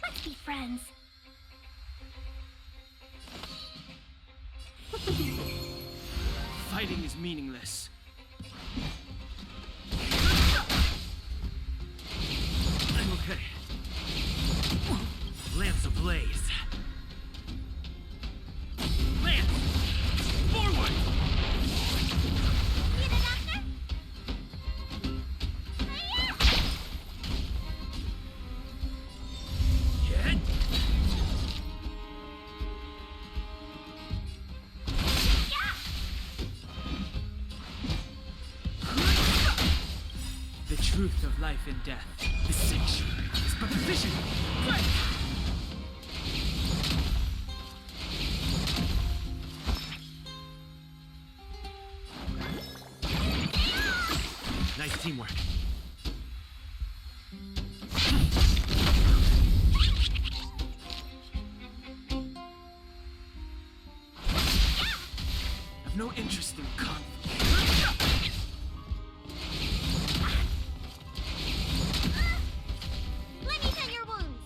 Let's be friends. Fighting is meaningless. I'm okay. Lamps ablaze. Lance! Forward! Need a doctor? Hit! The truth of life and death, the sanctuary, is but a vision. Nice teamwork. I've no interest in conflict. Let me tend your wounds.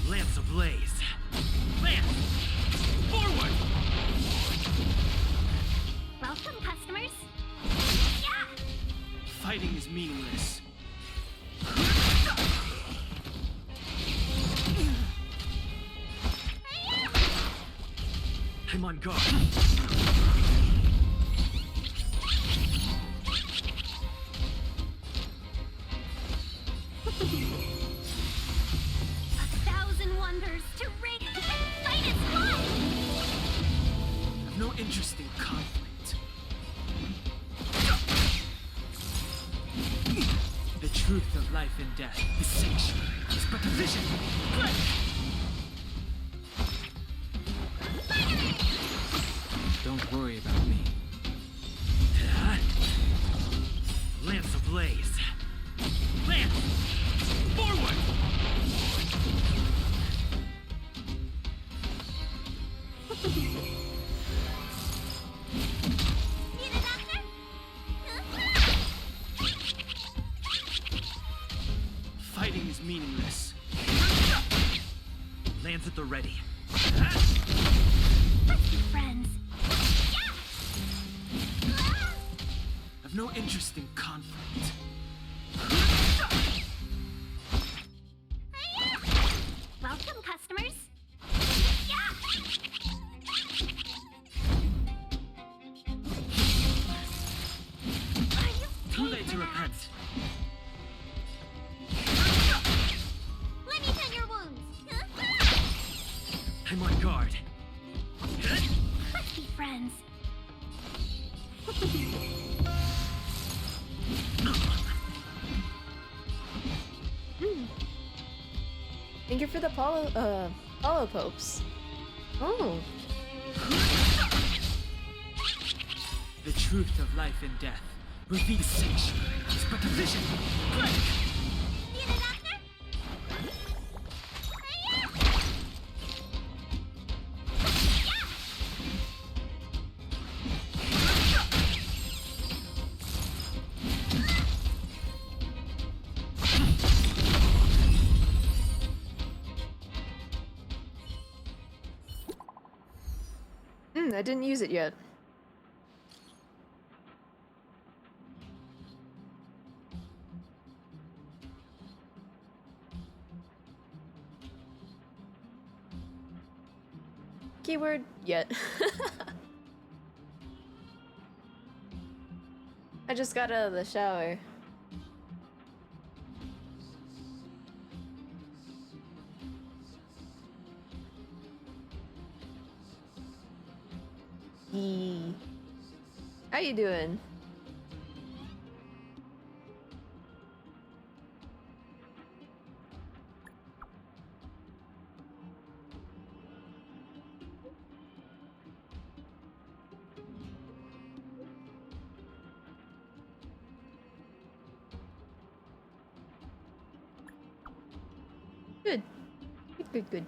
Lance ablaze. Lance! Forward! Welcome, customers. Fighting is meaningless. I'm on guard. A thousand wonders to ring and fight its blood! I've no interest in conflict. The truth of life and death, the sanctuary, is but a vision. Don't worry about me. Lance ablaze. Lance! Forward! Need a doctor? Fighting is meaningless. Lands at the ready. Let's be friends. I've no interest in conflict. Welcome, customers. Are you Too late to repent. Let me tend your wounds. I'm on guard. Let's be friends. Thank you for the follow popes. Oh. The truth of life and death, reveal the sanctuary, is but a vision. Need a doctor? I didn't use it yet. Keyword yet. I just got out of the shower. Yee. How you doing? Good. Good.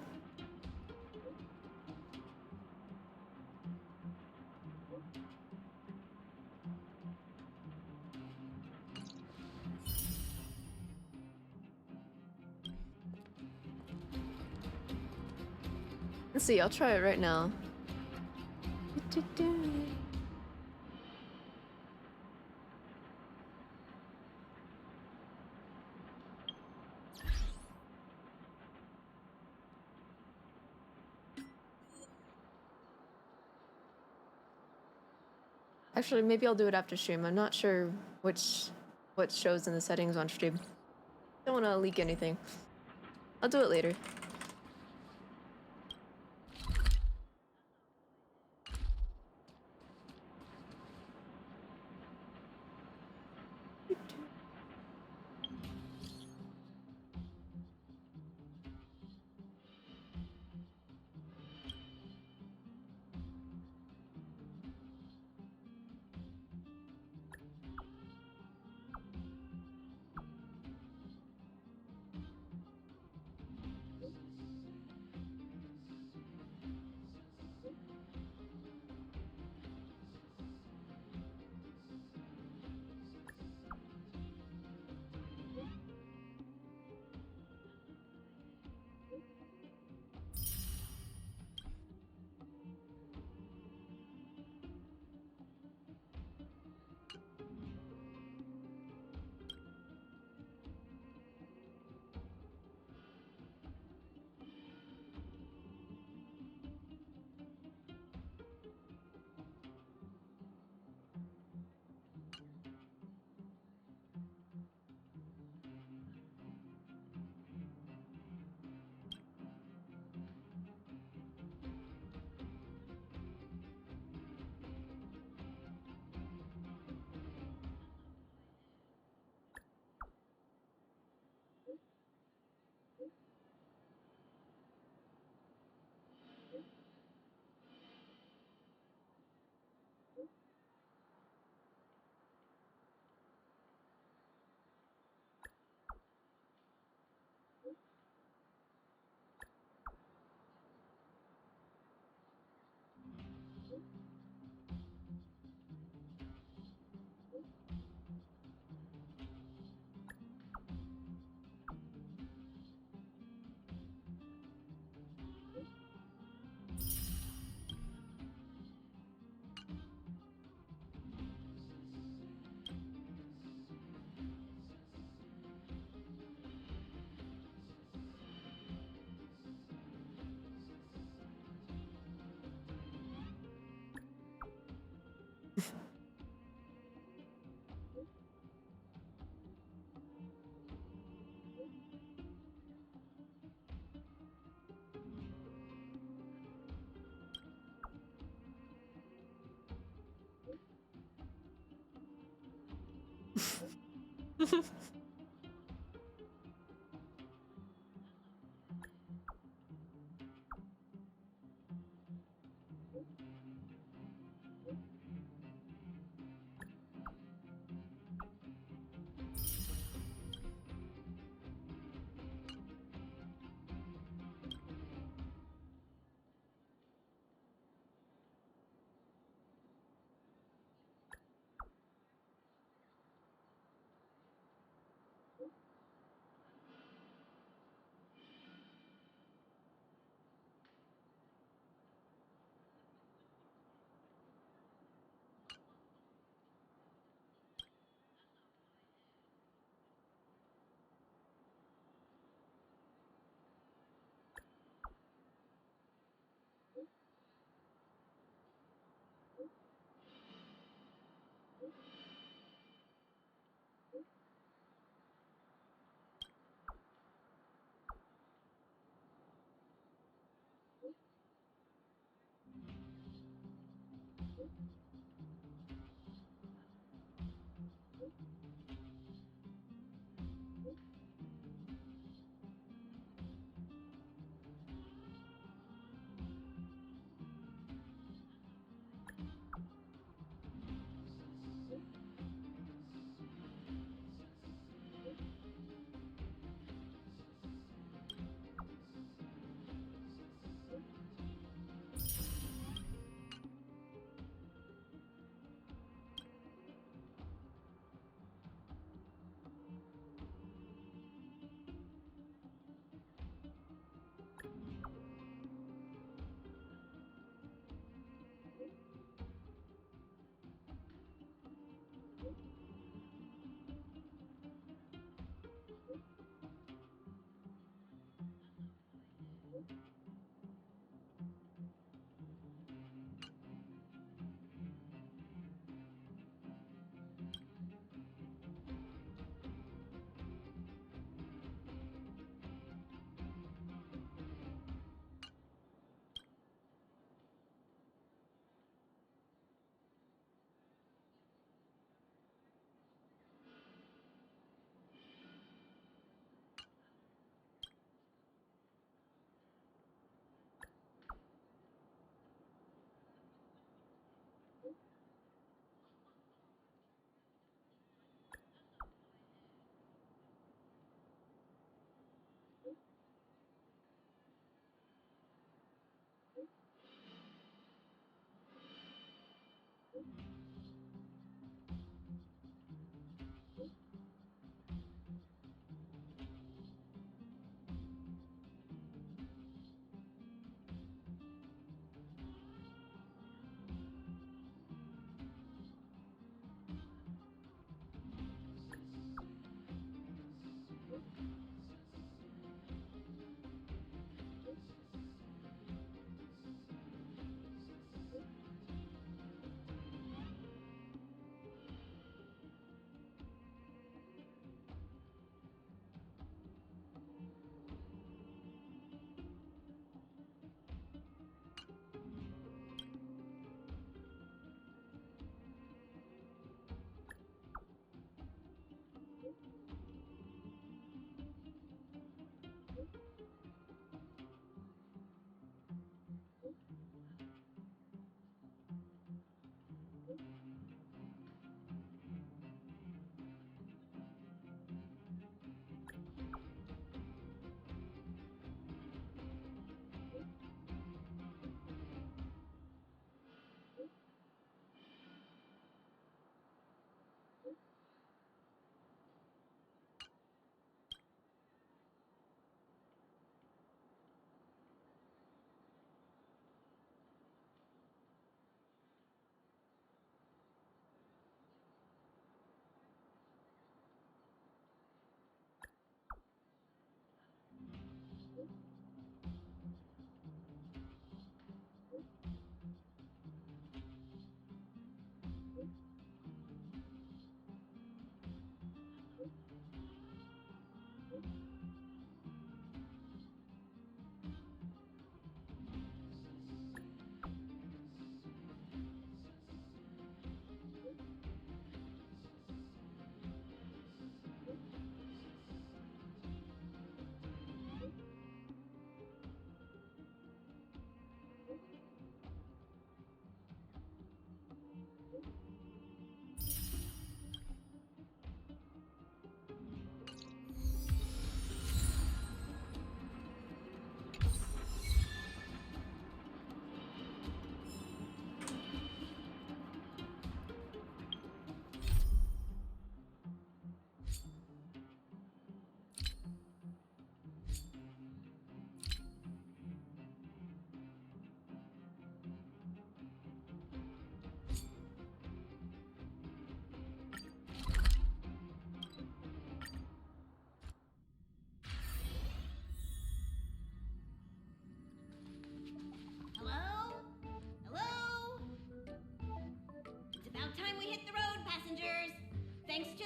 Let's see, I'll try it right now. Actually, maybe I'll do it after stream. I'm not sure what shows in the settings on stream. Don't want to leak anything. I'll do it later.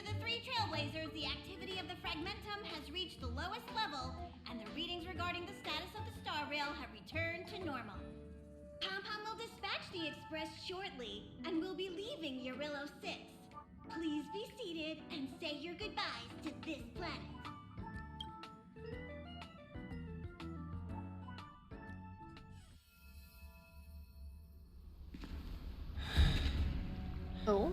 the three trailblazers, the activity of the fragmentum has reached the lowest level, and the readings regarding the status of the Star Rail have returned to normal. Pom-Pom will dispatch the express shortly, and will be leaving Eurillo 6. Please be seated and say your goodbyes to this planet. Oh.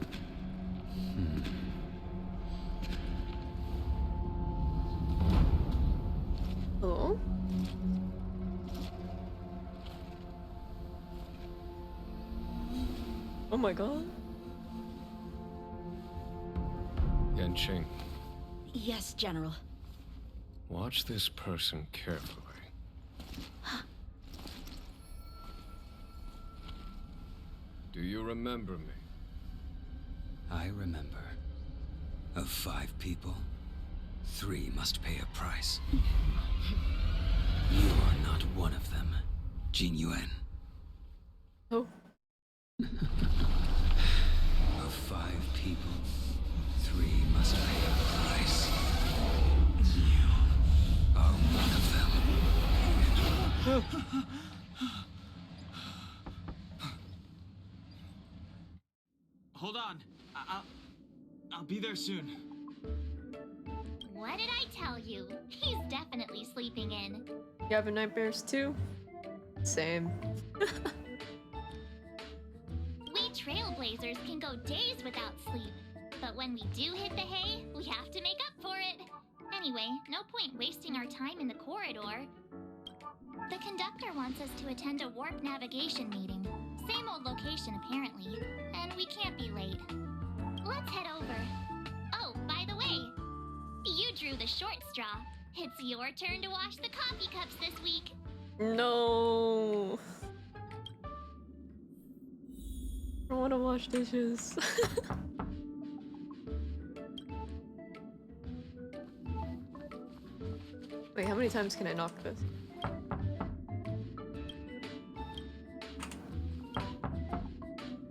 Oh. Oh my god. Yanqing, Yes, General. watch this person carefully. Do you remember me? I remember. Of 5 people, 3 must pay a price. You are not one of them, Jin Yuan. Oh. Of 5 people, 3 must pay a price. You are one of them. Hold on. I'll be there soon. What did I tell you? He's definitely sleeping in. You having nightmares too? Same. We trailblazers can go days without sleep. But when we do hit the hay, we have to make up for it. Anyway, no point wasting our time in the corridor. The conductor wants us to attend a warp navigation meeting. Same old location, apparently. And we can't be late. Let's head over. Oh, by the way, you drew the short straw. It's your turn to wash the coffee cups this week. No. I want to wash dishes. Wait, how many times can I knock this?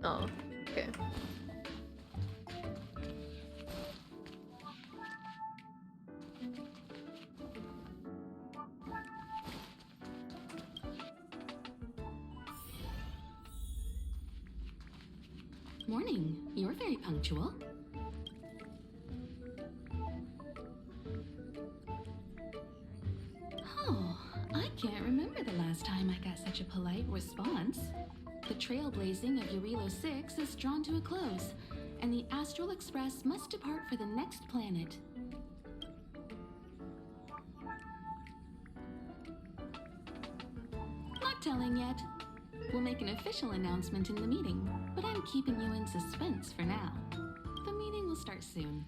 Oh, okay. Morning. You're very punctual. Oh, I can't remember the last time I got such a polite response. The trailblazing of Eurillo 6 is drawn to a close, and the Astral Express must depart for the next planet. Not telling yet. We'll make an official announcement in the meeting, but I'm keeping you in suspense for now. The meeting will start soon.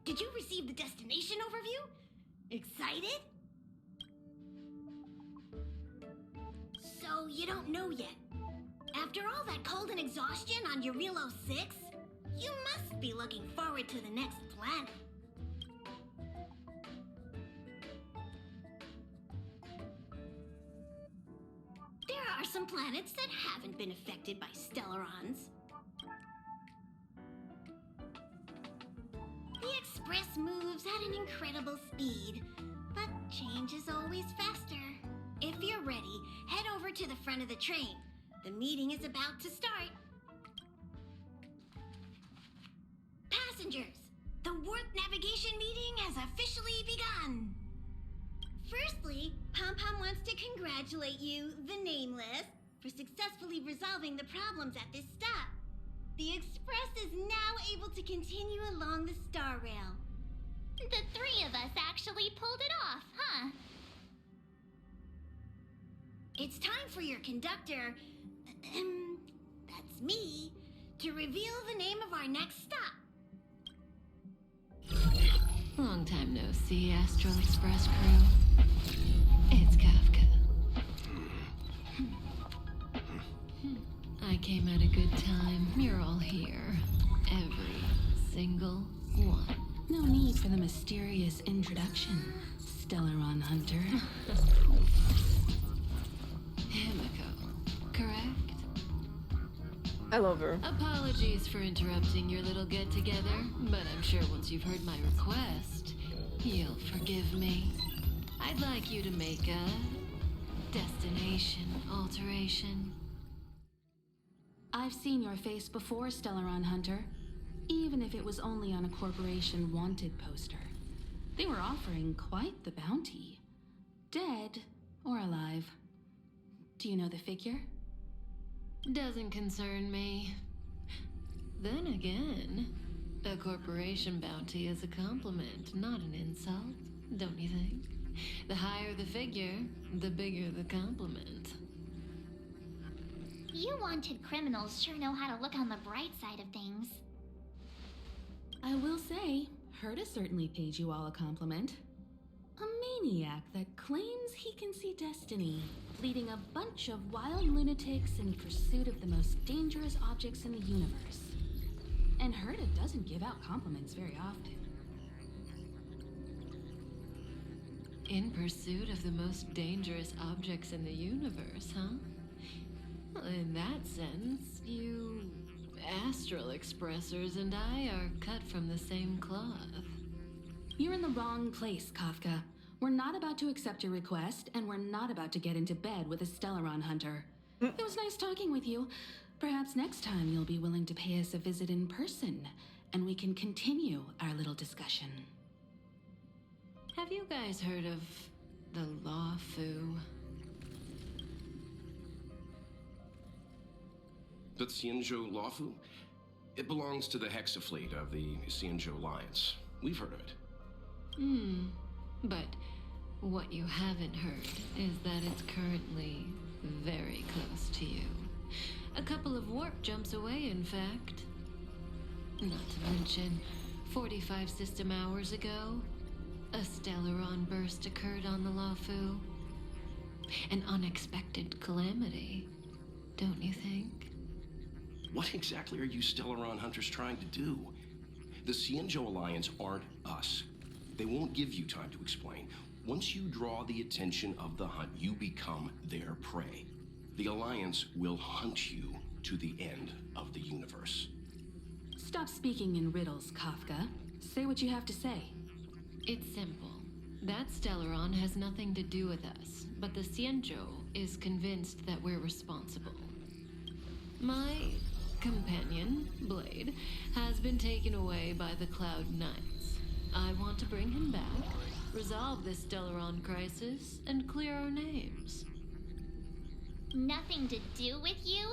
Did you receive the destination overview? Excited? So you don't know yet. After all that cold and exhaustion on Eurillo 6, you must be looking forward to the next planet. There are some planets that haven't been affected by stellarons. The Express moves at an incredible speed, but change is always faster. If you're ready, head over to the front of the train. The meeting is about to start. Passengers, the warp navigation meeting has officially begun. Firstly, Pom-Pom wants to congratulate you, the Nameless, for successfully resolving the problems at this stop. The Express is now able to continue along the Star Rail. The 3 of us actually pulled it off, huh? It's time for your conductor, that's me, to reveal the name of our next stop. Long time no see, Astral Express crew. It's Kafka. I came at a good time. You're all here. Every single one. No need for the mysterious introduction, Stellaron Hunter. Himiko, correct? I love her. Apologies for interrupting your little get-together, but I'm sure once you've heard my request, you'll forgive me. I'd like you to make a destination alteration. I've seen your face before, Stellaron Hunter. Even if it was only on a corporation wanted poster. They were offering quite the bounty. Dead or alive. Do you know the figure? Doesn't concern me. Then again, a corporation bounty is a compliment, not an insult, don't you think? The higher the figure, the bigger the compliment. You wanted criminals sure know how to look on the bright side of things. I will say, Herta certainly paid you all a compliment. A maniac that claims he can see destiny, leading a bunch of wild lunatics in pursuit of the most dangerous objects in the universe. And Herta doesn't give out compliments very often. In pursuit of the most dangerous objects in the universe, huh? Well, in that sense, you astral expressors and I are cut from the same cloth. You're in the wrong place, Kafka. We're not about to accept your request, and we're not about to get into bed with a Stellaron Hunter. It was nice talking with you. Perhaps next time you'll be willing to pay us a visit in person, and we can continue our little discussion. Have you guys heard of the Law Fu? The Xianzhou Lawfu? It belongs to the Hexafleet of the Xianzhou Alliance. We've heard of it. But what you haven't heard is that it's currently very close to you. A couple of warp jumps away, in fact. Not to mention, 45 system hours ago, a Stellaron burst occurred on the Lawfu. An unexpected calamity, don't you think? What exactly are you Stellaron hunters trying to do? The Xianzhou Alliance aren't us. They won't give you time to explain. Once you draw the attention of the hunt, you become their prey. The Alliance will hunt you to the end of the universe. Stop speaking in riddles, Kafka. Say what you have to say. It's simple. That Stellaron has nothing to do with us, but the Xianzhou is convinced that we're responsible. My companion, Blade, has been taken away by the Cloud Knights. I want to bring him back, resolve this Stellaron crisis, and clear our names. Nothing to do with you?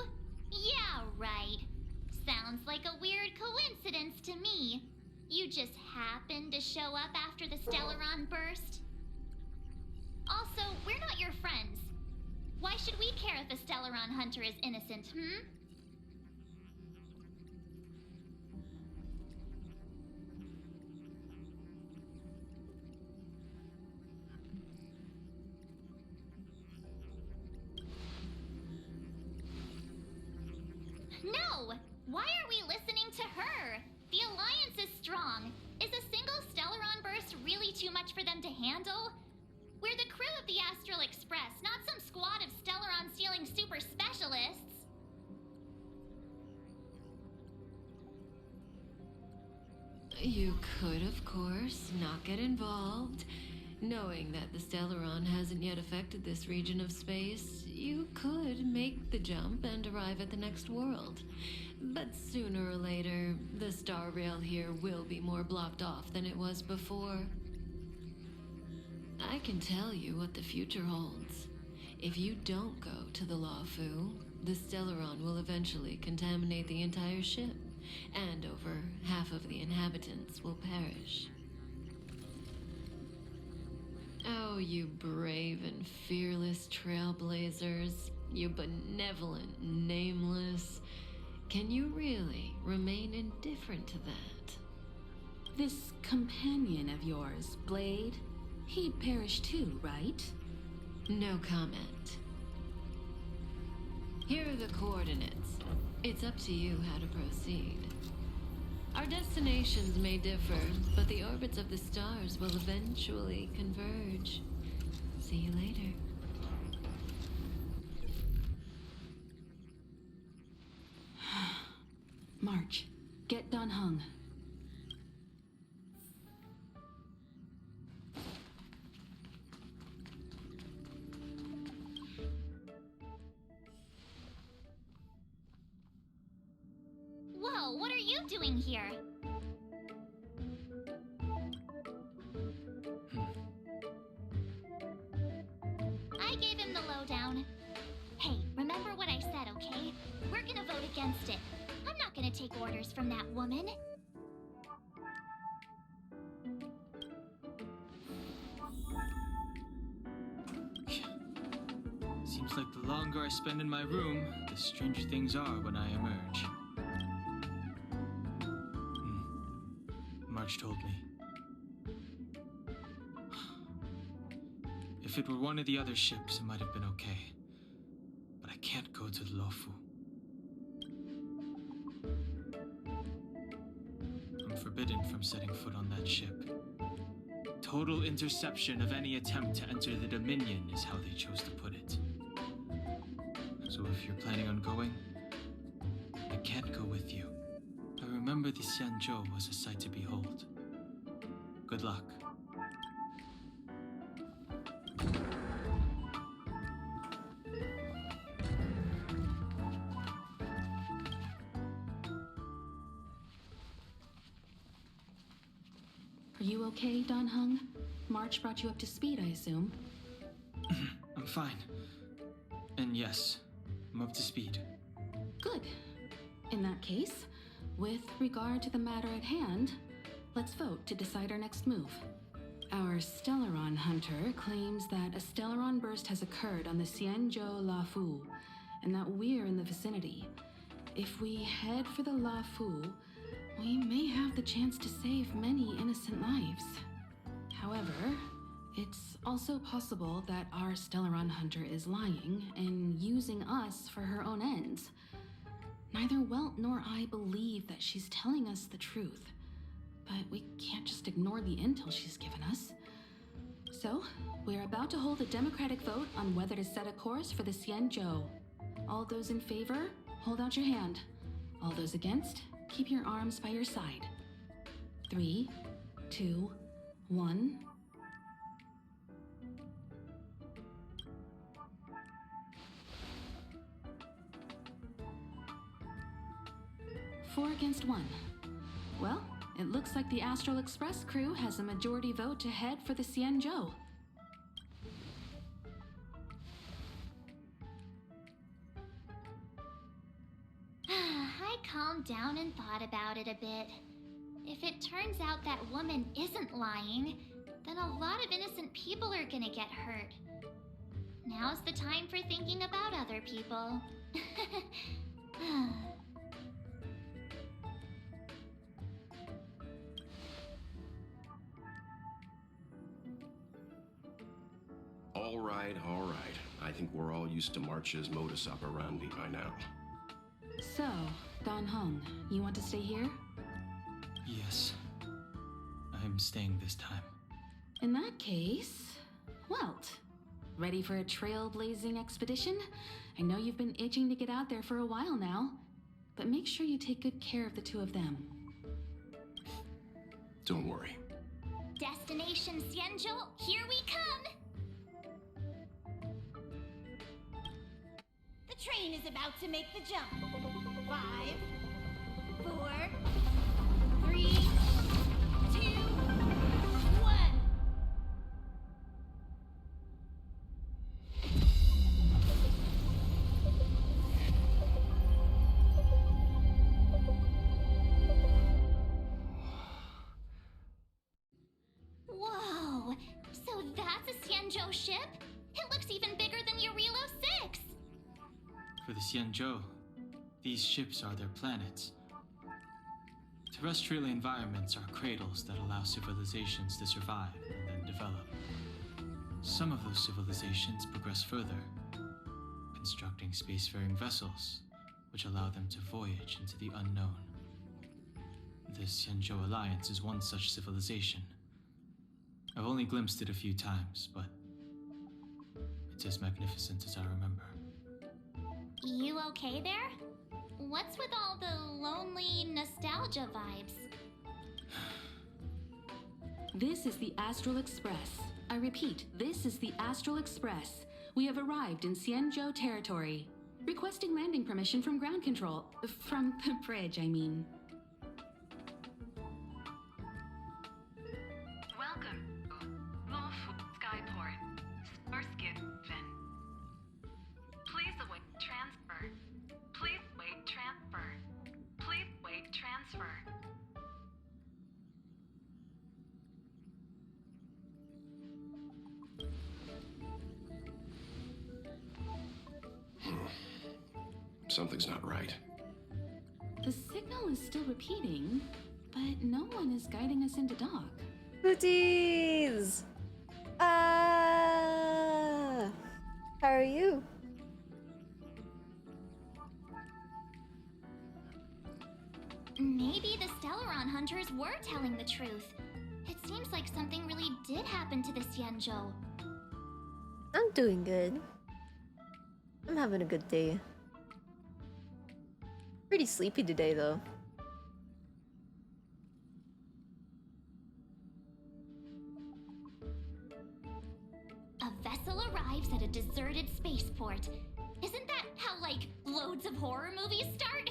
Yeah, right. Sounds like a weird coincidence to me. You just happened to show up after the Stellaron burst? Also, we're not your friends. Why should we care if a Stellaron hunter is innocent, No! Why are we listening to her? The Alliance is strong. Is a single Stellaron burst really too much for them to handle? We're the crew of the Astral Express, not some squad of Stellaron-stealing super specialists. You could, of course, not get involved. Knowing that the Stellaron hasn't yet affected this region of space, you could make the jump and arrive at the next world. But sooner or later, the Star Rail here will be more blocked off than it was before. I can tell you what the future holds. If you don't go to the Lawfu, the Stellaron will eventually contaminate the entire ship, and over half of the inhabitants will perish. Oh, you brave and fearless trailblazers, you benevolent nameless. Can you really remain indifferent to that? This companion of yours, Blade, he perished too, right? No comment. Here are the coordinates. It's up to you how to proceed. Our destinations may differ, but the orbits of the stars will eventually converge. See you later. March, get Dan Heng. Whoa, what are you doing here? I gave him the lowdown. Hey, remember what I said, okay? We're gonna vote against it. I'm not gonna take orders from that woman. Seems like the longer I spend in my room, the stranger things are when I emerge. March told me. If it were one of the other ships, it might have been okay. But I can't go to Lofu. I'm forbidden from setting foot on that ship. Total interception of any attempt to enter the Dominion is how they chose to put it. So if you're planning on going, I can't go with you. I remember the Xianzhou was a sight to behold. Good luck. Are you okay, Dan Heng? March brought you up to speed, I assume. I'm fine. And yes, I'm up to speed. Good. In that case, with regard to the matter at hand, let's vote to decide our next move. Our Stellaron hunter claims that a Stellaron burst has occurred on the Xianzhou Lafu, and that we're in the vicinity. If we head for the Lafu, we may have the chance to save many innocent lives. However, it's also possible that our Stellaron hunter is lying and using us for her own ends. Neither Welt nor I believe that she's telling us the truth, but we can't just ignore the intel she's given us. So, we're about to hold a democratic vote on whether to set a course for the Xianzhou. All those in favor, hold out your hand. All those against, keep your arms by your side. 3, 2, 1. Four against 1. Well, it looks like the Astral Express crew has a majority vote to head for the Xianzhou. I calmed down and thought about it a bit. If it turns out that woman isn't lying, then a lot of innocent people are gonna get hurt. Now's the time for thinking about other people. All right, all right. I think we're all used to March's modus operandi by now. So, Dan Heng, you want to stay here? Yes. I'm staying this time. In that case, Welt, ready for a trailblazing expedition? I know you've been itching to get out there for a while now, but make sure you take good care of the two of them. Don't worry. Destination Xianzhou, here we come! The train is about to make the jump. 5, 4, 3, 2, 1. Whoa! So that's a Xianzhou ship? It looks even bigger than Eurilo 6! For the Xianzhou, these ships are their planets. Terrestrial environments are cradles that allow civilizations to survive and then develop. Some of those civilizations progress further, constructing spacefaring vessels, which allow them to voyage into the unknown. The Xianzhou Alliance is one such civilization. I've only glimpsed it a few times, but it's as magnificent as I remember. You okay there? What's with all the lonely nostalgia vibes? This is the Astral Express. I repeat, this is the Astral Express. We have arrived in Xianzhou territory. Requesting landing permission from ground control. From the bridge, I mean. Welcome to Lawful Skyport. Starskin. Please await transfer. Please wait transfer. Please wait transfer. Something's not right. The signal is still repeating, but no one is guiding us into dock. Booties! Ah! How are you? Maybe the Stellaron hunters were telling the truth. It seems like something really did happen to the Xianzhou. I'm doing good. I'm having a good day. Pretty sleepy today, though. A vessel arrives at a deserted spaceport. Isn't that how, like, loads of horror movies start?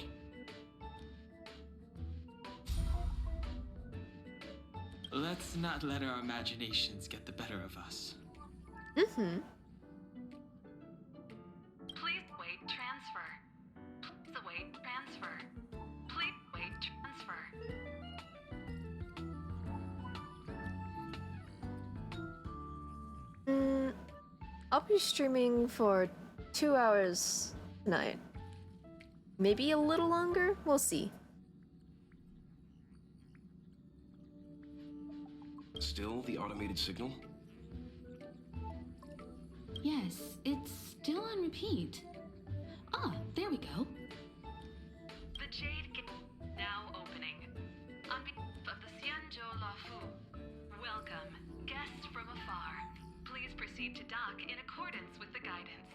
Let's not let our imaginations get the better of us. Mm-hmm. Please wait transfer. Please await transfer. Please wait transfer. I'll be streaming for 2 hours tonight. Maybe a little longer? We'll see. Still the automated signal? Yes, it's still on repeat. Ah, there we go. The Jade Gate now opening. On behalf of the Xianzhou Lafu, welcome, guests from afar. Please proceed to dock in accordance with the guidance.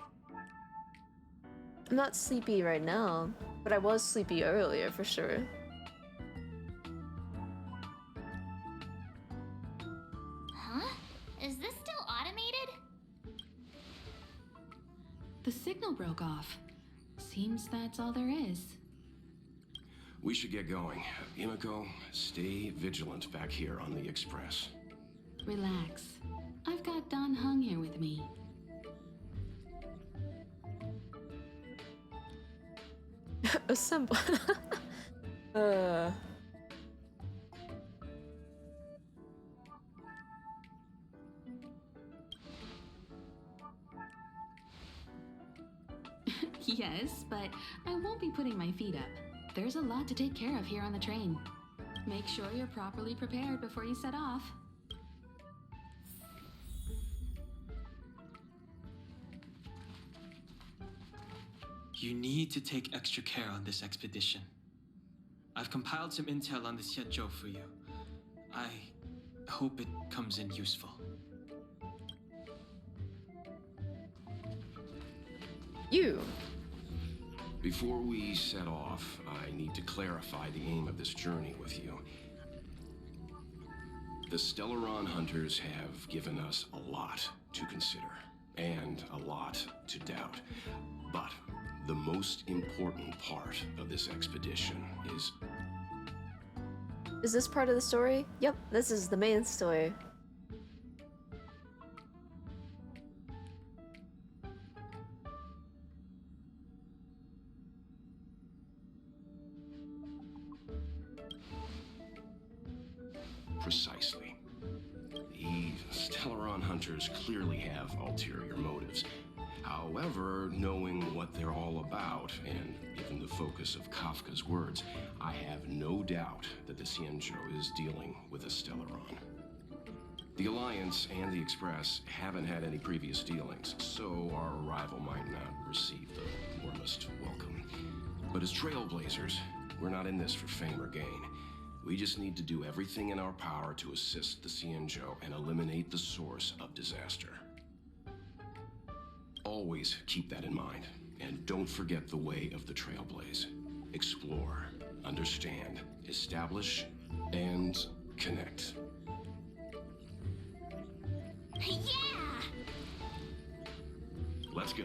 I'm not sleepy right now, but I was sleepy earlier for sure. Huh? Is this still automated? The signal broke off. Seems that's all there is. We should get going. Imiko, stay vigilant back here on the Express. Relax. I've got Don Hung here with me. Assemble. Yes, but I won't be putting my feet up. There's a lot to take care of here on the train. Make sure you're properly prepared before you set off. You need to take extra care on this expedition. I've compiled some intel on the Xianzhou for you. I hope it comes in useful. You. Before we set off, I need to clarify the aim of this journey with you. The Stellaron hunters have given us a lot to consider, and a lot to doubt. But the most important part of this expedition is... Is this part of the story? Yep, this is the main story. Precisely. The Stellaron hunters clearly have ulterior motives. However, knowing what they're all about, and given the focus of Kafka's words, I have no doubt that the Xianzhou is dealing with a Stellaron. The Alliance and the Express haven't had any previous dealings, so our arrival might not receive the warmest welcome. But as trailblazers, we're not in this for fame or gain. We just need to do everything in our power to assist the Xianzhou and eliminate the source of disaster. Always keep that in mind, and don't forget the way of the Trailblaze. explore, understand, establish, and connect. Yeah! Let's go.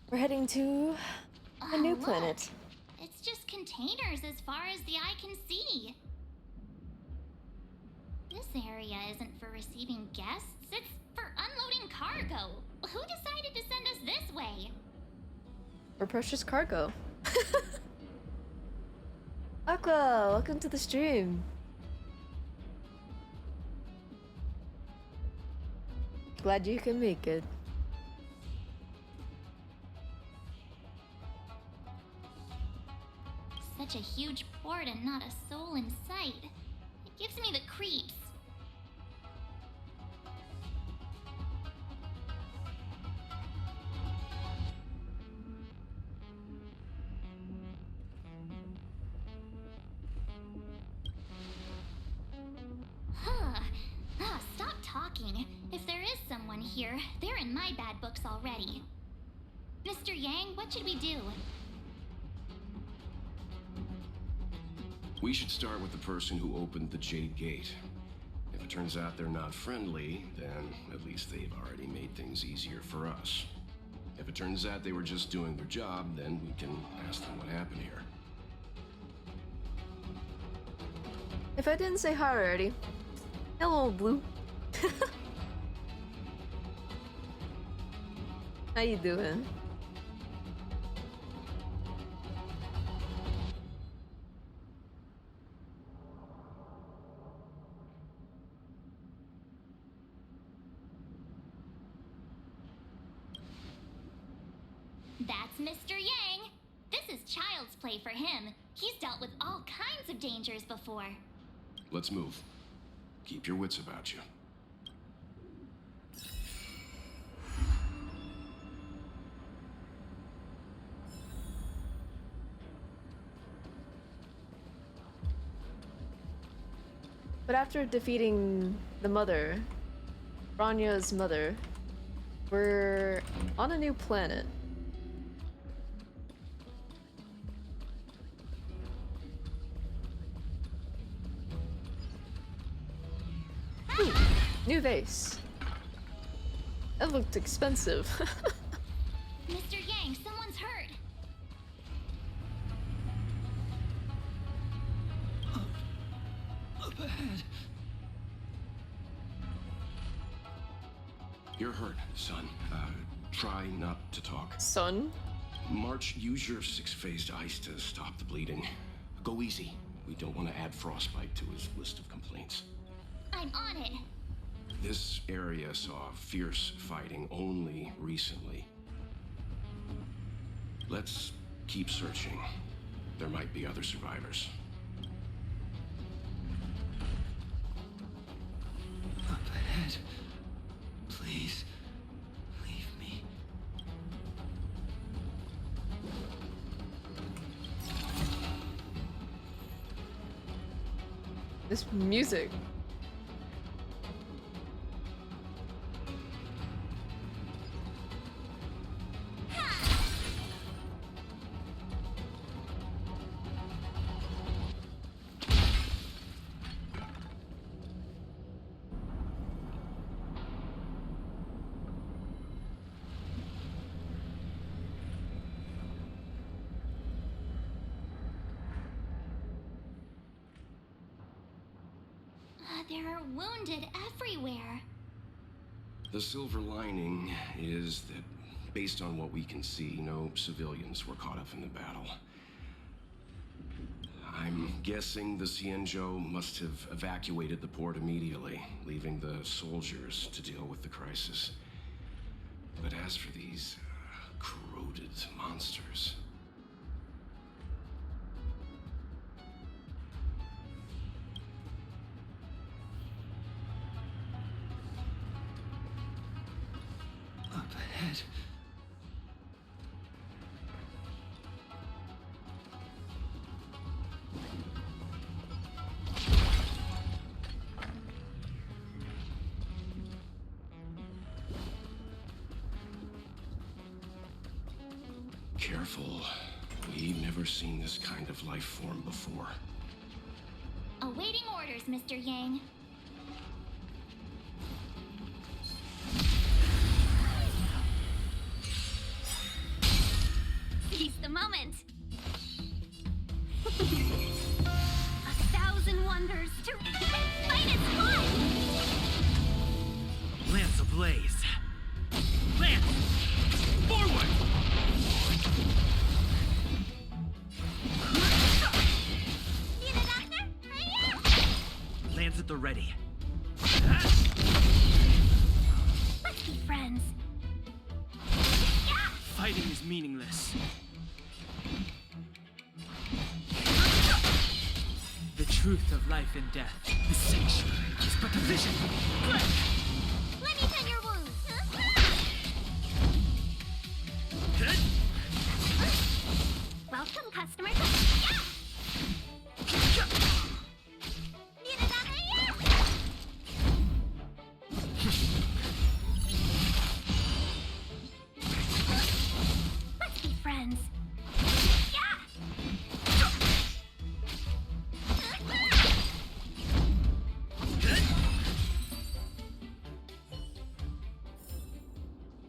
We're heading to a new Look. planet. It's just containers as far as the eye can see. This area isn't for receiving guests, it's for unloading cargo. Who decided to send us this way? For precious cargo. Aqua, welcome to the stream. Glad you can make it. Such a huge port and not a soul in sight. It gives me the creeps. Stop talking. If there is someone here, they're in my bad books already. Mr. Yang, what should we do? We should start with the person who opened the Jade Gate. If it turns out they're not friendly, then at least they've already made things easier for us. If it turns out they were just doing their job, then we can ask them what happened here. If I didn't say hi already, hello, Blue. How you doing? That's Mr. Yang. This is child's play for him. He's dealt with all kinds of dangers before. Let's move. Keep your wits about you. But after defeating the mother, Ranya's mother, we're on a new planet. Ooh, new vase. That looked expensive. Mr. Yang, someone's hurt. Up ahead. You're hurt, son. Try not to talk. Son? March, use your six-phased ice to stop the bleeding. Go easy. We don't want to add frostbite to his list of complaints. I'm on it. This area saw fierce fighting only recently. Let's keep searching. There might be other survivors. Up ahead. Please, leave me. This music. There are wounded everywhere. The silver lining is that, based on what we can see, no civilians were caught up in the battle. I'm guessing the Xianzhou must have evacuated the port immediately, leaving the soldiers to deal with the crisis. But as for these corroded monsters... Up ahead. Careful. We've never seen this kind of life form before. Awaiting orders, Mr. Yang. Seize the moment. 1,000 wonders to fight its one. Lance ablaze. Lance! Forward! Need a doctor? Lance at the ready. Let's be friends. Fighting is meaningless. The truth of life and death. The sanctuary is but a vision. Let me tend your wounds. Welcome, customer. Need a doctor? Let's be friends.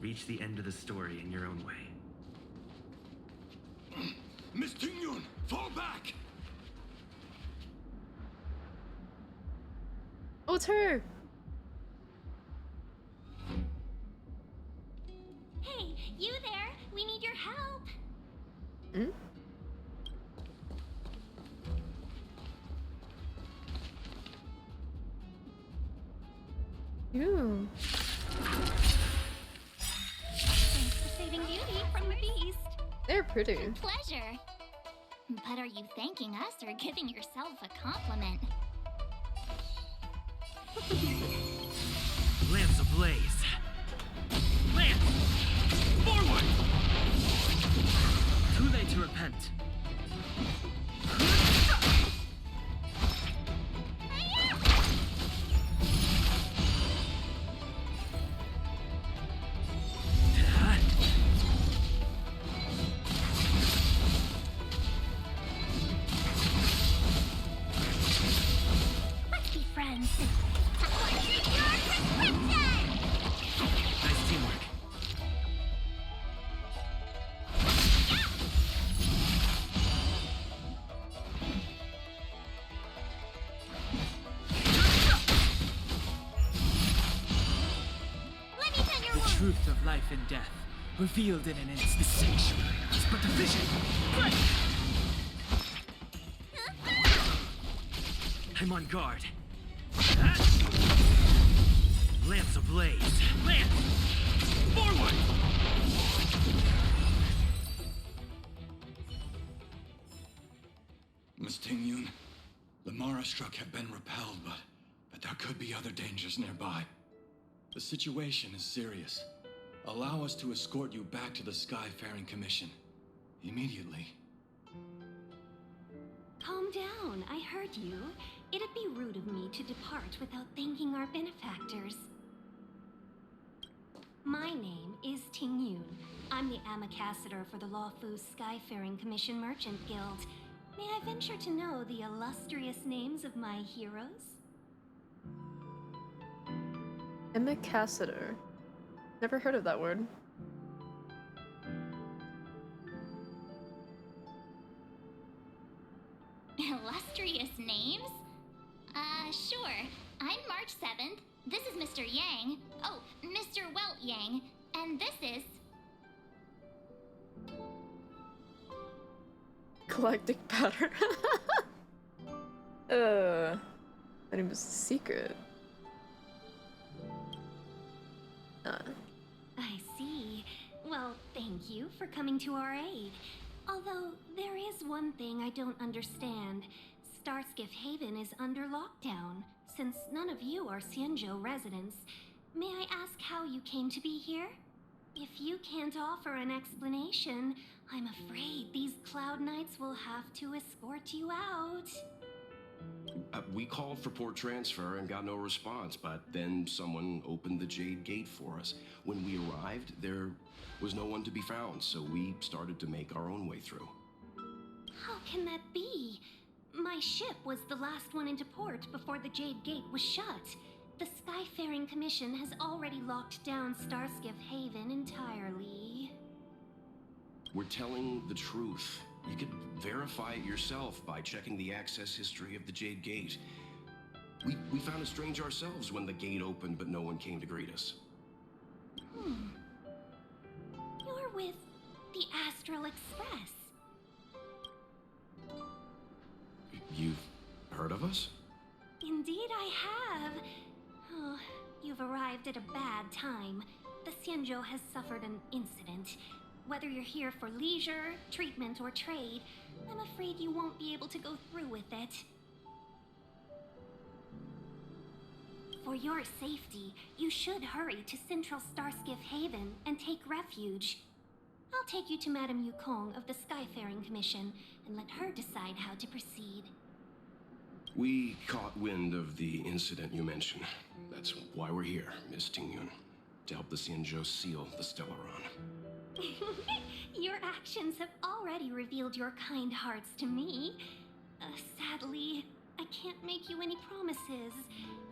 Reach the end of the story in your own way. Miss Tingyun, fall back! Oh, it's her! Hey, you there? We need your help. Hmm? Ooh. Thanks for saving Beauty from the beast. They're pretty. Pleasure. But are you thanking us or giving yourself a compliment? Lance ablaze. Lance! Forward! Too late to repent. Let's be friends. According to your prescription! Nice teamwork. Let me tend your The wounds. truth of life and death, revealed in an instant. The sanctuary is but a vision. I'm on guard. Lance ablaze. Lance! Forward! Miss Tingyun, the Mara struck have been repelled, but there could be other dangers nearby. The situation is serious. Allow us to escort you back to the Skyfaring Commission. Immediately. Calm down. I heard you. It'd be rude of me to depart without thanking our benefactors. My name is Ting Yun. I'm the ambassador for the Lawfu Skyfaring Commission Merchant Guild. May I venture to know the illustrious names of my heroes? Ambassador. Never heard of that word. Illustrious names? Sure. I'm March 7th. This is Mr. Yang. Oh, Mr. Welt Yang. And this is... Galactic pattern. That name was secret. I see. Well, thank you for coming to our aid. Although, there is one thing I don't understand. Starskiff Haven is under lockdown. Since none of you are Xianzhou residents, may I ask how you came to be here? If you can't offer an explanation, I'm afraid these Cloud Knights will have to escort you out. We called for port transfer and got no response, but then someone opened the Jade Gate for us. When we arrived, there was no one to be found, so we started to make our own way through. How can that be? My ship was the last one into port before the Jade Gate was shut. The Skyfaring Commission has already locked down Starskiff Haven entirely. We're telling the truth. You could verify it yourself by checking the access history of the Jade Gate. We found it strange ourselves when the gate opened, but no one came to greet us. You're with the Astral Express. You've heard of us? Indeed I have. Oh, you've arrived at a bad time. The Xianzhou has suffered an incident. Whether you're here for leisure, treatment, or trade, I'm afraid you won't be able to go through with it. For your safety, you should hurry to Central Starskiff Haven and take refuge. I'll take you to Madame Yukong of the Skyfaring Commission and let her decide how to proceed. We caught wind of the incident you mentioned. That's why we're here, Miss Tingyun, to help the Xianzhou seal the Stellaron. Your actions have already revealed your kind hearts to me. Sadly, I can't make you any promises.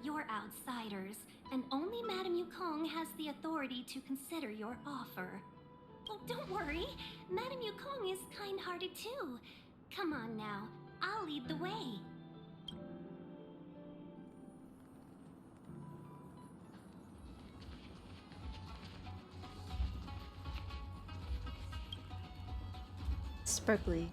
You're outsiders, and only Madame Yukong has the authority to consider your offer. Oh, don't worry. Madame Yukong is kind-hearted too. Come on now, I'll lead the way. Sparkly.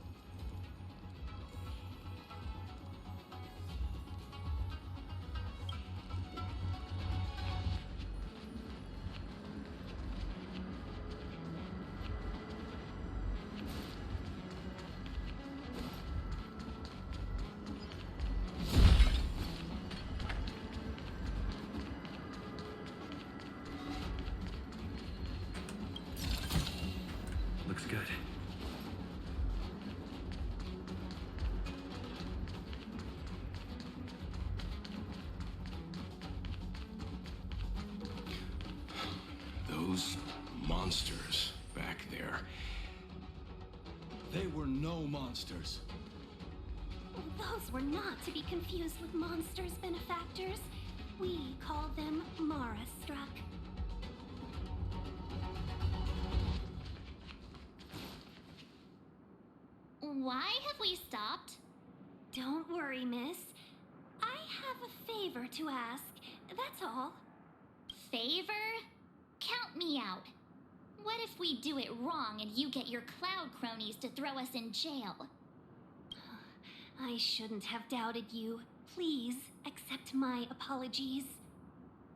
Looks good. Those monsters back there. They were no monsters. Those were not to be confused with monsters, benefactors. We call them Mara-struck. Why have we stopped? Don't worry, miss. I have a favor to ask, that's all. Favor? Count me out. What if we do it wrong and you get your cloud cronies to throw us in jail? I shouldn't have doubted you. Please accept my apologies.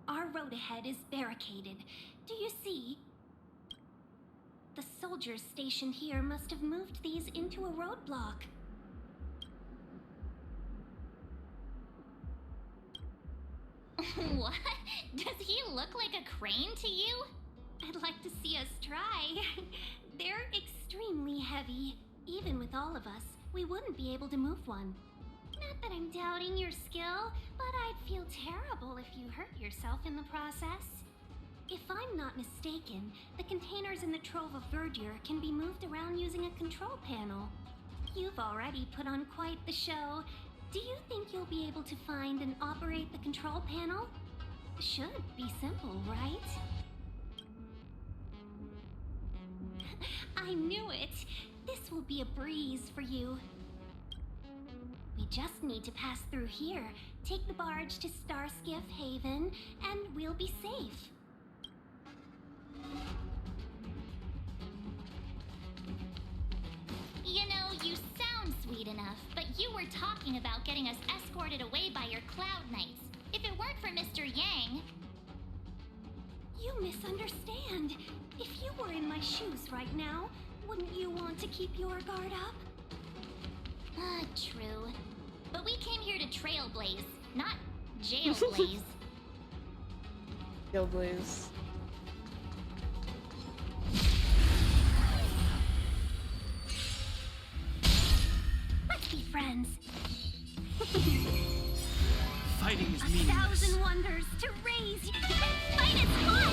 Our road ahead is barricaded. Do you see? The soldiers stationed here must have moved these into a roadblock. What? Does he look like a crane to you? I'd like to see us try. They're extremely heavy. Even with all of us, we wouldn't be able to move one. Not that I'm doubting your skill, but I'd feel terrible if you hurt yourself in the process. If I'm not mistaken, the containers in the Trove of Verdure can be moved around using a control panel. You've already put on quite the show. Do you think you'll be able to find and operate the control panel? Should be simple, right? I knew it! This will be a breeze for you. We just need to pass through here, take the barge to Starskiff Haven, and we'll be safe. You know, you sound sweet enough, but you were talking about getting us escorted away by your Cloud Knights. If it weren't for Mr. Yang... You misunderstand. If you were in my shoes right now, wouldn't you want to keep your guard up? True. But we came here to trailblaze, not jailblaze. Jailblaze. Let's be friends. Fighting is A meaningless. thousand wonders to raise. Fight is fun!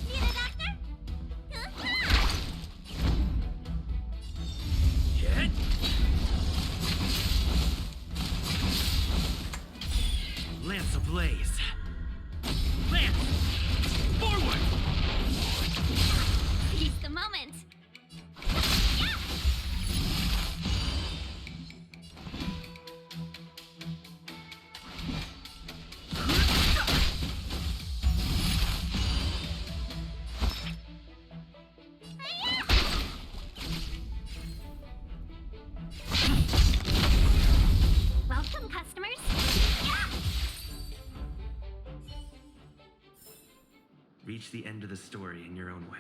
Need a doctor? Hit. Lance ablaze. Lance! Forward! Seize the moment. Welcome, customers. Reach the end of the story in your own way.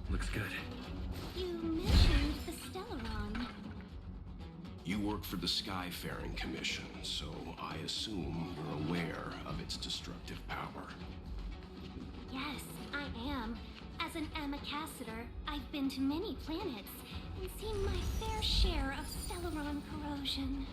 Looks good. You mentioned the Stellaron. You work for the Skyfaring Commission, so I assume you're aware of its destructive power. Yes, I am. As an ambassador, I've been to many planets and seen my fair share of Stellaron corrosion.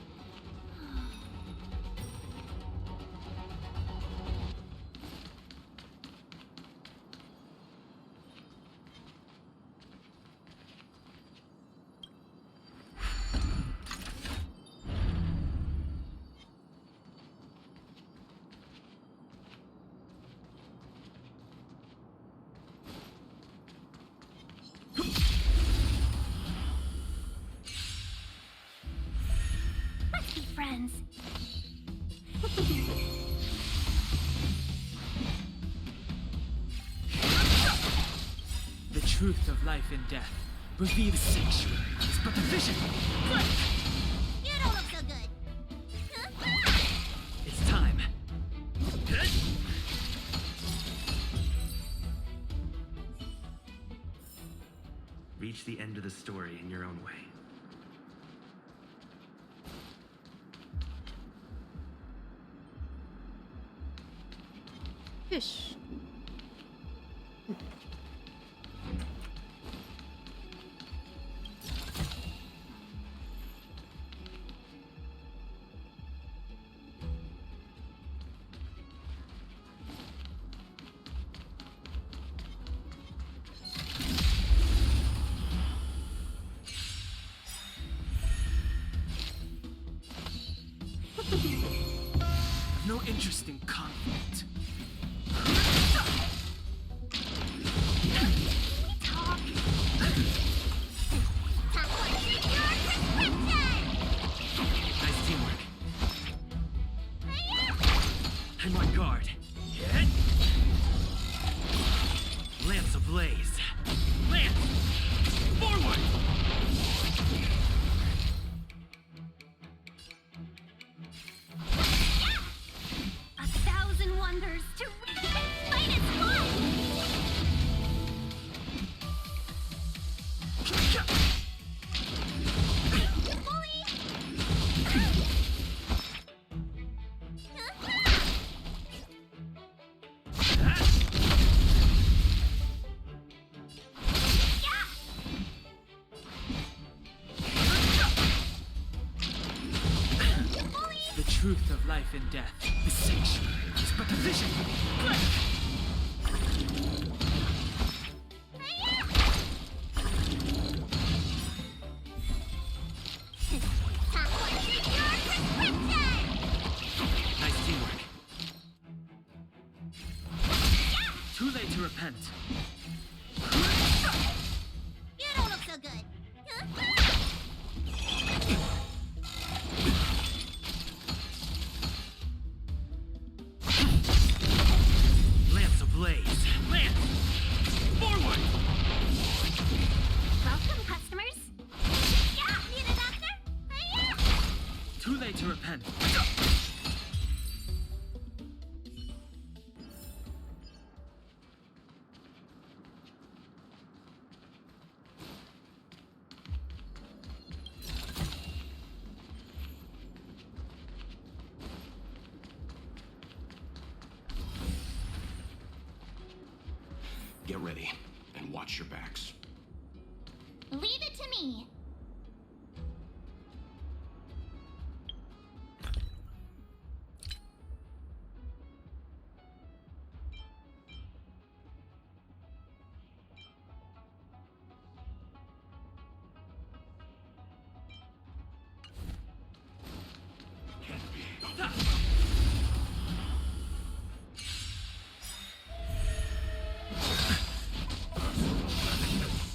Let's be friends. The truth of life and death. Reveal the sanctuary is but a vision. You don't look so good. It's time. Reach the end of the story in your own way. Fish. I've no interest in conflict. Talk. Nice teamwork. I'm on guard. Hit. Lance ablaze. Lance! Forward! A thousand wonders to fight is fun! Bully! life and death. The sanctuary is but a vision. Nice teamwork. Too late to repent. You don't look so good. Lance ablaze. Lance! Forward! Welcome, customers. Yeah, need a doctor? Yeah. Too late to repent. Get ready and watch your backs. Leave it to me.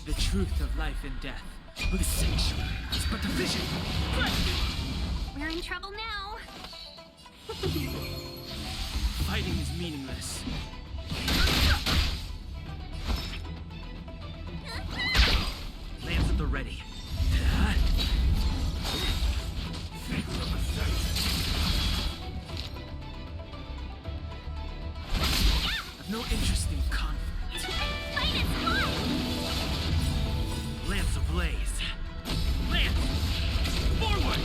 The truth of life and death. The sanctuary is but a vision. We're in trouble now. Fighting is meaningless. Lance at the ready. I've no interest in conflict. Fight is fun! Lance ablaze. Lance! Forward!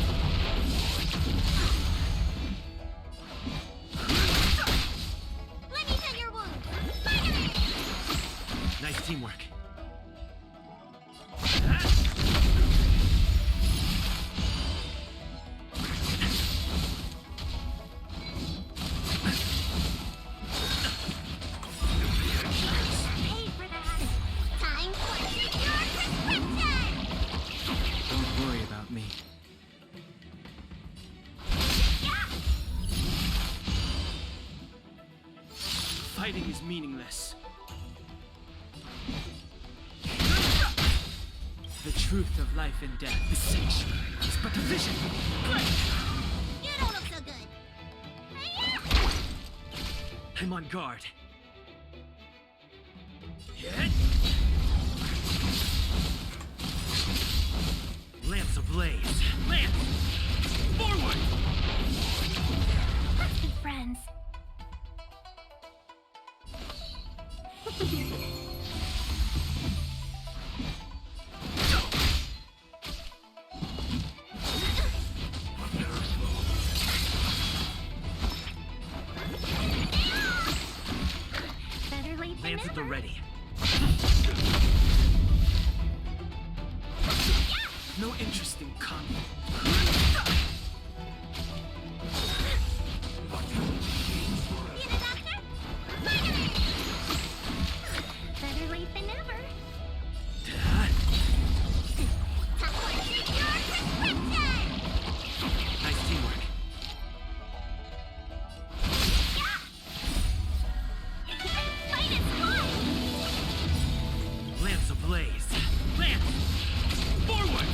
Let me tend your wound. Finally! Nice teamwork. Pay for that. Time for your prescription! Don't worry about me. Fighting is meaningless. The truth of life and death. The sanctuary is but a vision. You don't look so good. I'm on guard. Hit! Lance ablaze. Lance! Forward! Let's be friends. Better late than Lance at the never. ready. No interest in conflict. Need a doctor? Finally! Better late than never. Time for your prescription! Nice teamwork. Fight is fun! Lance ablaze. Lance! Forward!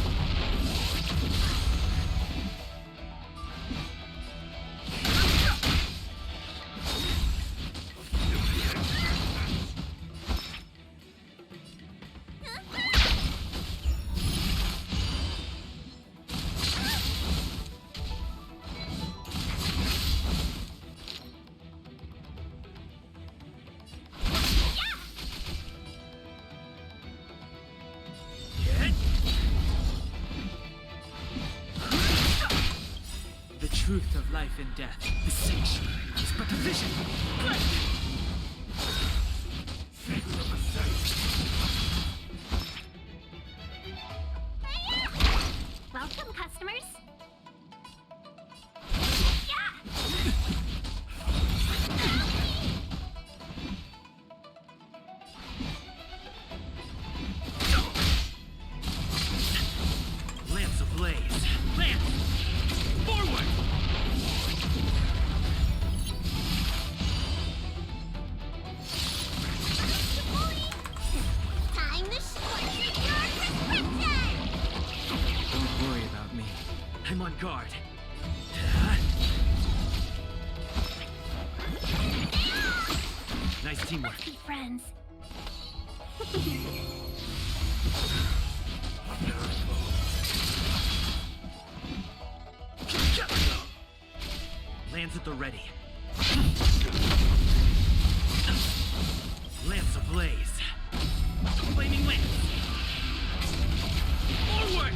Hit! The truth of life and death. The sanctuary is but a vision. Welcome, customers. teamwork. Let's be friends. Lands at the ready. Lance ablaze. Flaming lance. Forward!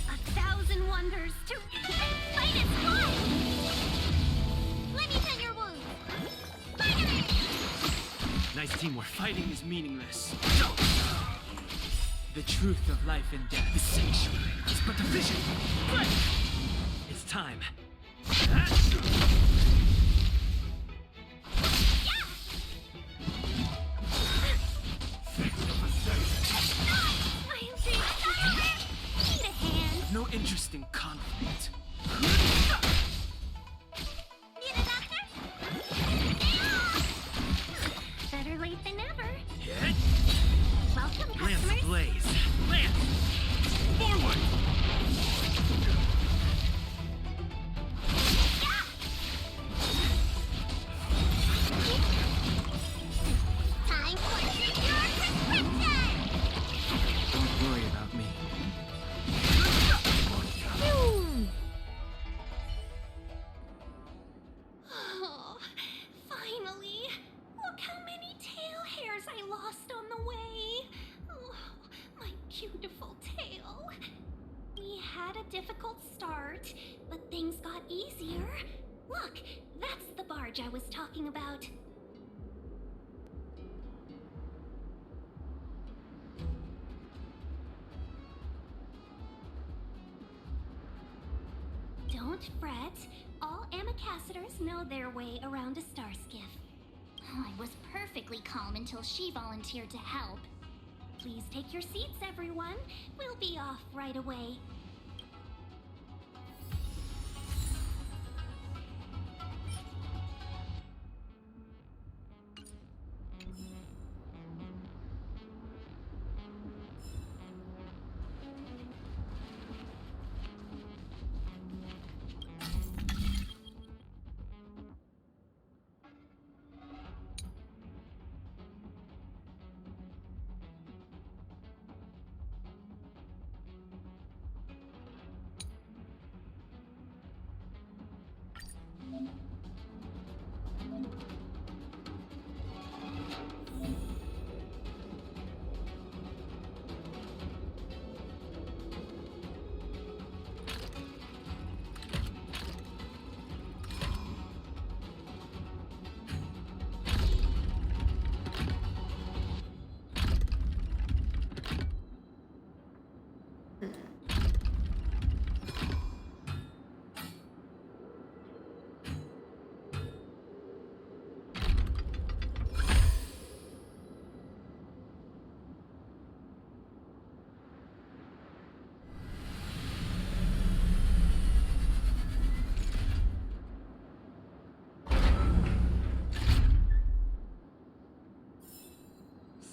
1,000 wonders to fight is fun! Let me tend your wounds. Finally! Nice teamwork. Fighting is meaningless. The truth of life and death. The sanctuary is but a vision. But it's time. Need a hand. No interest in conflict. Need a doctor? Better late than never. Hit. Welcome, Lance customers. ablaze. Lance! Forward! Time for your prescription! Don't worry about me. Oh, finally! Look how many tail hairs I lost on the way! Oh, my beautiful tail! We had a difficult start, but things got easier. Look, that's the barge I was talking about. Don't fret. All ambassadors know their way around a star skiff. I was perfectly calm until she volunteered to help. Please take your seats, everyone. We'll be off right away.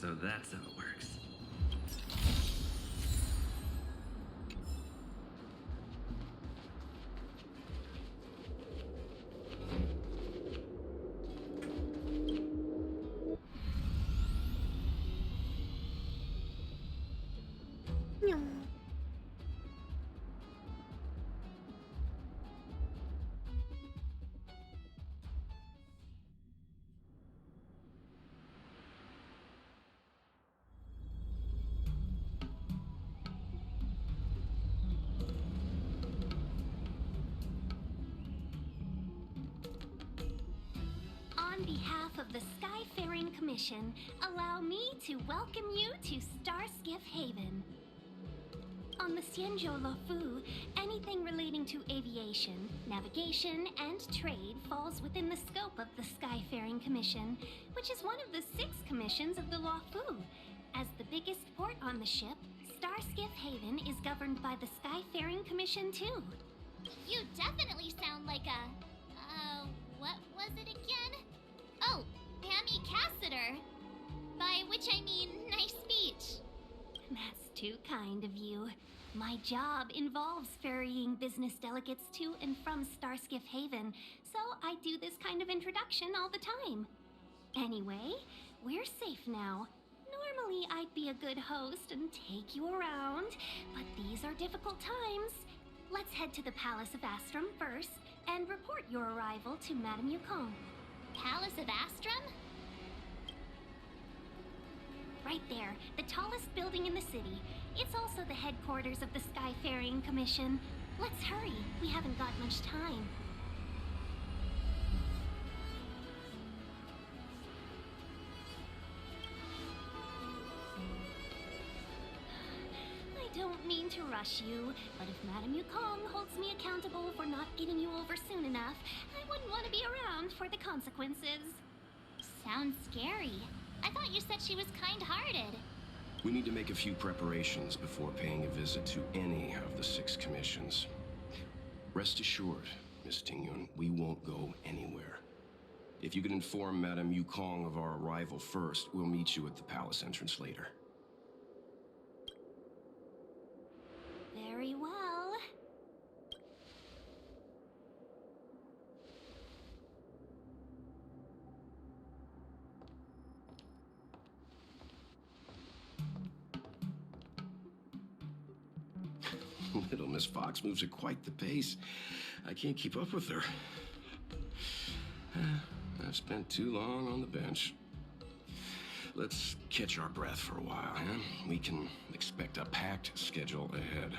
So that's how it works. On behalf of the Skyfaring Commission, allow me to welcome you to Starskiff Haven. On the Xianzhou Luofu, anything relating to aviation, navigation, and trade falls within the scope of the Skyfaring Commission, which is one of the 6 commissions of the Luofu. As the biggest port on the ship, Starskiff Haven is governed by the Skyfaring Commission too. You definitely sound like a... what was it again? Oh, Pammy Cassiter. But I mean, nice speech. That's too kind of you. My job involves ferrying business delegates to and from Starskiff Haven, so I do this kind of introduction all the time. Anyway, we're safe now. Normally, I'd be a good host and take you around, but these are difficult times. Let's head to the Palace of Astrum first and report your arrival to Madame Yukong. Palace of Astrum? Right there, the tallest building in the city. It's also the headquarters of the Skyfaring Commission. Let's hurry, we haven't got much time. I don't mean to rush you, but if Madame Yukong holds me accountable for not getting you over soon enough, I wouldn't want to be around for the consequences. Sounds scary. I thought you said she was kind-hearted. We need to make a few preparations before paying a visit to any of the 6 commissions. Rest assured, Miss Tingyun, we won't go anywhere. If you could inform Madame Yukong of our arrival first, we'll meet you at the palace entrance later. Very well. Little Miss Fox moves at quite the pace. I can't keep up with her. I've spent too long on the bench. Let's catch our breath for a while, huh? We can expect a packed schedule ahead.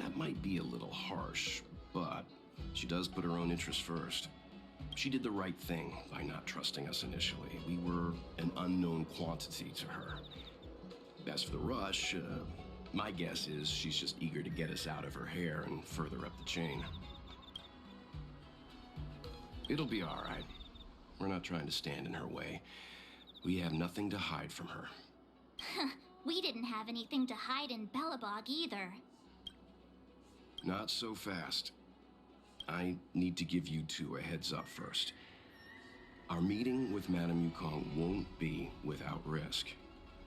That might be a little harsh, but she does put her own interests first. She did the right thing by not trusting us initially. We were an unknown quantity to her. As for the rush, my guess is she's just eager to get us out of her hair and further up the chain. It'll be all right. We're not trying to stand in her way. We have nothing to hide from her. We didn't have anything to hide in Belobog either. Not so fast. I need to give you 2 a heads up first. Our meeting with Madame Yukong won't be without risk.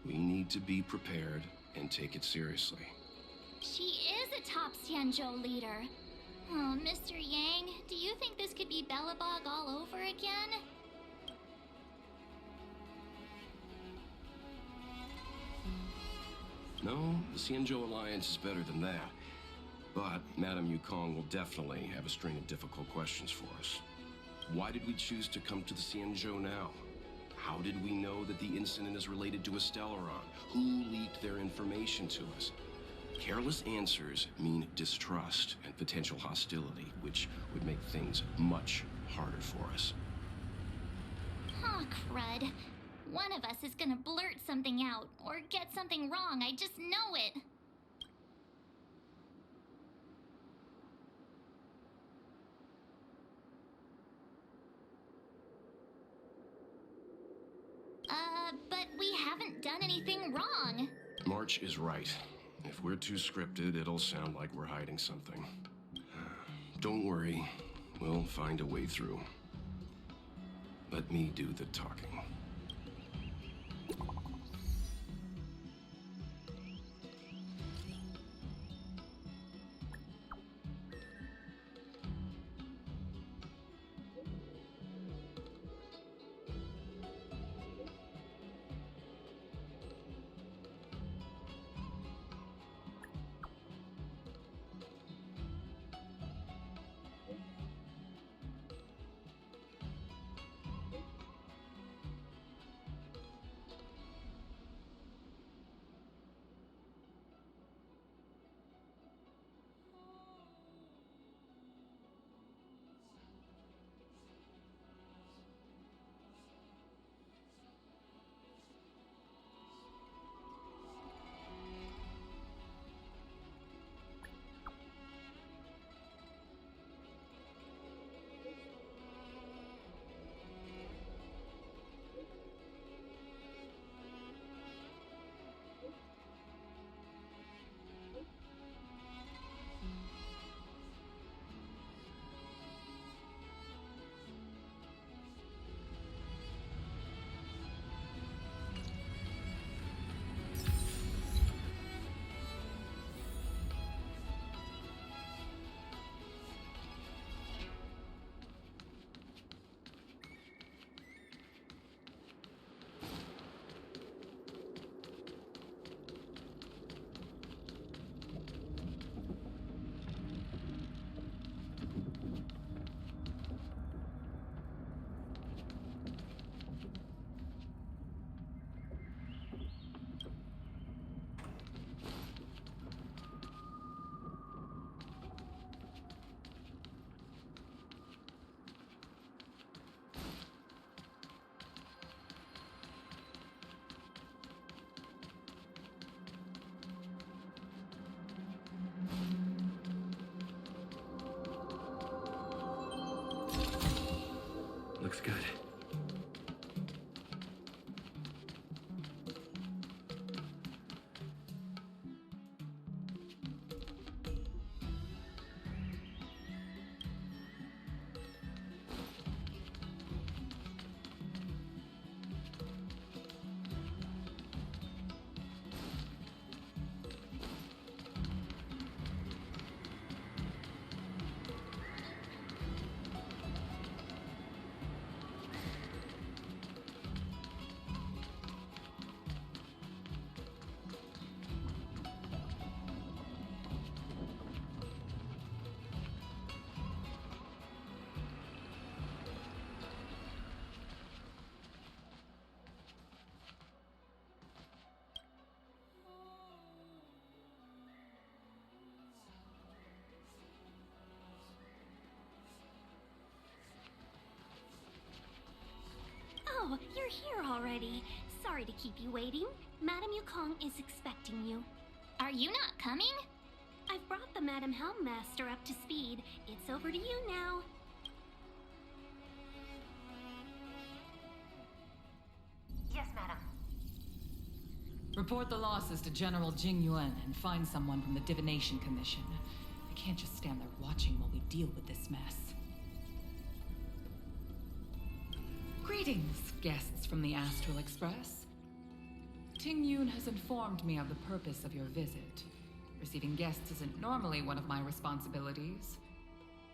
We need to be prepared and take it seriously. She is a top Xianzhou leader. Oh, Mr. Yang, do you think this could be Belobog all over again? No, the Xianzhou Alliance is better than that. But Madame Yukong will definitely have a string of difficult questions for us. Why did we choose to come to the Xianzhou now? How did we know that the incident is related to a Stellaron? Who leaked their information to us? Careless answers mean distrust and potential hostility, which would make things much harder for us. Oh, crud. One of us is gonna blurt something out, or get something wrong, I just know it. But we haven't done anything wrong. March is right. If we're too scripted, it'll sound like we're hiding something. Don't worry, we'll find a way through. Let me do the talking. looks good. Oh, you're here already. Sorry to keep you waiting. Madame Yukong is expecting you. Are you not coming? I've brought the Madame Helmmaster up to speed. It's over to you now. Yes, madam. Report the losses to General Jing Yuan and find someone from the Divination Commission. I can't just stand there watching while we deal with this mess. Greetings, guests from the Astral Express. Ting Yun has informed me of the purpose of your visit. Receiving guests isn't normally one of my responsibilities.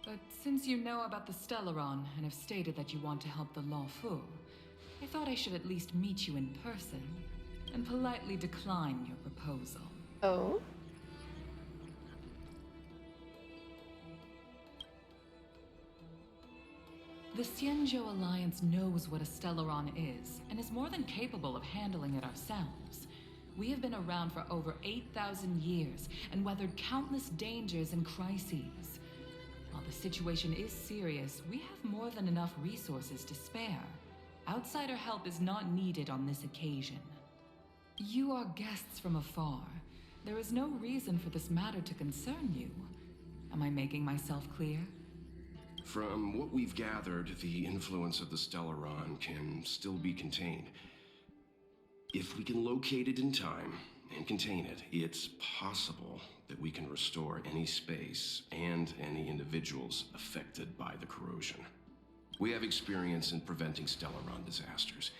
But since you know about the Stellaron and have stated that you want to help the Law Fu, I thought I should at least meet you in person and politely decline your proposal. Oh? The Xianzhou Alliance knows what a Stellaron is, and is more than capable of handling it ourselves. We have been around for over 8,000 years, and weathered countless dangers and crises. While the situation is serious, we have more than enough resources to spare. Outsider help is not needed on this occasion. You are guests from afar. There is no reason for this matter to concern you. Am I making myself clear? From what we've gathered, the influence of the Stellaron can still be contained. If we can locate it in time and contain it, it's possible that we can restore any space and any individuals affected by the corrosion. We have experience in preventing Stellaron disasters,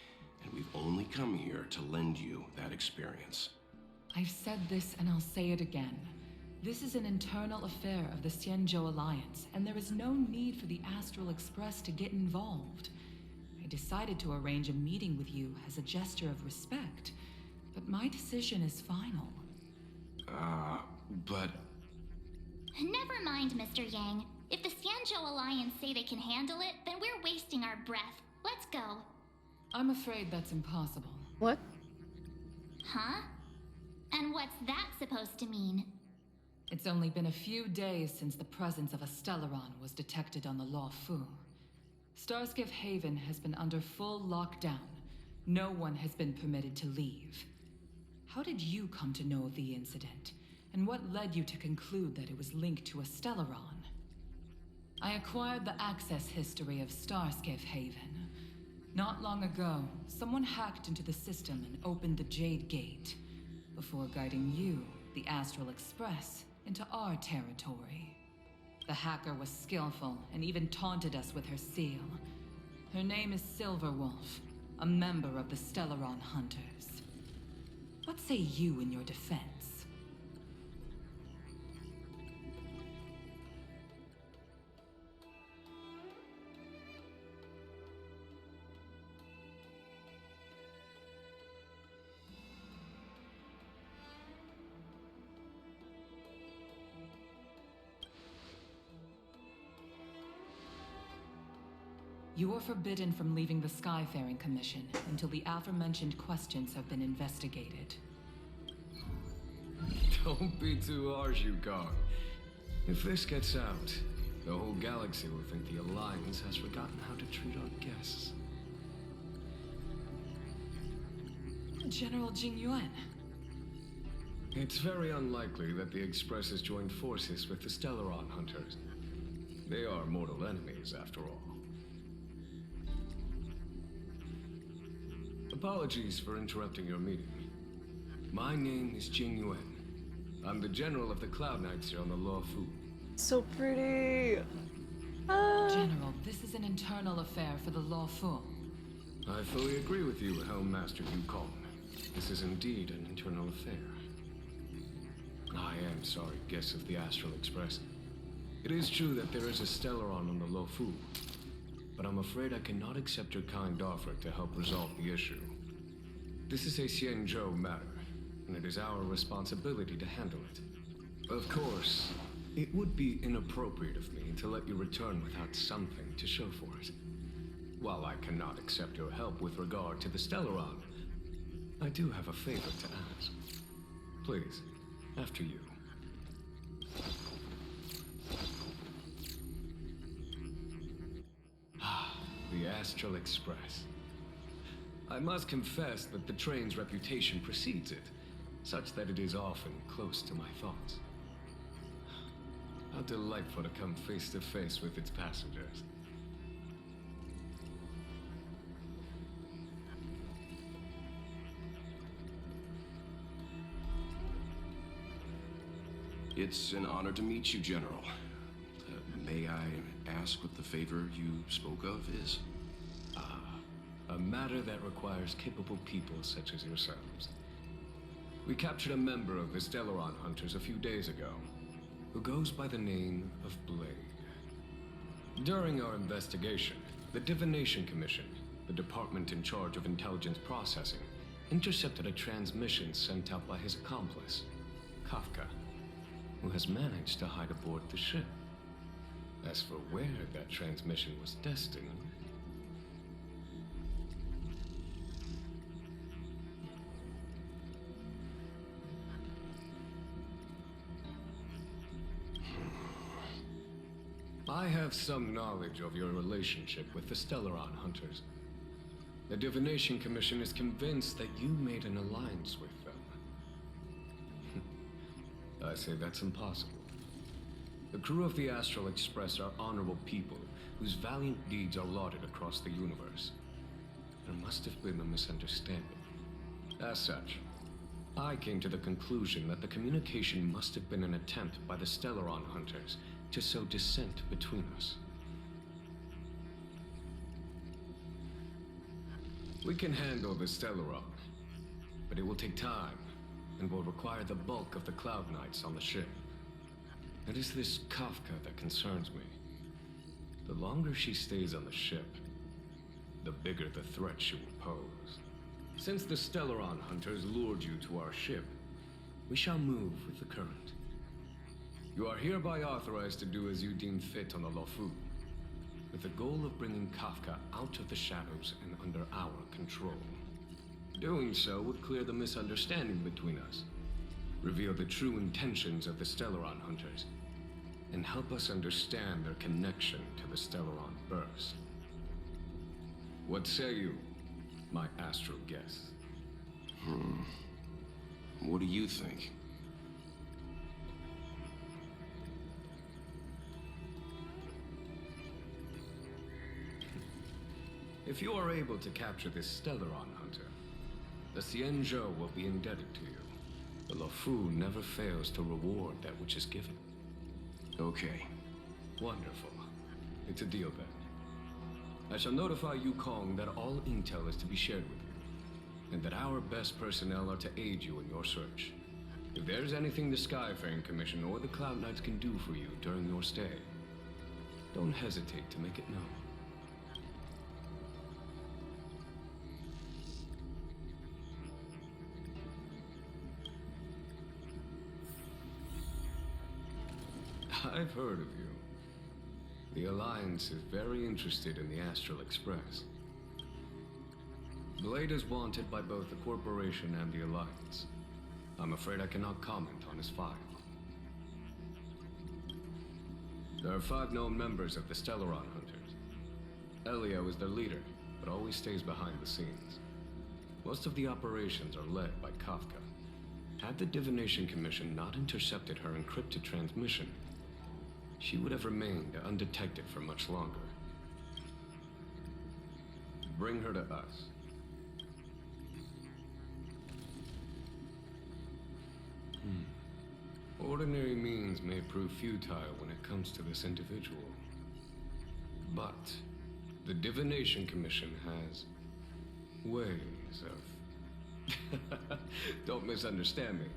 and we've only come here to lend you that experience. I've said this and I'll say it again. This is an internal affair of the Xianzhou Alliance, and there is no need for the Astral Express to get involved. I decided to arrange a meeting with you as a gesture of respect, but my decision is final. But... Never mind, Mr. Yang. If the Xianzhou Alliance say they can handle it, then we're wasting our breath. Let's go. I'm afraid that's impossible. What? Huh? And what's that supposed to mean? It's only been a few days since the presence of a Stellaron was detected on the Law Fu. Starskiff Haven has been under full lockdown. No one has been permitted to leave. How did you come to know of the incident? And what led you to conclude that it was linked to a Stellaron? I acquired the access history of Starskiff Haven. Not long ago, someone hacked into the system and opened the Jade Gate, before guiding you, the Astral Express, into our territory. The hacker was skillful and even taunted us with her seal. Her name is Silverwolf, a member of the Stellaron Hunters. What say you in your defense? You are forbidden from leaving the Skyfaring Commission until the aforementioned questions have been investigated. Don't be too harsh, Yukong. If this gets out, the whole galaxy will think the Alliance has forgotten how to treat our guests. General Jing Yuan. It's very unlikely that the Express has joined forces with the Stellaron Hunters. They are mortal enemies, after all. Apologies for interrupting your meeting. My name is Jing Yuan. I'm the general of the Cloud Knights here on the Law Fu. So pretty. General, this is an internal affair for the Law Fu. I fully agree with you, Helm Master Yukong. This is indeed an internal affair. I am sorry, guests of the Astral Express. It is true that there is a Stellaron on the Lo Fu, but I'm afraid I cannot accept your kind offer to help resolve the issue. This is a Xianzhou matter, and it is our responsibility to handle it. Of course, it would be inappropriate of me to let you return without something to show for it. While I cannot accept your help with regard to the Stellaron, I do have a favor to ask. Please, after you. The Astral Express. I must confess that the train's reputation precedes it, such that it is often close to my thoughts. How delightful to come face to face with its passengers. It's an honor to meet you, General. May I ask what the favor you spoke of is? A matter that requires capable people such as yourselves. We captured a member of the Stellaron Hunters a few days ago, who goes by the name of Blade. During our investigation, the Divination Commission, the department in charge of intelligence processing, intercepted a transmission sent out by his accomplice, Kafka, who has managed to hide aboard the ship. As for where that transmission was destined... I have some knowledge of your relationship with the Stellaron Hunters. The Divination Commission is convinced that you made an alliance with them. I say that's impossible. The crew of the Astral Express are honorable people whose valiant deeds are lauded across the universe. There must have been a misunderstanding. As such, I came to the conclusion that the communication must have been an attempt by the Stellaron Hunters to sow dissent between us. We can handle the Stellaron, but it will take time and will require the bulk of the Cloud Knights on the ship. It is this Kafka that concerns me. The longer she stays on the ship, the bigger the threat she will pose. Since the Stellaron Hunters lured you to our ship, we shall move with the current. You are hereby authorized to do as you deem fit on the Lofu, with the goal of bringing Kafka out of the shadows and under our control. Doing so would clear the misunderstanding between us, reveal the true intentions of the Stellaron Hunters, and help us understand their connection to the Stellaron Burst. What say you, my astral guests? What do you think? If you are able to capture this Stellaron Hunter, the Xianzhou will be indebted to you. The Lofu never fails to reward that which is given. Okay. Wonderful. It's a deal then. I shall notify Yukong that all intel is to be shared with you, and that our best personnel are to aid you in your search. If there's anything the Skyfaring Commission or the Cloud Knights can do for you during your stay, don't hesitate to make it known. I've heard of you. The Alliance is very interested in the Astral Express. Blade is wanted by both the Corporation and the Alliance. I'm afraid I cannot comment on his file. There are 5 known members of the Stellaron Hunters. Elio is their leader, but always stays behind the scenes. Most of the operations are led by Kafka. Had the Divination Commission not intercepted her encrypted transmission, she would have remained undetected for much longer. Bring her to us. Ordinary means may prove futile when it comes to this individual. But the Divination Commission has ways of... Don't misunderstand me.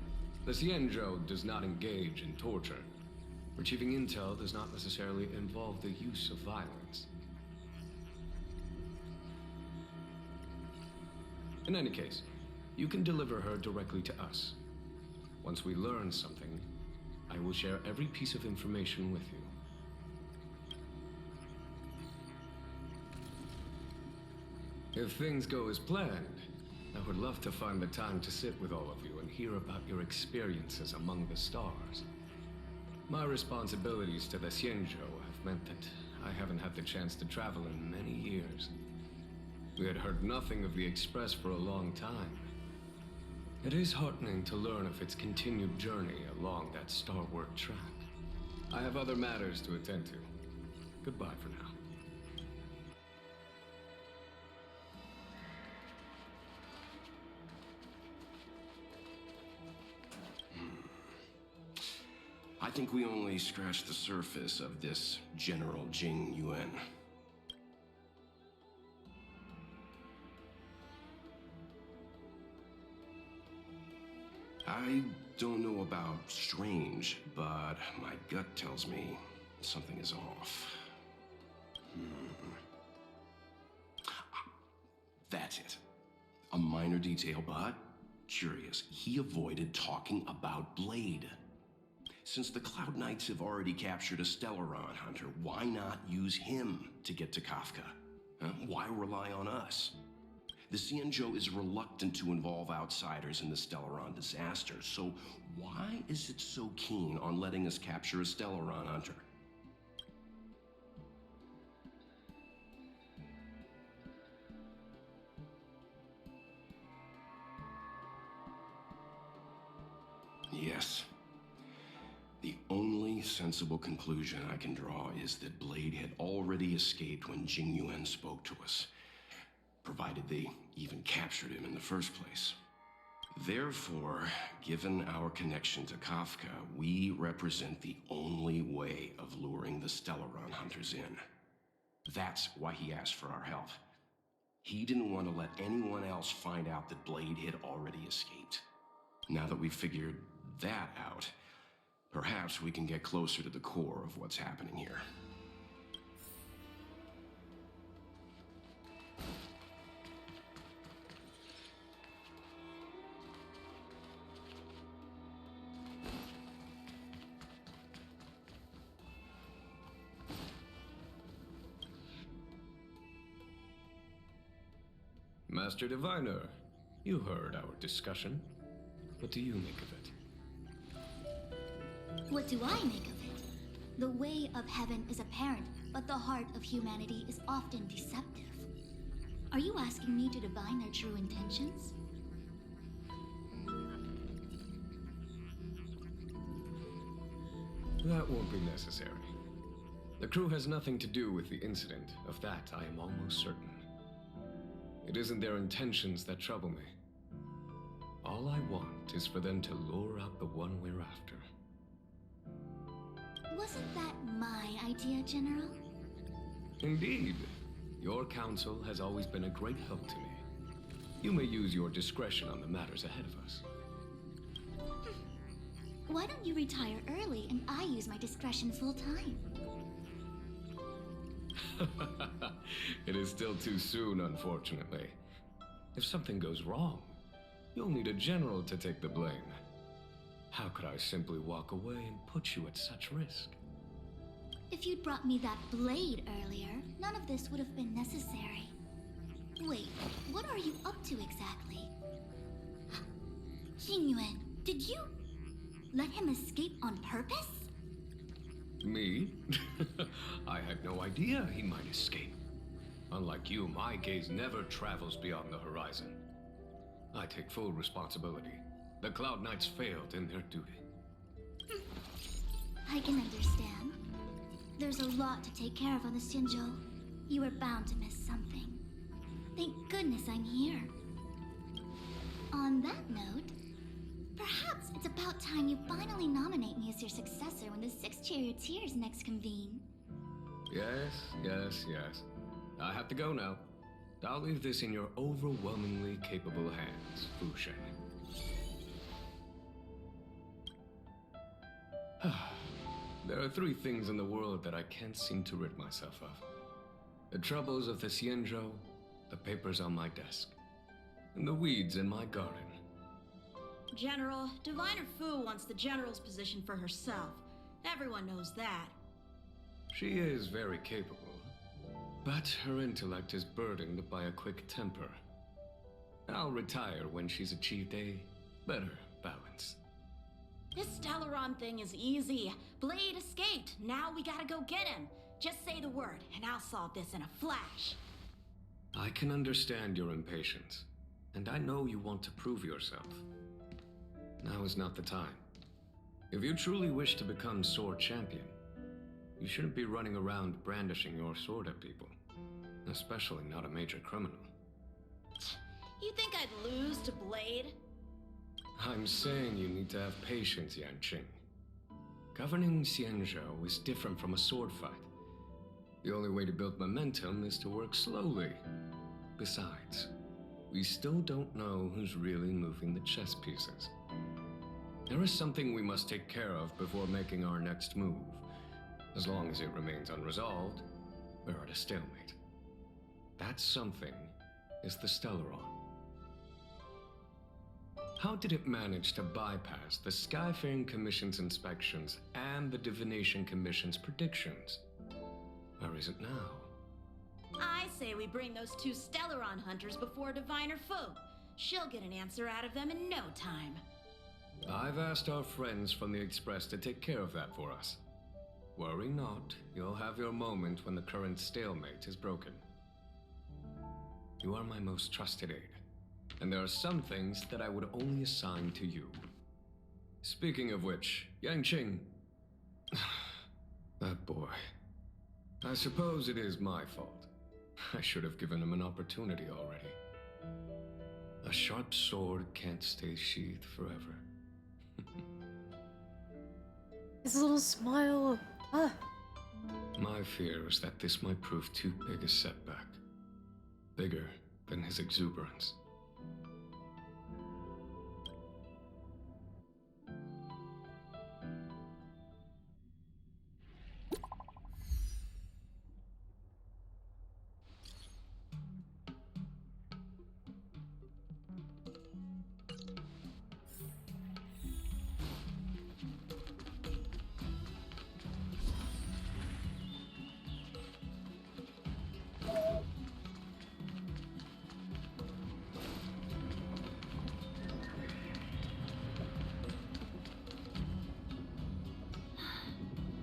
The Xianzhou does not engage in torture. Retrieving intel does not necessarily involve the use of violence. In any case, you can deliver her directly to us. Once we learn something, I will share every piece of information with you. If things go as planned, I would love to find the time to sit with all of you and hear about your experiences among the stars. My responsibilities to the Xianzhou have meant that I haven't had the chance to travel in many years. We had heard nothing of the Express for a long time. It is heartening to learn of its continued journey along that starward track. I have other matters to attend to. Goodbye for now. I think we only scratched the surface of this General Jing Yuan. I don't know about strange, but my gut tells me something is off. That's it. A minor detail, but curious. He avoided talking about Blade. Since the Cloud Knights have already captured a Stellaron hunter, why not use him to get to Kafka? Why rely on us? The Xianzhou is reluctant to involve outsiders in the Stellaron disaster, so why is it so keen on letting us capture a Stellaron hunter? Yes. The only sensible conclusion I can draw is that Blade had already escaped when Jing Yuan spoke to us, provided they even captured him in the first place. Therefore, given our connection to Kafka, we represent the only way of luring the Stellaron hunters in. That's why he asked for our help. He didn't want to let anyone else find out that Blade had already escaped. Now that we've figured that out, perhaps we can get closer to the core of what's happening here. Master Diviner, you heard our discussion. What do you make of it? What do I make of it? The way of heaven is apparent, but the heart of humanity is often deceptive. Are you asking me to divine their true intentions? That won't be necessary. The crew has nothing to do with the incident. Of that, I am almost certain. It isn't their intentions that trouble me. All I want is for them to lure out the one we're after. Wasn't that my idea, General? Indeed. Your counsel has always been a great help to me. You may use your discretion on the matters ahead of us. Why don't you retire early and I use my discretion full time? It is still too soon, unfortunately. If something goes wrong, you'll need a general to take the blame. How could I simply walk away and put you at such risk? If you'd brought me that blade earlier, none of this would have been necessary. Wait, what are you up to exactly? Jing Yuan, did you let him escape on purpose? Me? I had no idea he might escape. Unlike you, my gaze never travels beyond the horizon. I take full responsibility. The Cloud Knights failed in their duty. I can understand. There's a lot to take care of on the Xianzhou. You were bound to miss something. Thank goodness I'm here. On that note, perhaps It's about time you finally nominate me as your successor when the Six Charioteers next convene. Yes. I have to go now. I'll leave this in your overwhelmingly capable hands, Fu Shen. There are three things in the world that I can't seem to rid myself of. The troubles of the Xianzhou, the papers on my desk, and the weeds in my garden. General, Diviner Fu wants the General's position for herself. Everyone knows that. She is very capable, but her intellect is burdened by a quick temper. I'll retire when she's achieved a better balance. This Stellaron thing is easy. Blade escaped. Now we gotta go get him. Just say the word, and I'll solve this in a flash. I can understand your impatience, and I know you want to prove yourself. Now is not the time. If you truly wish to become sword champion, you shouldn't be running around brandishing your sword at people, especially not a major criminal. You think I'd lose to Blade? I'm saying you need to have patience, Yanqing. Governing Xianzhou is different from a sword fight. The only way to build momentum is to work slowly. Besides, we still don't know who's really moving the chess pieces. There is something we must take care of before making our next move. As long as it remains unresolved, we're at a stalemate. That something is the Stellaron. How did it manage to bypass the Skyfaring Commission's inspections and the Divination Commission's predictions? Where is it now? I say we bring those two Stellaron hunters before Diviner Fu. She'll get an answer out of them in no time. I've asked our friends from the Express to take care of that for us. Worry not, you'll have your moment when the current stalemate is broken. You are my most trusted aide, and there are some things that I would only assign to you. Speaking of which, Yanqing... that boy. I suppose it is my fault. I should have given him an opportunity already. A sharp sword can't stay sheathed forever. His little smile. Ah. My fear is that this might prove too big a setback. Bigger than his exuberance.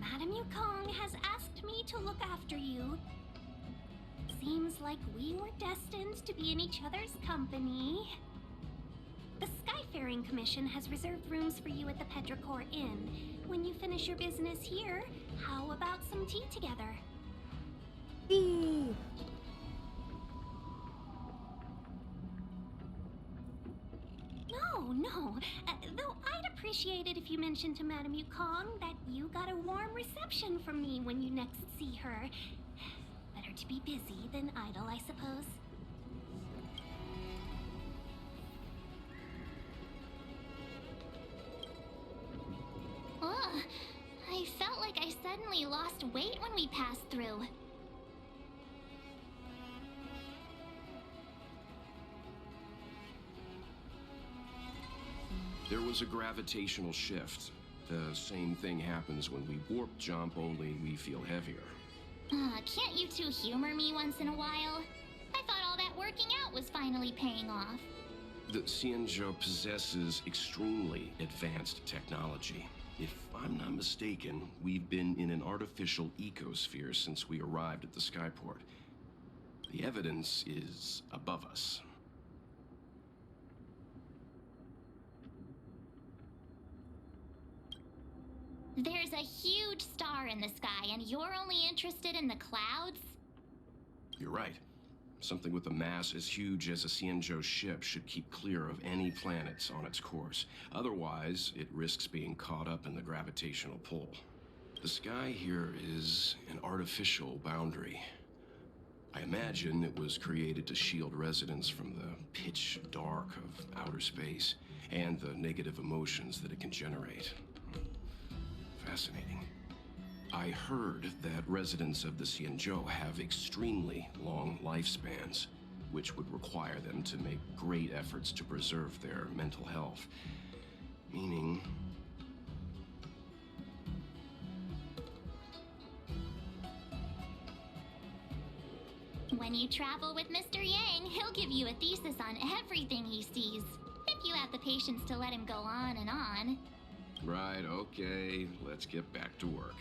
Madame Yukong has asked me to look after you. Seems like we were destined to be in each other's company. The Skyfaring Commission has reserved rooms for you at the Petrichor Inn. When you finish your business here, how about some tea together? Tea. No. Though I'd appreciate it if you mentioned to Madame Yukong that you got a warm reception from me when you next see her. Better to be busy than idle, I suppose. Ugh, I felt like I suddenly lost weight when we passed through. There was a gravitational shift. The same thing happens when we warp jump, only we feel heavier. Can't you two humor me once in a while? I thought all that working out was finally paying off. The Xianzhou possesses extremely advanced technology. If I'm not mistaken, we've been in an artificial ecosphere since we arrived at the skyport. The evidence is above us. There's a huge star in the sky, and you're only interested in the clouds? You're right. Something with a mass as huge as a Xianzhou ship should keep clear of any planets on its course. Otherwise, it risks being caught up in the gravitational pull. The sky here is an artificial boundary. I imagine it was created to shield residents from the pitch dark of outer space and the negative emotions that it can generate. Fascinating. I heard that residents of the Xianzhou have extremely long lifespans, which would require them to make great efforts to preserve their mental health. Meaning... When you travel with Mr. Yang, he'll give you a thesis on everything he sees. If you have the patience to let him go on and on. Right, okay. Let's get back to work.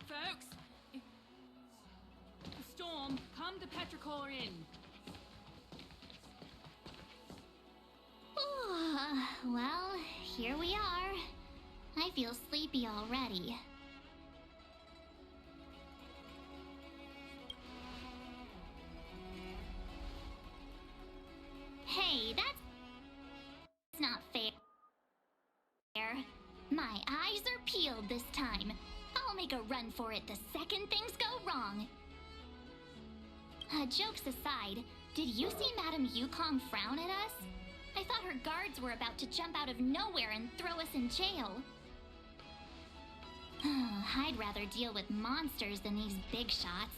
Folks! Storm, come to Petrichor Inn. Well, here we are. I feel sleepy already. Hey, that's not fair. My eyes are peeled this time. I'll make a run for it the second things go wrong. Jokes aside, did you see Madame Yukong frown at us? I thought her guards were about to jump out of nowhere and throw us in jail. I'd rather deal with monsters than these big shots.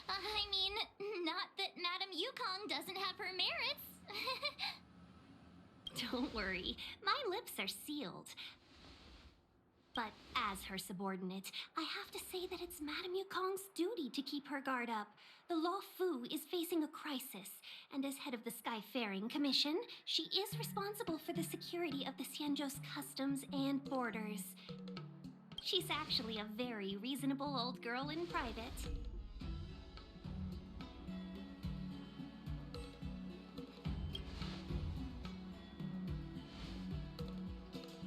I mean, not that Madame Yukong doesn't have her merits. Don't worry, my lips are sealed. But as her subordinate, I have to say that it's Madame Yukong's duty to keep her guard up. The Law Fu is facing a crisis, and as head of the Skyfaring Commission, she is responsible for the security of the Xianzhou's customs and borders. She's actually a very reasonable old girl in private.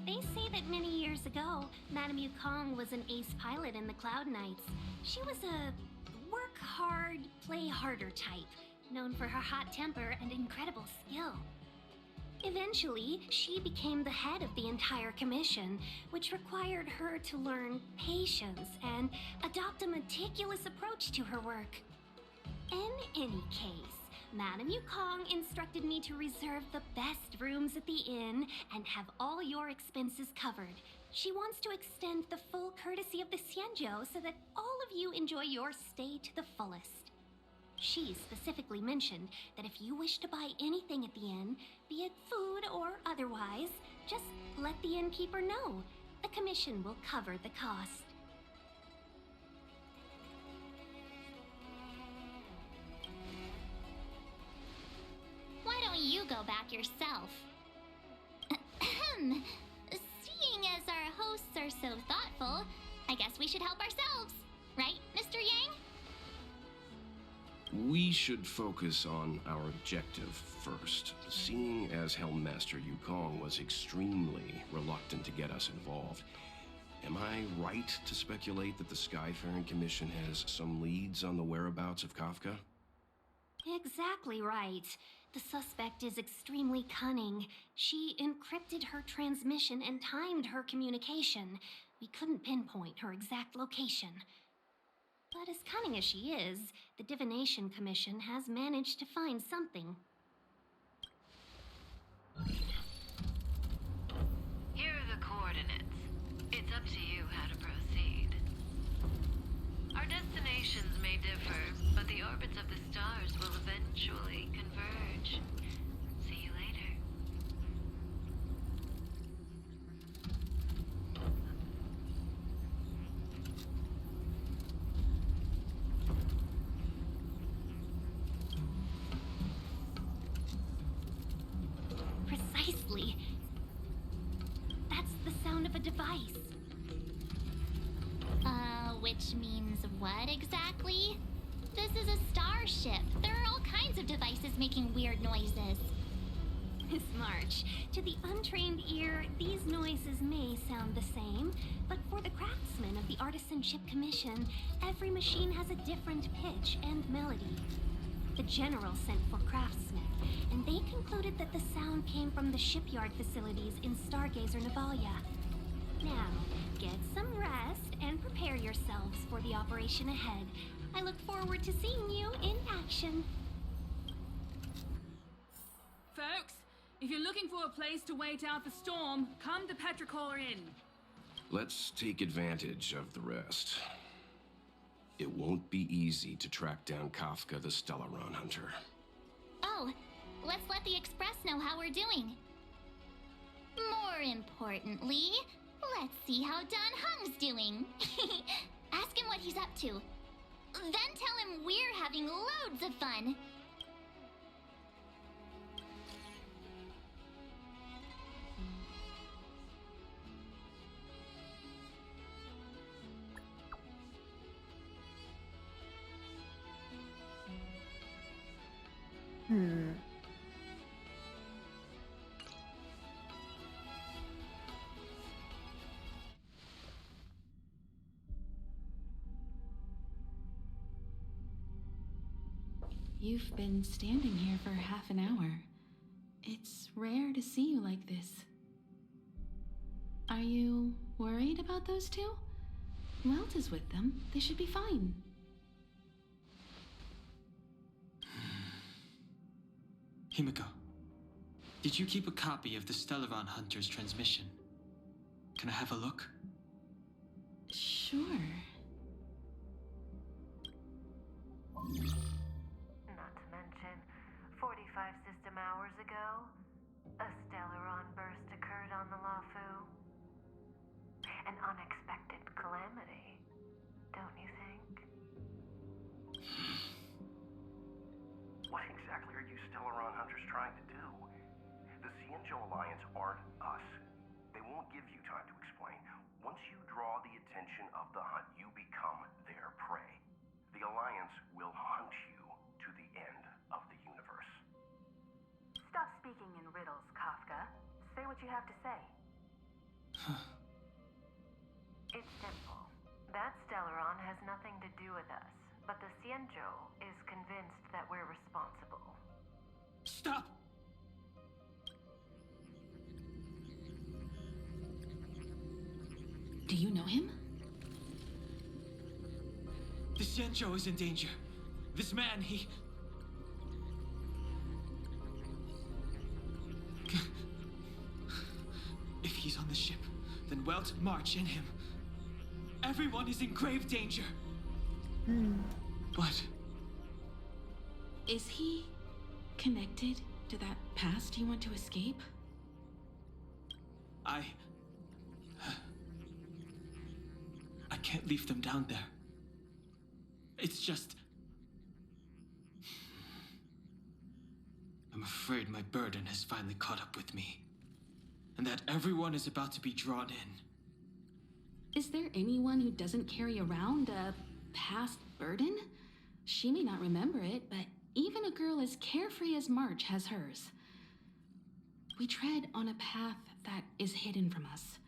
They say that many years ago, Madame Yukong was an ace pilot in the Cloud Knights. She was a work hard, play harder type, known for her hot temper and incredible skill. Eventually, she became the head of the entire commission, which required her to learn patience and adopt a meticulous approach to her work. In any case, Madame Yukong instructed me to reserve the best rooms at the inn and have all your expenses covered. She wants to extend the full courtesy of the Xianzhou so that all of you enjoy your stay to the fullest. She specifically mentioned that if you wish to buy anything at the inn, be it food or otherwise, just let the innkeeper know. The commission will cover the cost. Why don't you go back yourself? Seeing as our hosts are so thoughtful, I guess we should help ourselves. Right, Mr. Yang? We should focus on our objective first. Seeing as Helmmaster Yukong was extremely reluctant to get us involved, am I right to speculate that the Skyfaring Commission has some leads on the whereabouts of Kafka? Exactly right. The suspect is extremely cunning. She encrypted her transmission and timed her communication. We couldn't pinpoint her exact location. But as cunning as she is, the Divination Commission has managed to find something. Here are the coordinates. It's up to you how to proceed. Our destinations may differ, but the orbits of the stars will eventually converge. See you later. Precisely. That's the sound of a device. Which means what exactly? This is a starship. There are all kinds of devices making weird noises. Miss March, to the untrained ear, these noises may sound the same, but for the craftsmen of the Artisanship Commission, every machine has a different pitch and melody. The General sent for craftsmen, and they concluded that the sound came from the shipyard facilities in Stargazer Navalia. Now, get some rest and prepare yourselves for the operation ahead. I look forward to seeing you in action. Folks, if you're looking for a place to wait out the storm, come to Petrichor Inn. Let's take advantage of the rest. It won't be easy to track down Kafka the Stellaron Hunter. Oh, let's let the Express know how we're doing. More importantly, let's see how Don Hung's doing. Ask him what he's up to. Then tell him we're having loads of fun. You've been standing here for half an hour. It's rare to see you like this. Are you worried about those two? Welt is with them. They should be fine. Himiko, did you keep a copy of the Stellaron Hunter's transmission? Can I have a look? Sure. Not to mention, 45 system hours ago, a Stellaron burst occurred on the Lafu. An unexpected calamity, don't you think? What exactly are you Stellaron Hunters trying to do? The Cienjo Alliance aren't us. They won't give you time to explain. Once you draw the attention of the hunt, you become their prey. The Alliance will hunt you to the end of the universe. Stop speaking in riddles, Kafka. Say what you have to say. It's simple. That Stellaron has nothing to do with us, but the Cienjo is convinced that we're responsible. Stop! Do you know him? The Xianzhou is in danger. This man, he... If he's on the ship, then Welt, March, and him. Everyone is in grave danger. But... Is he connected to that past you want to escape? I can't leave them down there. It's just... I'm afraid my burden has finally caught up with me. And that everyone is about to be drawn in. Is there anyone who doesn't carry around a past burden? She may not remember it, but even a girl as carefree as March has hers. We tread on a path that is hidden from us.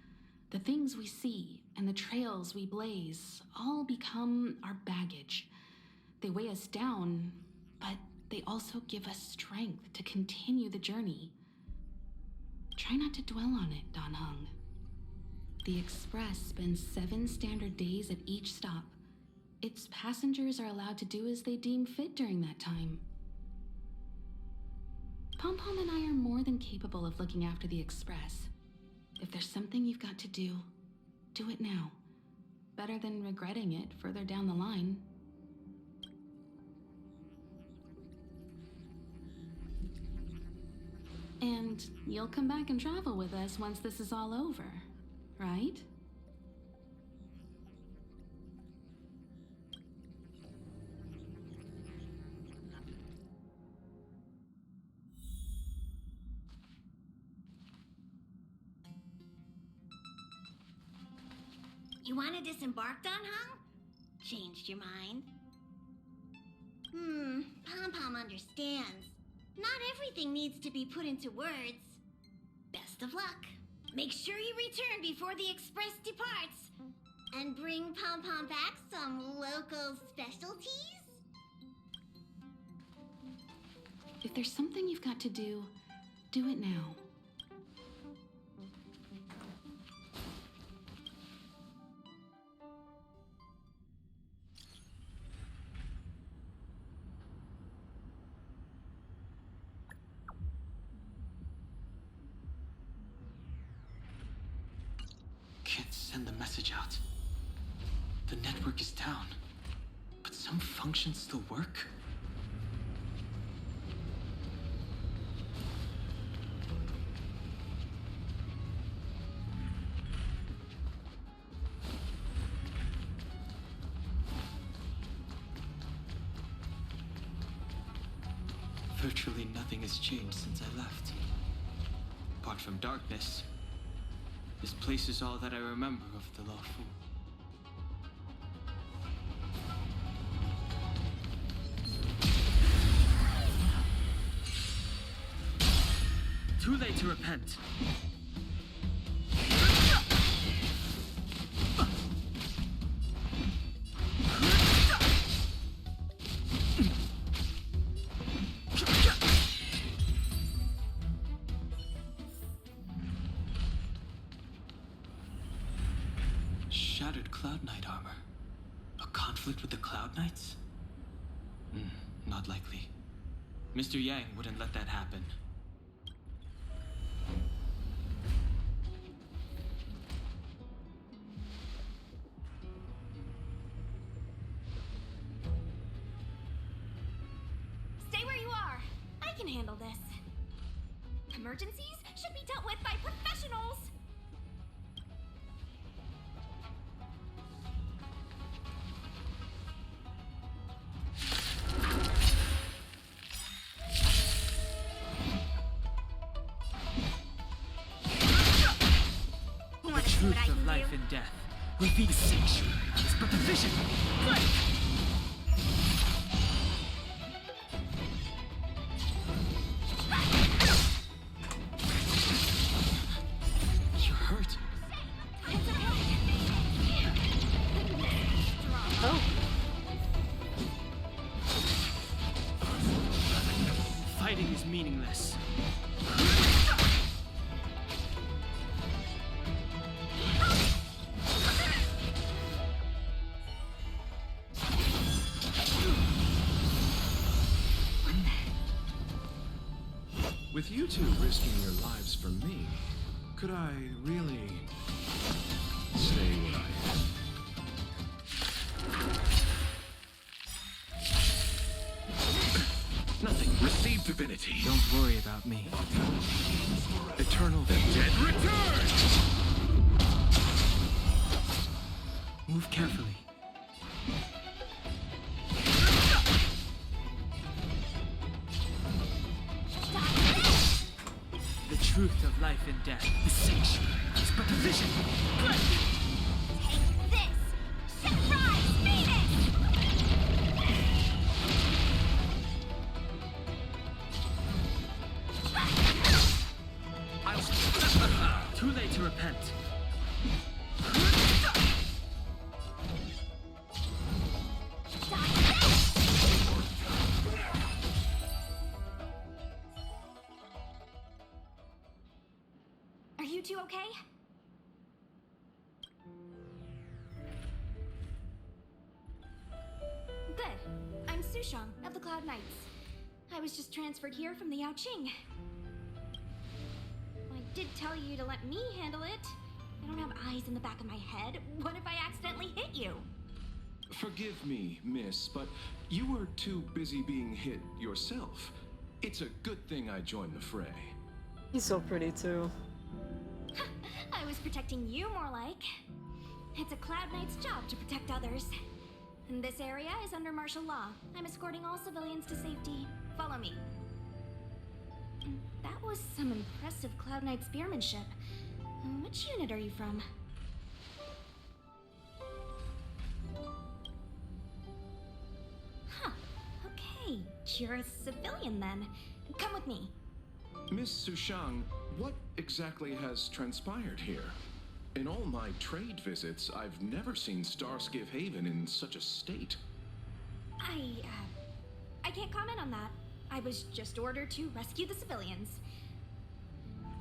The things we see and the trails we blaze all become our baggage. They weigh us down, but they also give us strength to continue the journey. Try not to dwell on it, Don Hung. The Express spends 7 standard days at each stop. Its passengers are allowed to do as they deem fit during that time. Pom Pom and I are more than capable of looking after the Express. If there's something you've got to do it now. Better than regretting it further down the line. And you'll come back and travel with us once this is all over, right? You want to disembark, Don Hung? Changed your mind? Pom Pom understands. Not everything needs to be put into words. Best of luck. Make sure you return before the express departs. And bring Pom Pom back some local specialties? If there's something you've got to do it now. Can't send the message out. The network is down, but some functions still work. Virtually nothing has changed since I left. Apart from darkness, this place is all that I remember of the Lawful. Too late to repent. Shattered Cloud Knight armor. A conflict with the Cloud Knights? Not likely. Mr. Yang wouldn't let that happen. Stay where you are. I can handle this. Emergencies should be dealt with by professionals. The truth of life and death will be the sanctuary. It's but the vision. You're hurt. Oh. Fighting is meaningless. With you two risking your lives for me, could I really stay where I am? Nothing. Receive divinity. Don't worry about me. Eternal the dead return! Move carefully. The truth of life and death, the sanctuary, is but a vision. Take this! Surprise Phoenix! Too late to repent. Are you two okay? Good. I'm Sushang of the Cloud Knights. I was just transferred here from the Yaoqing. I did tell you to let me handle it. I don't have eyes in the back of my head. What if I accidentally hit you? Forgive me, miss, but you were too busy being hit yourself. It's a good thing I joined the fray. He's so pretty too. I was protecting you more like. It's a Cloud Knight's job to protect others. And this area is under martial law. I'm escorting all civilians to safety. Follow me. That was some impressive Cloud Knight spearmanship. Which unit are you from? Huh. You're a civilian then. Come with me. Miss Sushang, what exactly has transpired here? In all my trade visits, I've never seen Starskiff Haven in such a state. I can't comment on that. I was just ordered to rescue the civilians.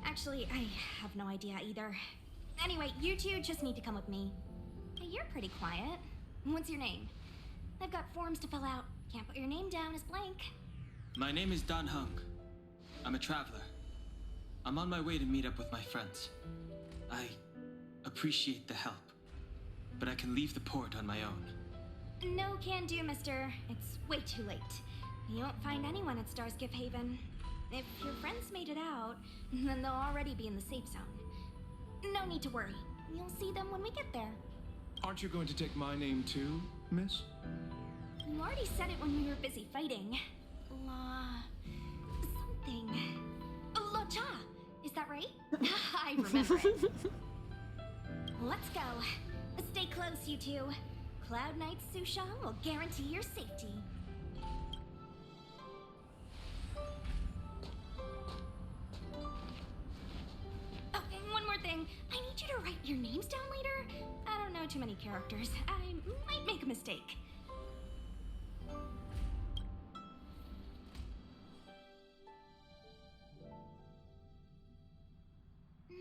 Actually, I have no idea either. Anyway, you two just need to come with me. Hey, you're pretty quiet. What's your name? I've got forms to fill out. Can't put your name down as blank. My name is Dan Hung. I'm a traveler. I'm on my way to meet up with my friends. I appreciate the help, but I can leave the port on my own. No can do, mister. It's way too late. You won't find anyone at Starskiff Haven. If your friends made it out, then they'll already be in the safe zone. No need to worry. You'll see them when we get there. Aren't you going to take my name too, miss? You already said it when we were busy fighting. Something. La Cha! Is that right? I remember it. Let's go. Stay close, you two. Cloud Knight Sushang will guarantee your safety. Oh, and one more thing. I need you to write your names down later. I don't know too many characters. I might make a mistake.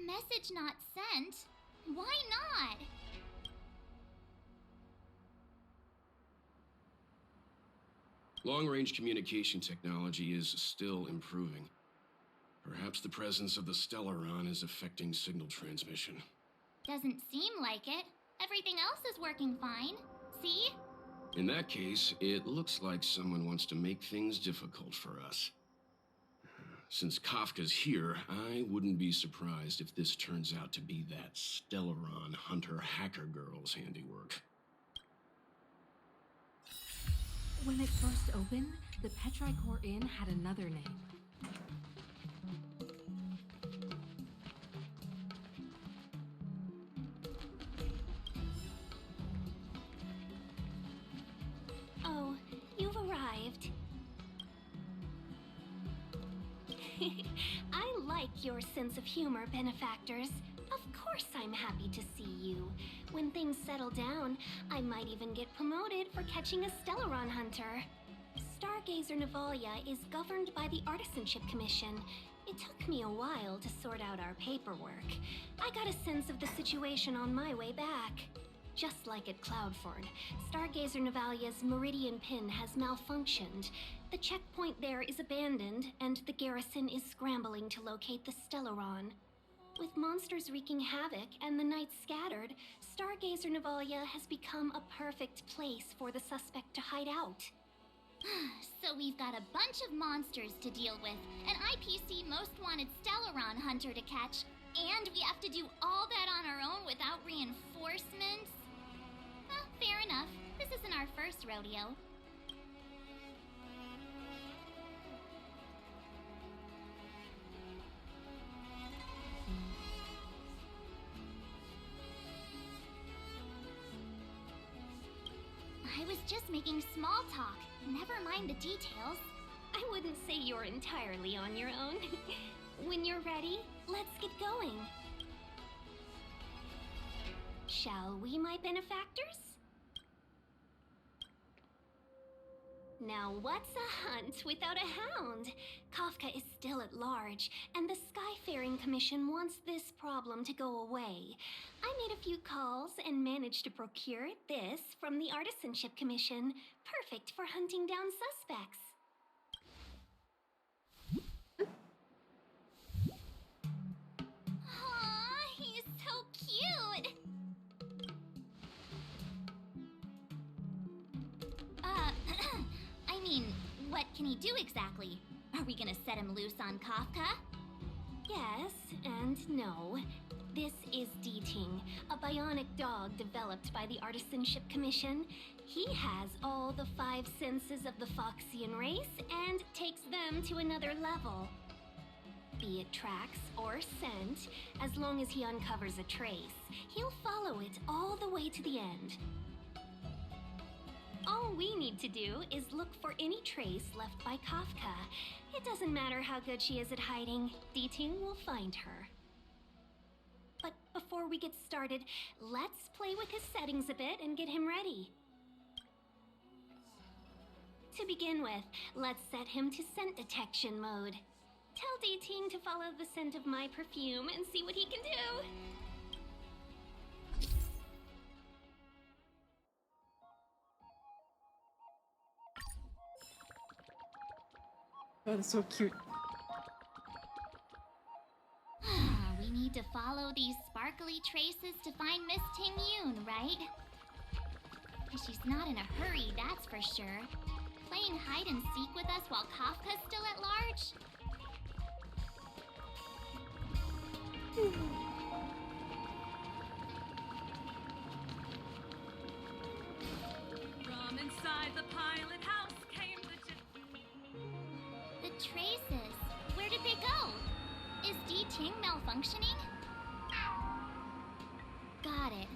Message not sent? Why not? Long-range communication technology is still improving. Perhaps the presence of the Stellaron is affecting signal transmission. Doesn't seem like it. Everything else is working fine. See? In that case, it looks like someone wants to make things difficult for us. Since Kafka's here, I wouldn't be surprised if this turns out to be that Stellaron hunter hacker girl's handiwork. When it first opened, the Petrichor Inn had another name. Oh, you've arrived. I like your sense of humor, benefactors. Of course I'm happy to see you. When things settle down, I might even get promoted for catching a Stellaron hunter. Stargazer Navalia is governed by the Artisanship Commission. It took me a while to sort out our paperwork. I got a sense of the situation on my way back. Just like at Cloudford, Stargazer Navalia's Meridian Pin has malfunctioned. The checkpoint there is abandoned, and the garrison is scrambling to locate the Stellaron. With monsters wreaking havoc and the night scattered, Stargazer Navalia has become a perfect place for the suspect to hide out. So we've got a bunch of monsters to deal with, an IPC Most Wanted Stellaron hunter to catch, and we have to do all that on our own without reinforcements? Well, fair enough. This isn't our first rodeo. I was just making small talk. Never mind the details. I wouldn't say you're entirely on your own. When you're ready, let's get going. Shall we, my benefactors? Now, what's a hunt without a hound? Kafka is still at large, and the Skyfaring Commission wants this problem to go away. I made a few calls and managed to procure this from the Artisanship Commission. Perfect for hunting down suspects. Aw, he's so cute! I mean, what can he do exactly? Are we gonna set him loose on Kafka? Yes and no. This is Deeting, a bionic dog developed by the Artisanship Commission. He has all the 5 senses of the Foxian race and takes them to another level. Be it tracks or scent, as long as he uncovers a trace, he'll follow it all the way to the end. All we need to do is look for any trace left by Kafka. It doesn't matter how good she is at hiding, D-Ting will find her. But before we get started, let's play with his settings a bit and get him ready. To begin with, let's set him to scent detection mode. Tell D-Ting to follow the scent of my perfume and see what he can do. Oh, that's so cute. We need to follow these sparkly traces to find Miss Ting Yoon, right? She's not in a hurry, that's for sure. Playing hide and seek with us while Kafka's still at large? From inside the pilot house came The traces. Where did they go? Is D-Ting malfunctioning? Got it.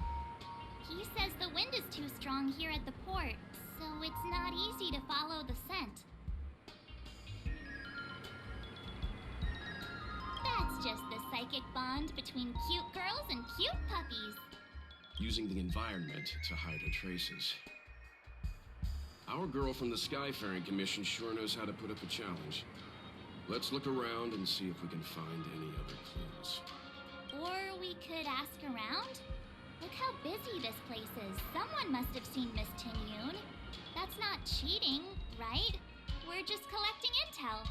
He says the wind is too strong here at the port, so it's not easy to follow the scent. That's just the psychic bond between cute girls and cute puppies. Using the environment to hide her traces. Our girl from the Skyfaring Commission sure knows how to put up a challenge. Let's look around and see if we can find any other clues. Or we could ask around? Look how busy this place is. Someone must have seen Miss Ting Yoon. That's not cheating, right? We're just collecting intel.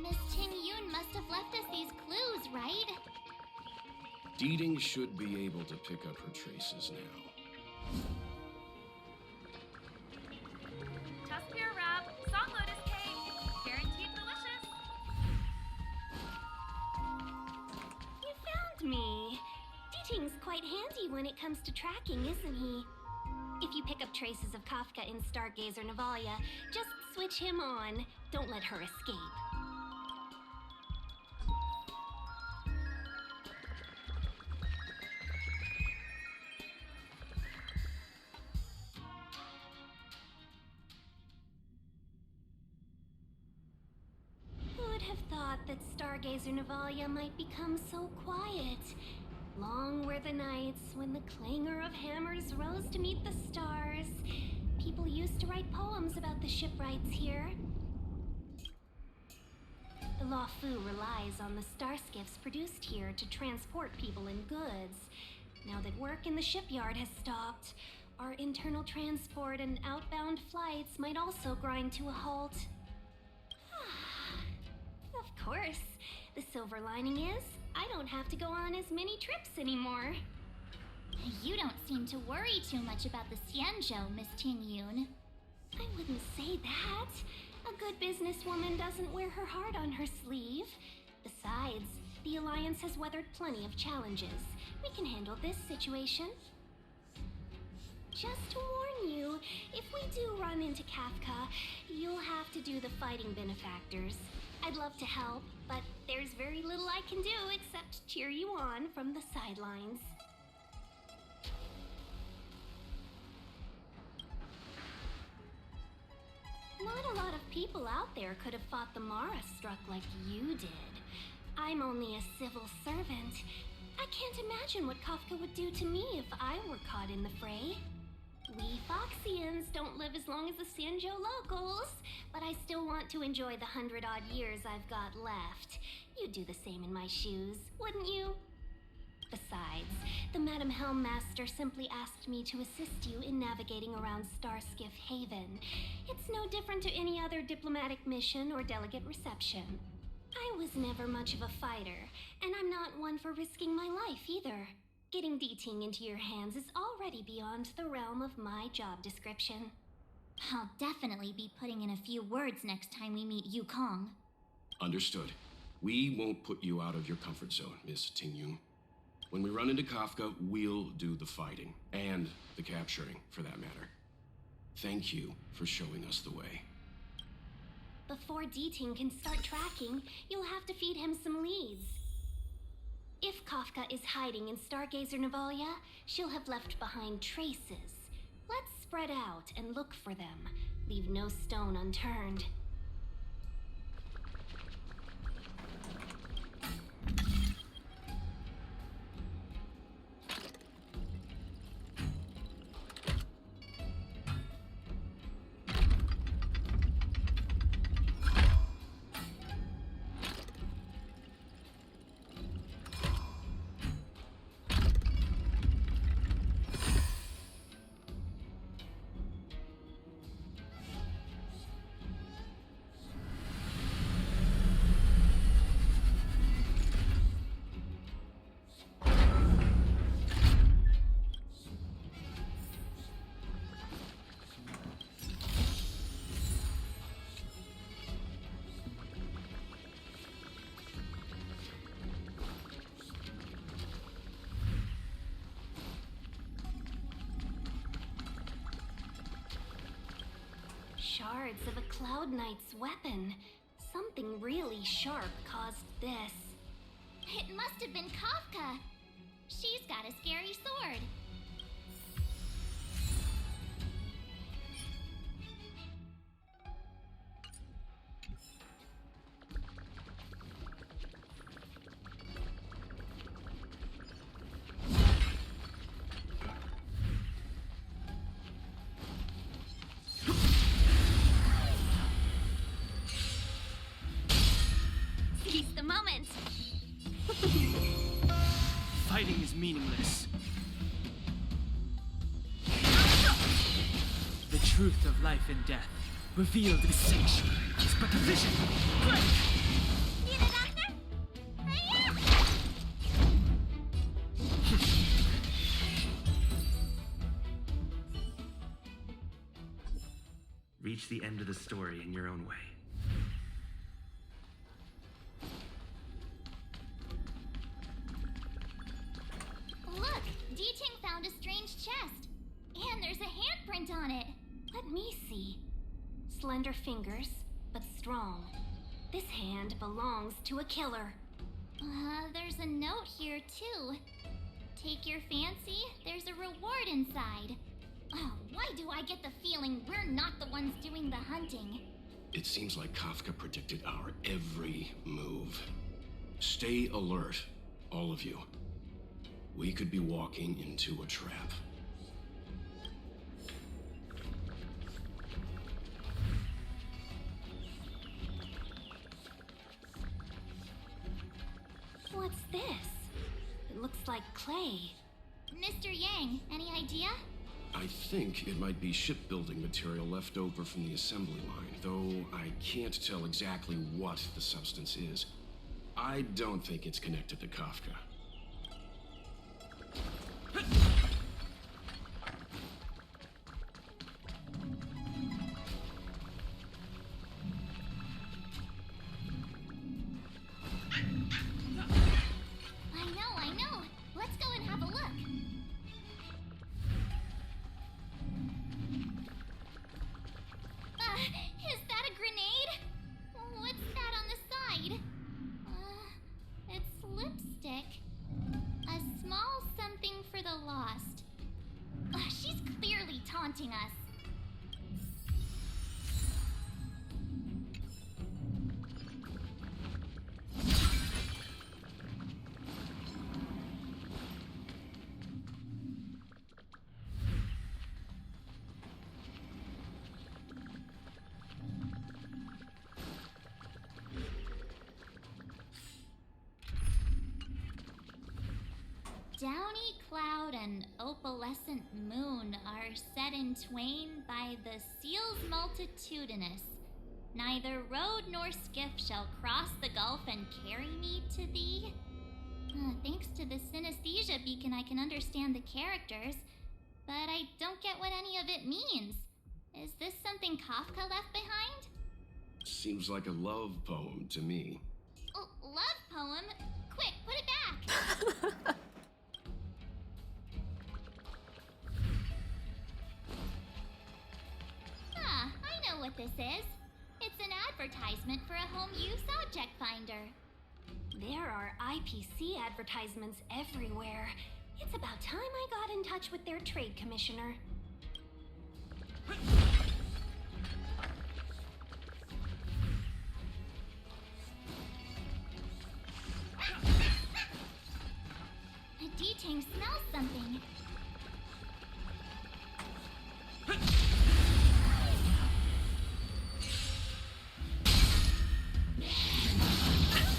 Miss Ting Yoon must have left us these clues, right? D-Ting should be able to pick up her traces now. Tuskbear wrap, salt lotus cake, guaranteed delicious. You found me. D-Ting's quite handy when it comes to tracking, isn't he? If you pick up traces of Kafka in Stargazer Navalia, just switch him on. Don't let her escape. Who would have thought that Stargazer Navalia might become so quiet? Long were the nights when the clangor of hammers rose to meet the stars. People used to write poems about the shipwrights here. The Lafu relies on the star skiffs produced here to transport people and goods. Now that work in the shipyard has stopped, our internal transport and outbound flights might also grind to a halt. Of course. The silver lining is, I don't have to go on as many trips anymore. You don't seem to worry too much about the Xianzhou, Miss Ting Yoon. I wouldn't say that. A good businesswoman doesn't wear her heart on her sleeve. Besides, the Alliance has weathered plenty of challenges. We can handle this situation. Just to warn you, if we do run into Kafka, you'll have to do the fighting benefactors. I'd love to help, but there's very little I can do except cheer you on from the sidelines. Not a lot of people out there could have fought the Mara struck like you did. I'm only a civil servant. I can't imagine what Kafka would do to me if I were caught in the fray. We Foxians don't live as long as the Sanjo locals, but I still want to enjoy the 100-odd years I've got left. You'd do the same in my shoes, wouldn't you? Besides, the Madam Helmmaster simply asked me to assist you in navigating around Starskiff Haven. It's no different to any other diplomatic mission or delegate reception. I was never much of a fighter, and I'm not one for risking my life either. Getting D-Ting into your hands is already beyond the realm of my job description. I'll definitely be putting in a few words next time we meet Yukong. Understood. We won't put you out of your comfort zone, Miss Tingyun. When we run into Kafka, we'll do the fighting, and the capturing, for that matter. Thank you for showing us the way. Before D-Ting can start tracking, you'll have to feed him some leads. If Kafka is hiding in Stargazer Navalia, she'll have left behind traces. Let's spread out and look for them. Leave no stone unturned. Shards of a Cloud Knight's weapon. Something really sharp caused this. It must have been Kafka. She's got a scary sword. Seize the moment. Fighting is meaningless. The truth of life and death, revealed in sanctuary, is but a vision. Break! Need a doctor? Hurry Reach the end of the story in your own way. Look, D-Ting found a strange chest. And there's a handprint on it. Let me see. Slender fingers, but strong. This hand belongs to a killer. There's a note here, too. Take your fancy, there's a reward inside. Oh, why do I get the feeling we're not the ones doing the hunting? It seems like Kafka predicted our every move. Stay alert, all of you. We could be walking into a trap. What's this? It looks like clay. Mr. Yang, any idea? I think it might be shipbuilding material left over from the assembly line, though I can't tell exactly what the substance is. I don't think it's connected to Kafka. I know. Let's go and have a look. Is that a grenade? What's that on the side? It's lipstick. A small something for the lost. She's clearly taunting us. downy cloud and opalescent moon are set in twain by the seals multitudinous. Neither road nor skiff shall cross the gulf and carry me to thee. Thanks to the synesthesia beacon, I can understand the characters, but I don't get what any of it means. Is this something Kafka left behind? Seems like a love poem to me. Love poem? Quick, put it back! I know what this is. It's an advertisement for a home use object finder. There are IPC advertisements everywhere. It's about time I got in touch with their trade commissioner. D-Tang smells something.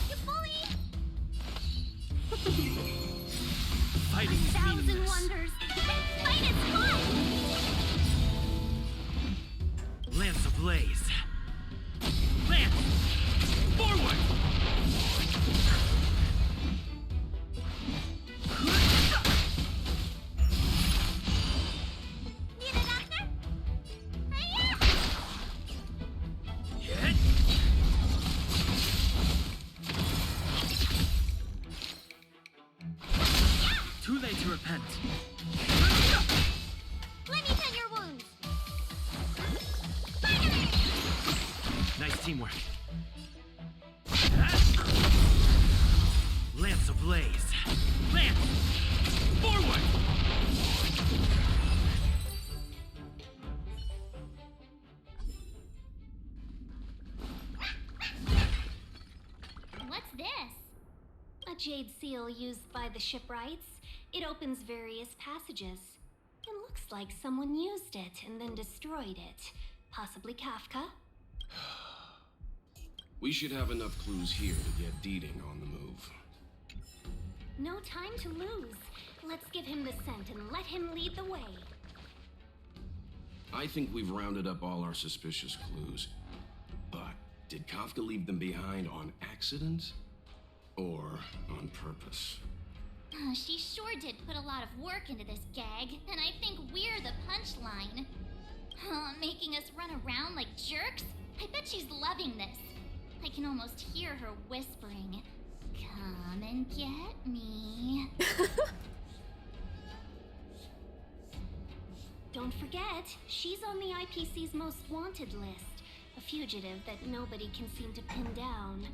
You bully! Fighting is 1,000 meaningless. wonders! This fight is fun! Lance ablaze. Lance! Forward! Need a doctor? Hit! Too late to repent. Let me tend your wounds. Nice teamwork. Lance ablaze. Lance! Forward! What's this? A jade seal used by the shipwrights. It opens various passages. It looks like someone used it and then destroyed it. Possibly Kafka? We should have enough clues here to get Deeding on the move. No time to lose. Let's give him the scent and let him lead the way. I think we've rounded up all our suspicious clues. But did Kafka leave them behind on accident? Or on purpose? She sure did put a lot of work into this gag, and I think we're the punchline. Making us run around like jerks? I bet she's loving this. I can almost hear her whispering, "Come and get me." Don't forget, she's on the IPC's most wanted list. A fugitive that nobody can seem to pin down.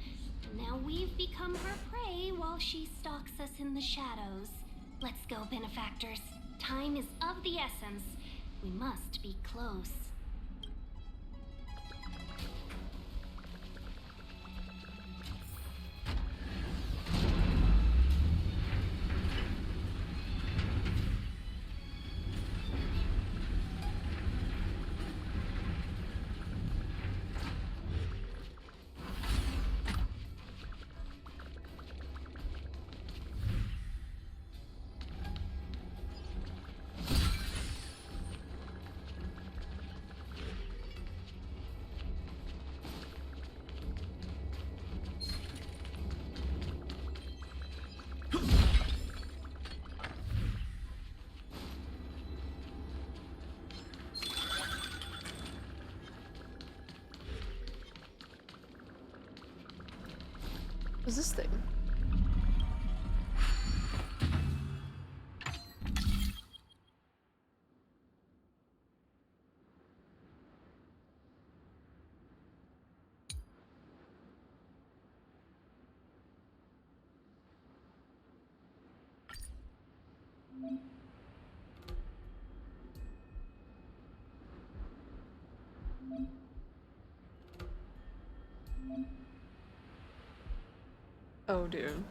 Now we've become her prey while she stalks us in the shadows. Let's go, benefactors. Time is of the essence. We must be close. What's this thing? Oh, dude.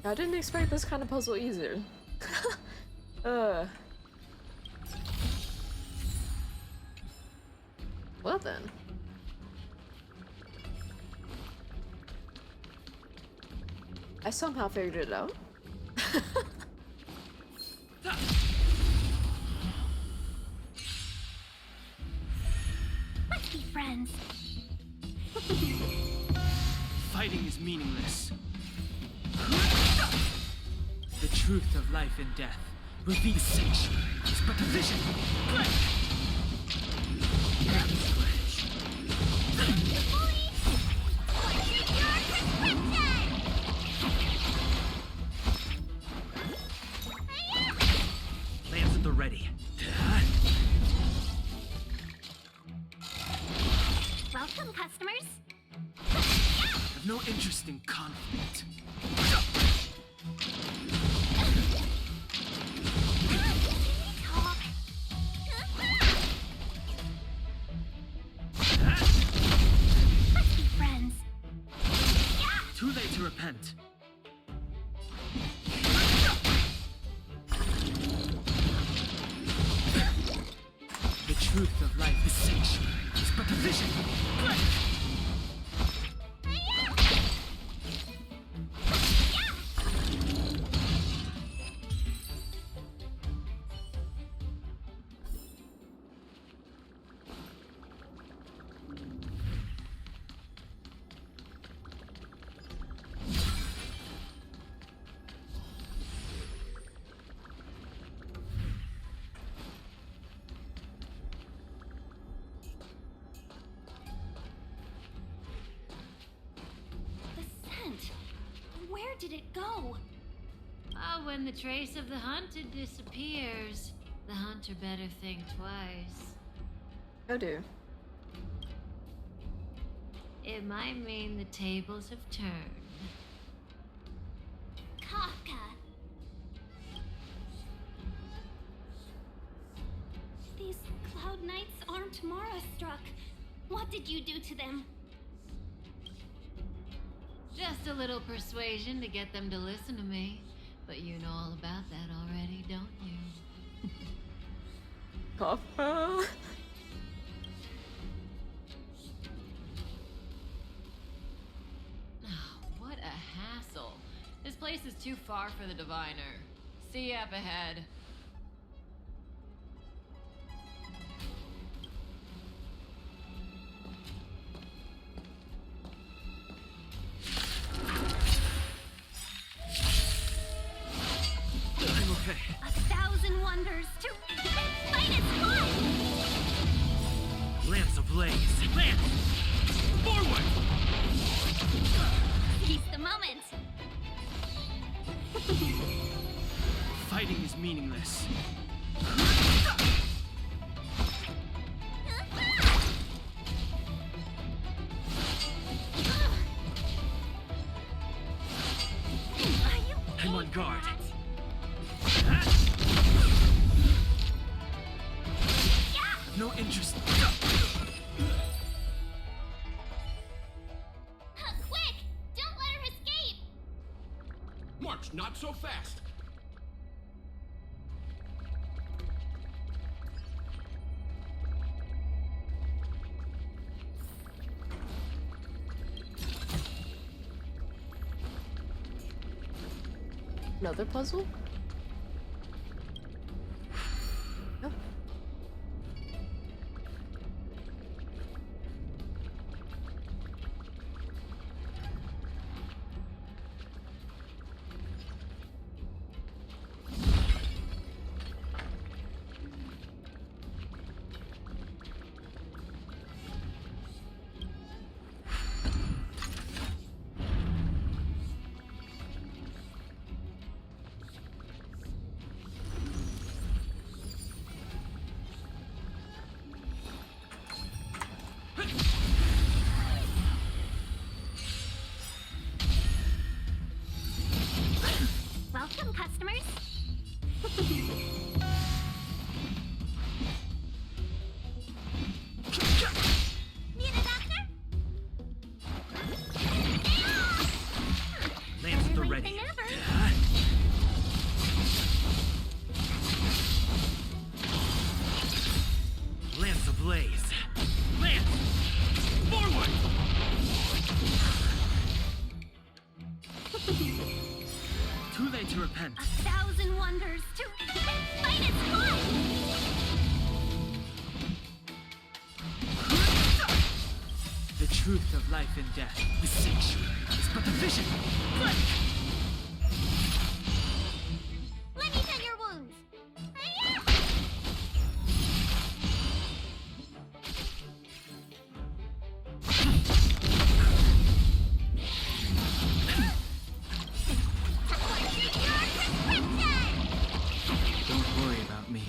I didn't expect this kind of puzzle either. Well then. I somehow figured it out. Let's be friends. Fighting is meaningless. The truth of life and death reveals the sanctuary is but a vision. Lance at the ready. Welcome, customers. I've no interest in conflict. Let's be friends. Too late to repent. The truth of life is sanctuary. It's but a vision. The scent. Where did it go? Ah, when the trace of the hunted disappears, the hunter better think twice. Oh dear. It might mean the tables have turned. Kafka. These cloud knights aren't Mara struck. What did you do to them? Just a little persuasion to get them to listen to me. But you know all about that already, don't you? Kafka. Oh, what a hassle. This place is too far for the diviner. See you up ahead. I'm okay. 1,000 wonders to fight its blood! Lamps ablaze. Lance! Forward! Seize the moment! Fighting is meaningless. I'm on guard. No interest. Quick! Don't let her escape! March, not so fast. Another puzzle? Oh. truth of life and death. The sanctuary is but a vision. Click! Let me tend your wounds. Don't worry about me.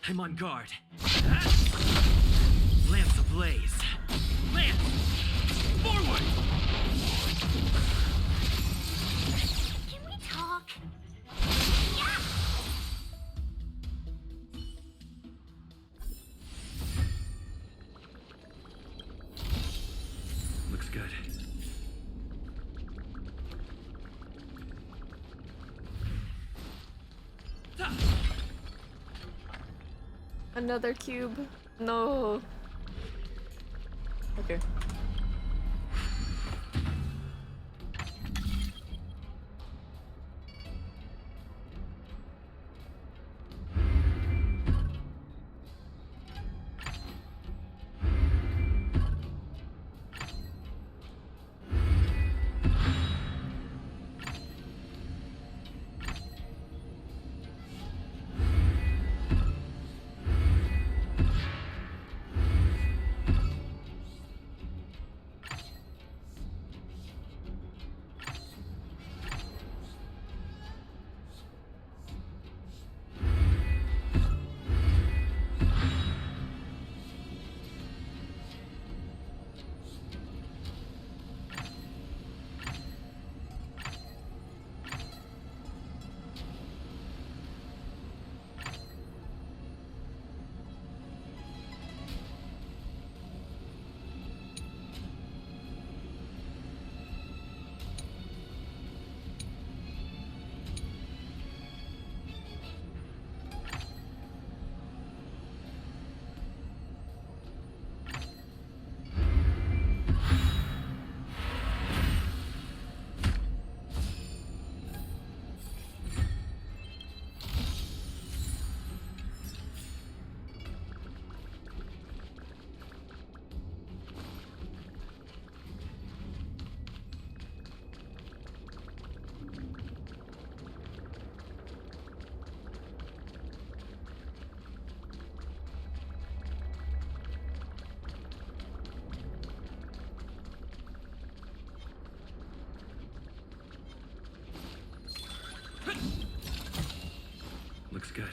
I'm on guard. Lance ablaze. Lance! Forward! Can we talk? Looks good. Another cube. No. Okay. Looks good.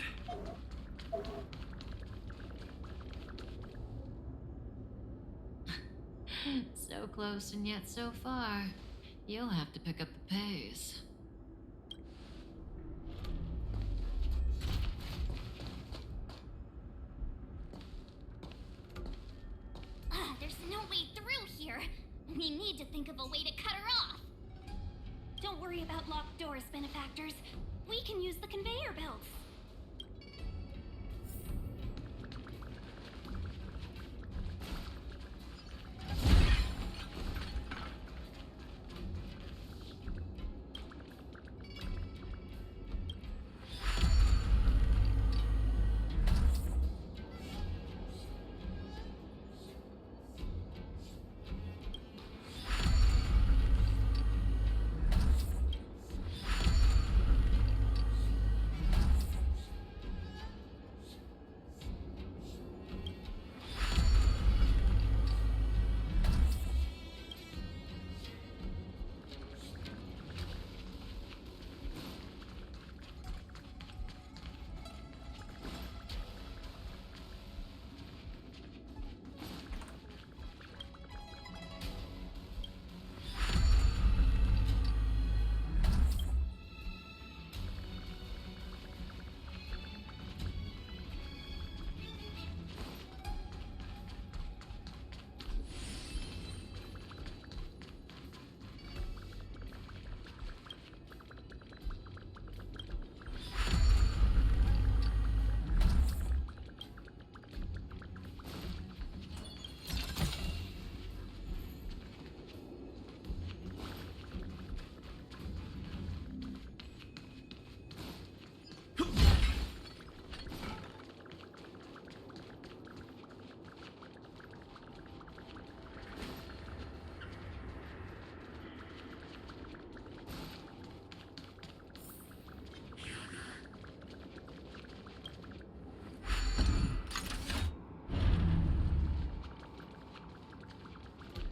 So close and yet so far. You'll have to pick up the pace. There's no way through here. We need to think of a way to cut her off. Don't worry about locked doors, benefactors. We can use the conveyor belts.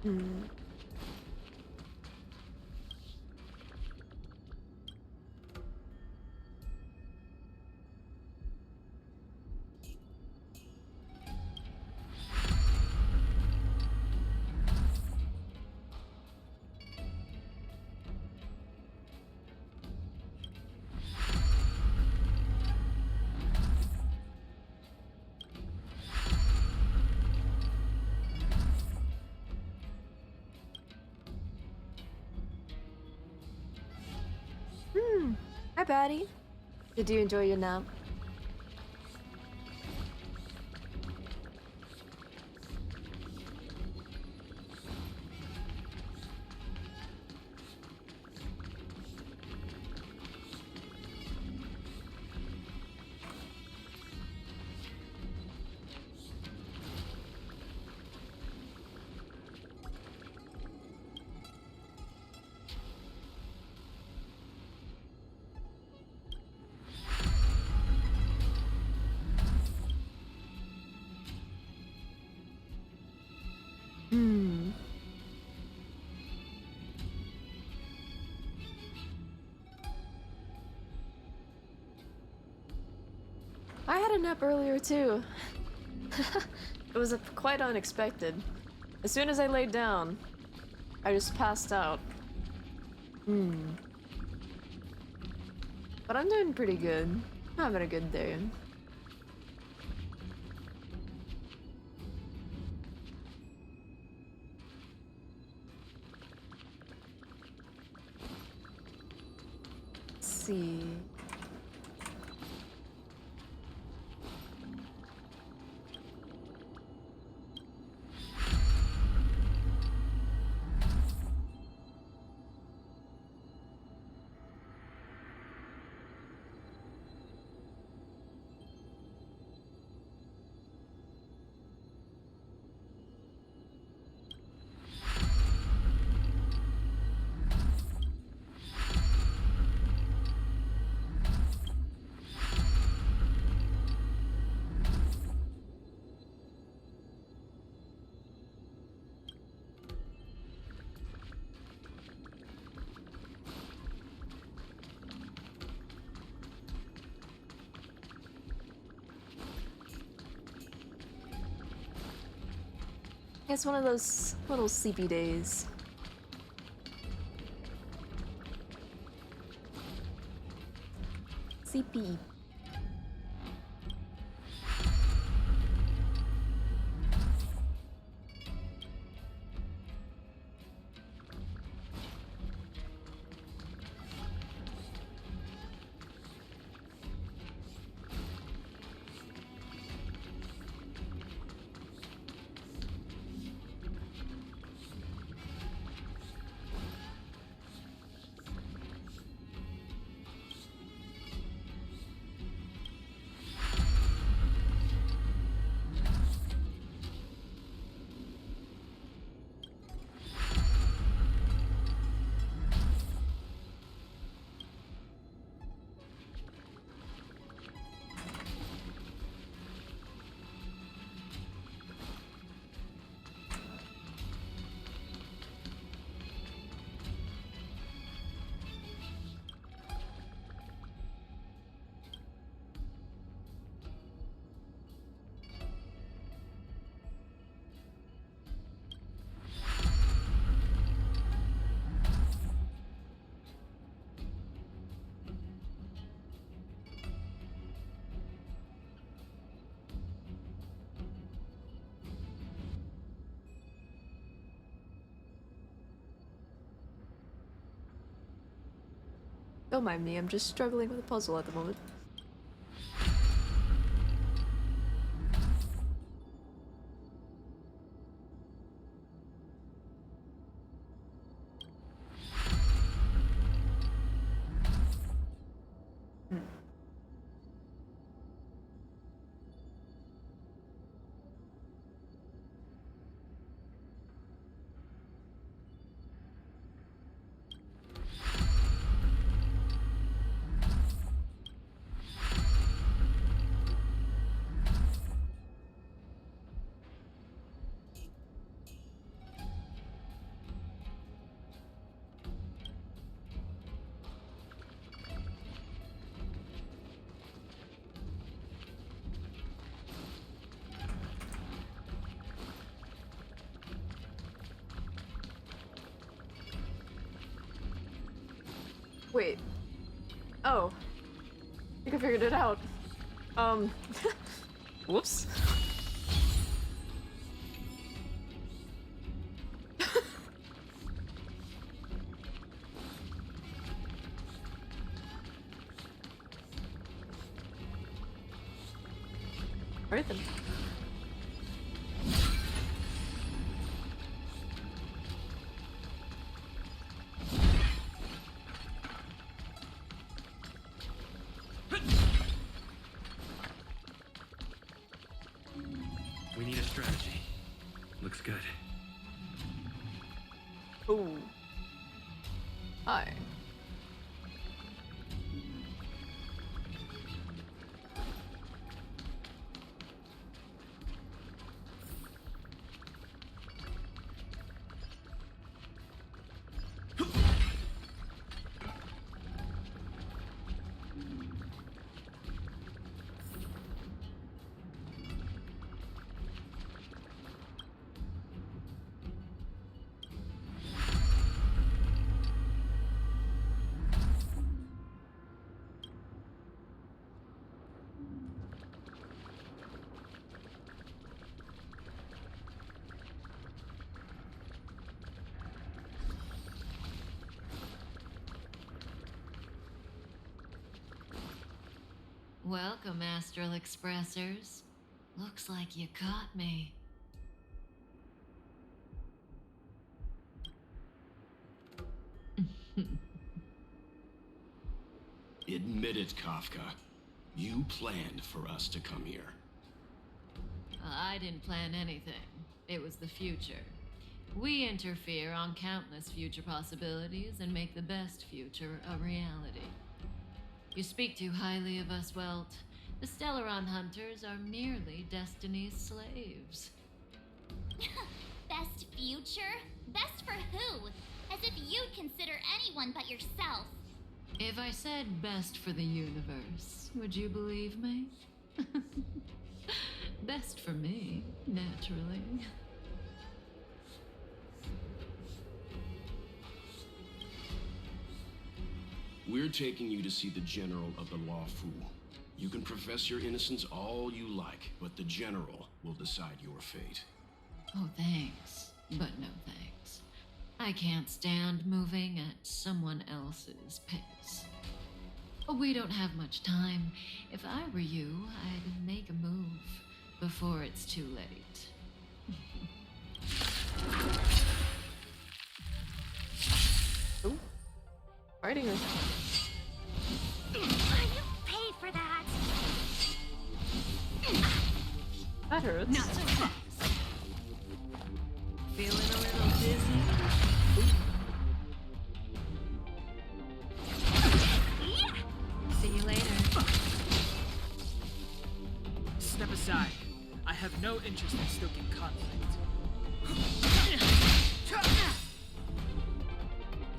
Hmm. Hi, Patty. Did you enjoy your nap? Hmm. I had a nap earlier too. It was quite unexpected. As soon as I laid down, I just passed out. But I'm doing pretty good. I'm having a good day. Let's see. It's one of those little sleepy days. Sleepy. Don't mind me, I'm just struggling with a puzzle at the moment. Wait. Oh. I think I figured it out. Whoops. Alright then. We need a strategy. Looks good. Ooh. Hi. Welcome, Astral Expressors. Looks like you caught me. Admit it, Kafka. You planned for us to come here. I didn't plan anything. It was the future. We interfere on countless future possibilities and make the best future a reality. You speak too highly of us, Welt. The Stellaron Hunters are merely Destiny's slaves. Best future? Best for who? As if you'd consider anyone but yourself. If I said best for the universe, would you believe me? Best for me, naturally. We're taking you to see the General of the Law Fu. You can profess your innocence all you like, but the General will decide your fate. Oh, thanks. But no thanks. I can't stand moving at someone else's pace. We don't have much time. If I were you, I'd make a move before it's too late. Ooh. Fighting her. You paid for that. That hurts. Not so fast. Feeling a little dizzy? See you later. Step aside. I have no interest in stoking conflict.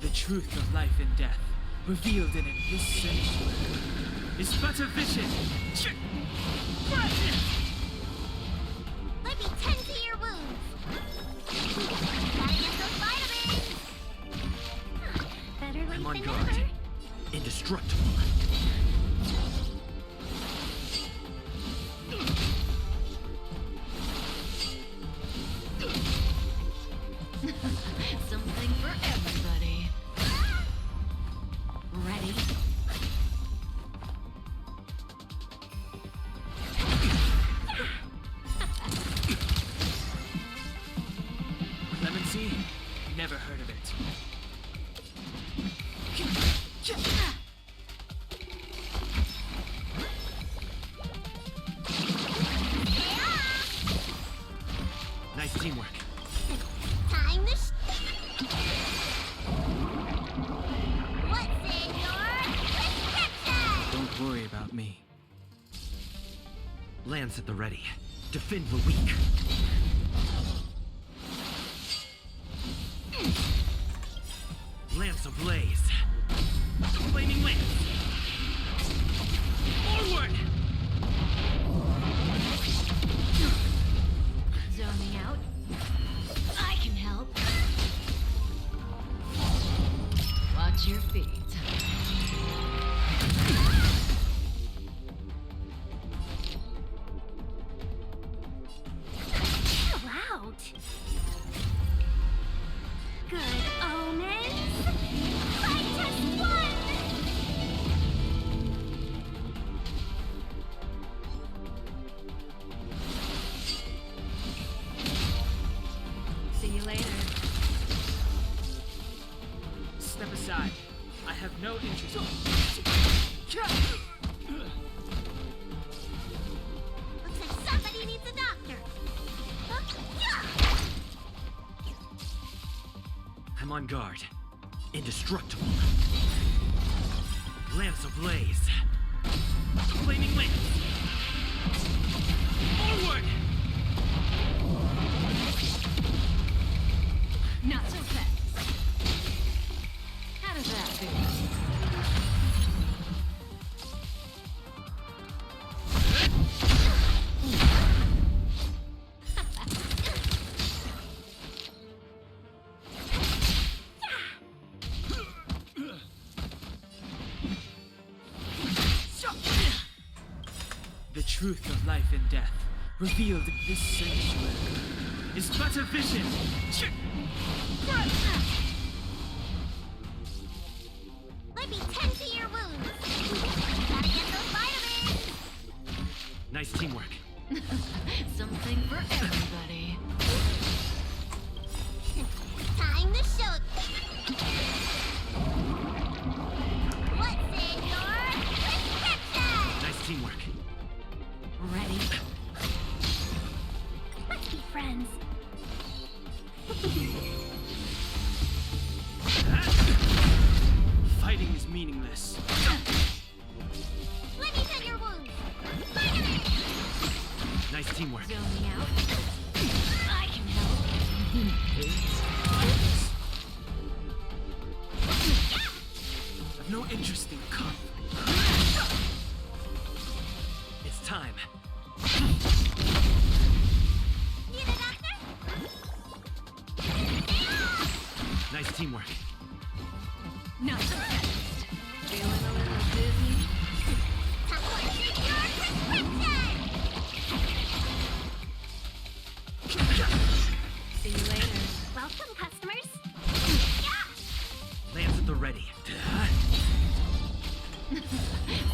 The truth of life and death, revealed in this sanctuary, is but a vision. Let me tend to your wounds. Gotta get those vitamins. Better late I'm on than guard. never. Indestructible. Something for everybody. Ready? Clemency? Never heard of it. Nice teamwork. Time to What's in your prescription? Don't worry about me. Lance at the ready. Defend the weak. Lance ablaze. Flaming lance. Forward! Zoning out. I can help. Watch your feet. later. Step aside. I have no interest. Looks like somebody needs a doctor. I'm on guard. Indestructible. Lance ablaze. Flaming wings. Forward! Not so fast. How does that feel? The truth of life and death, revealed in this sanctuary, is but a vision. Let me tend to your wounds. Gotta get those vitamins. Nice teamwork. Something for everybody. Time to show. What's in your prescription? Nice teamwork. Ready? Let's be friends. Fighting is meaningless. Let me tend your wounds. Vitamins. Nice teamwork. Zoning out. I can help. I've no interest in conflict. It's time. Need a doctor? Nice teamwork. Not so fast. Feeling a little dizzy? Time to take your prescription. See you later. Welcome, customers. Lance at the ready.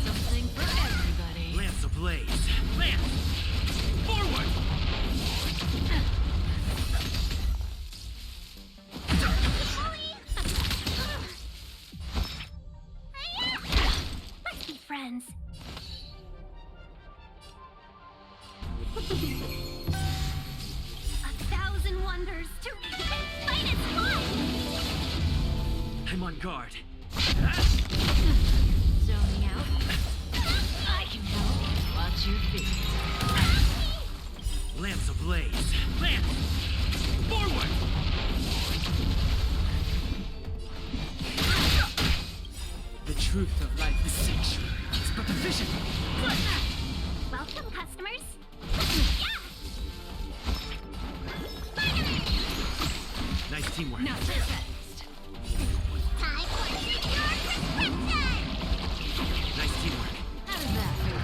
Something for everybody. Lance ablaze. Lance! Forward! Let's be friends. A thousand wonders to fight as one. I'm on guard. Zoning out. I can help. Watch your feet. Lance ablaze. Lance! Forward! The truth of life is sanctuary. It's but a vision. Welcome, customers. Nice teamwork. Not so fast. Time to take your prescription. Nice teamwork. How does that feel?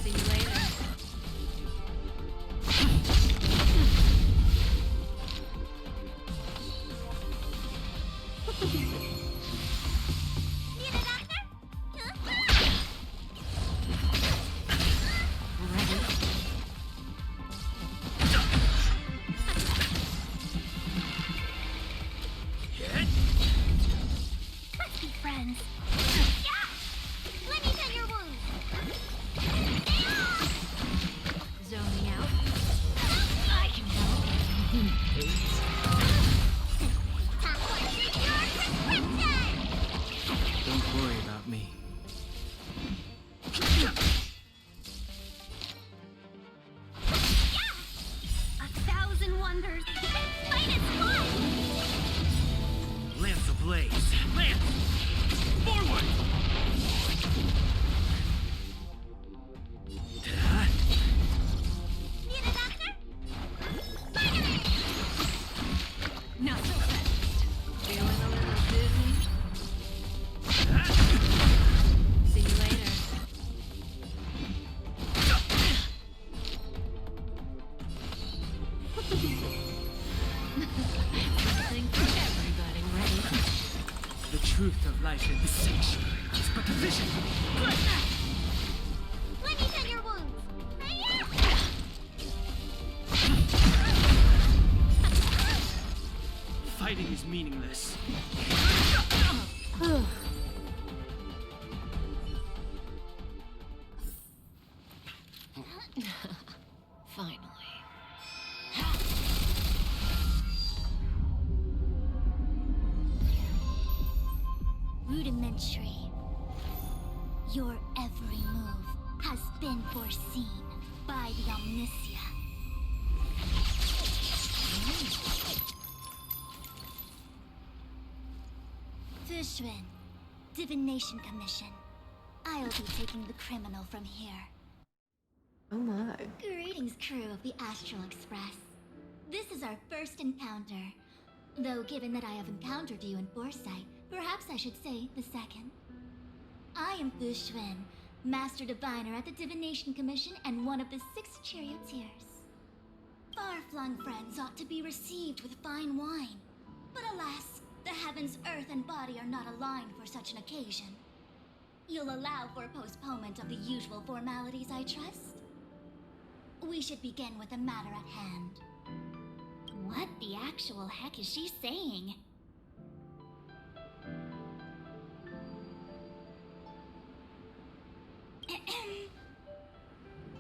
See you later. Need a doctor? Ready? Let's be friends. Let me tend your wounds. Zoning out. I can help. Time to take your prescription. Don't worry about me. A thousand wonders. Fight as one. Lance ablaze. Lance! Forward! Need a doctor? Not so fast. Feeling a little dizzy? See you later. Something for everybody. Ready? The truth of life in this sanctuary is but a vision. Let me tend your wounds. Hiding is meaningless. Finally. Rudimentary. Your every move has been foreseen by the Omniscia. Fushun, Divination Commission. I'll be taking the criminal from here. Oh my. Greetings, crew of the Astral Express. This is our first encounter. Though given that I have encountered you in foresight, perhaps I should say the second. I am Fushun, Master Diviner at the Divination Commission and one of the 6 charioteers. Far-flung friends ought to be received with fine wine. But alas, the heavens, earth, and body are not aligned for such an occasion. You'll allow for a postponement of the usual formalities, I trust? We should begin with the matter at hand. What the actual heck is she saying?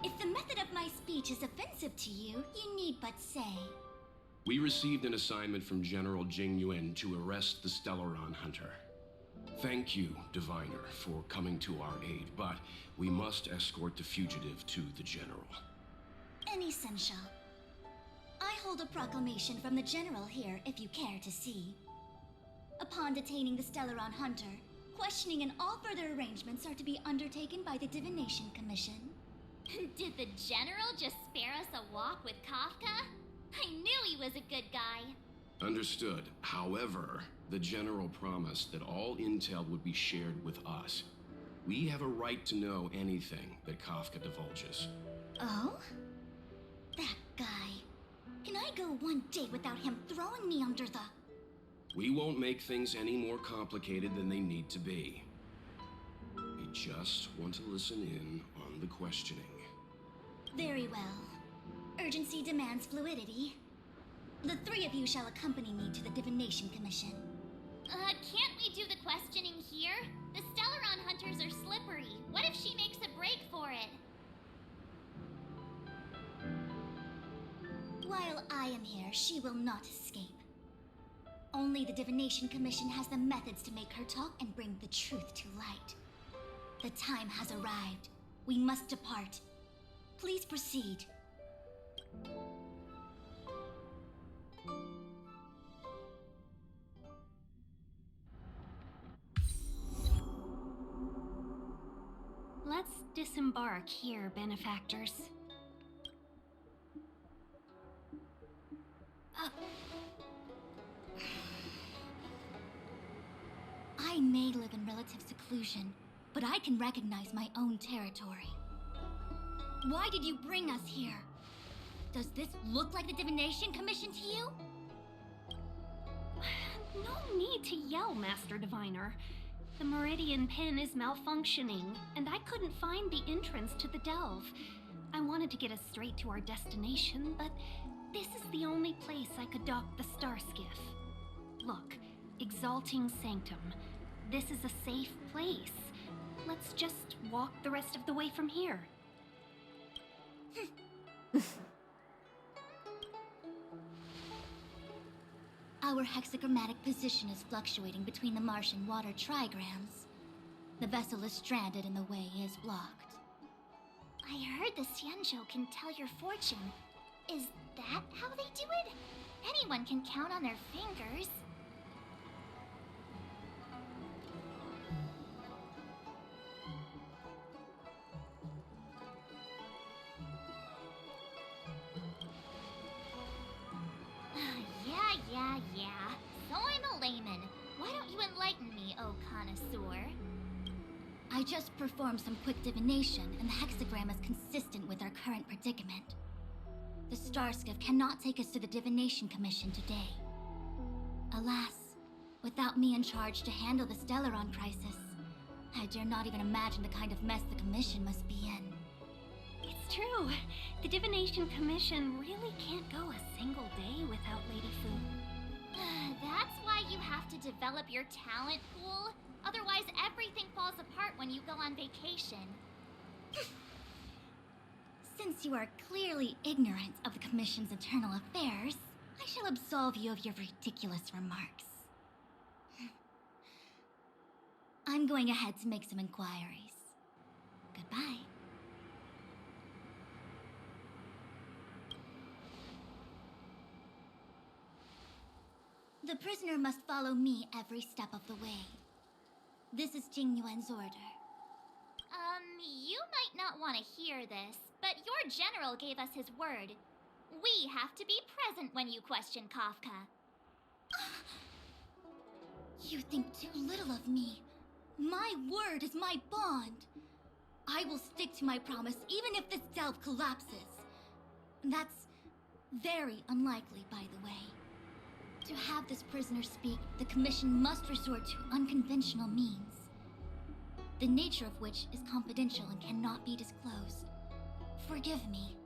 If the method of my speech is offensive to you, you need but say. We received an assignment from General Jing Yuan to arrest the Stellaron Hunter. Thank you, Diviner, for coming to our aid, but we must escort the fugitive to the General. Essential. I hold a proclamation from the General here, if you care to see. Upon detaining the Stellaron Hunter, questioning and all further arrangements are to be undertaken by the Divination Commission. Did the General just spare us a walk with Kafka? I knew he was a good guy. Understood. However, the General promised that all intel would be shared with us. We have a right to know anything that Kafka divulges. Oh? That guy. Can I go one day without him throwing me under the... We won't make things any more complicated than they need to be. We just want to listen in on the questioning. Very well. Urgency demands fluidity. The 3 of you shall accompany me to the Divination Commission. Can't we do the questioning here? The Stellaron Hunters are slippery. What if she makes a break for it? While I am here, she will not escape. Only the Divination Commission has the methods to make her talk and bring the truth to light. The time has arrived. We must depart. Please proceed. Let's disembark here, benefactors. I may live in relative seclusion, but I can recognize my own territory. Why did you bring us here? Does this look like the Divination Commission to you? No need to yell, Master Diviner. The Meridian Pin is malfunctioning, and I couldn't find the entrance to the delve. I wanted to get us straight to our destination, but this is the only place I could dock the star skiff. Look, Exalting Sanctum. This is a safe place. Let's just walk the rest of the way from here. Our hexagrammatic position is fluctuating between the Martian water trigrams. The vessel is stranded and the way is blocked. I heard the Xianzhou can tell your fortune. Is that how they do it? Anyone can count on their fingers. Yeah. So I'm a layman. Why don't you enlighten me, oh connoisseur? I just performed some quick divination, and the hexagram is consistent with our current predicament. The star skiff cannot take us to the Divination Commission today. Alas, without me in charge to handle the Stellaron crisis, I dare not even imagine the kind of mess the Commission must be in. It's true. The Divination Commission really can't go a single day without Lady Fu. That's why you have to develop your talent pool. Otherwise, everything falls apart when you go on vacation. Since you are clearly ignorant of the Commission's internal affairs, I shall absolve you of your ridiculous remarks. I'm going ahead to make some inquiries. Goodbye. The prisoner must follow me every step of the way. This is Jing Yuan's order. You might not want to hear this, but your general gave us his word. We have to be present when you question Kafka. You think too little of me. My word is my bond. I will stick to my promise even if this delve collapses. That's very unlikely, by the way. To have this prisoner speak, the Commission must resort to unconventional means, the nature of which is confidential and cannot be disclosed. Forgive me.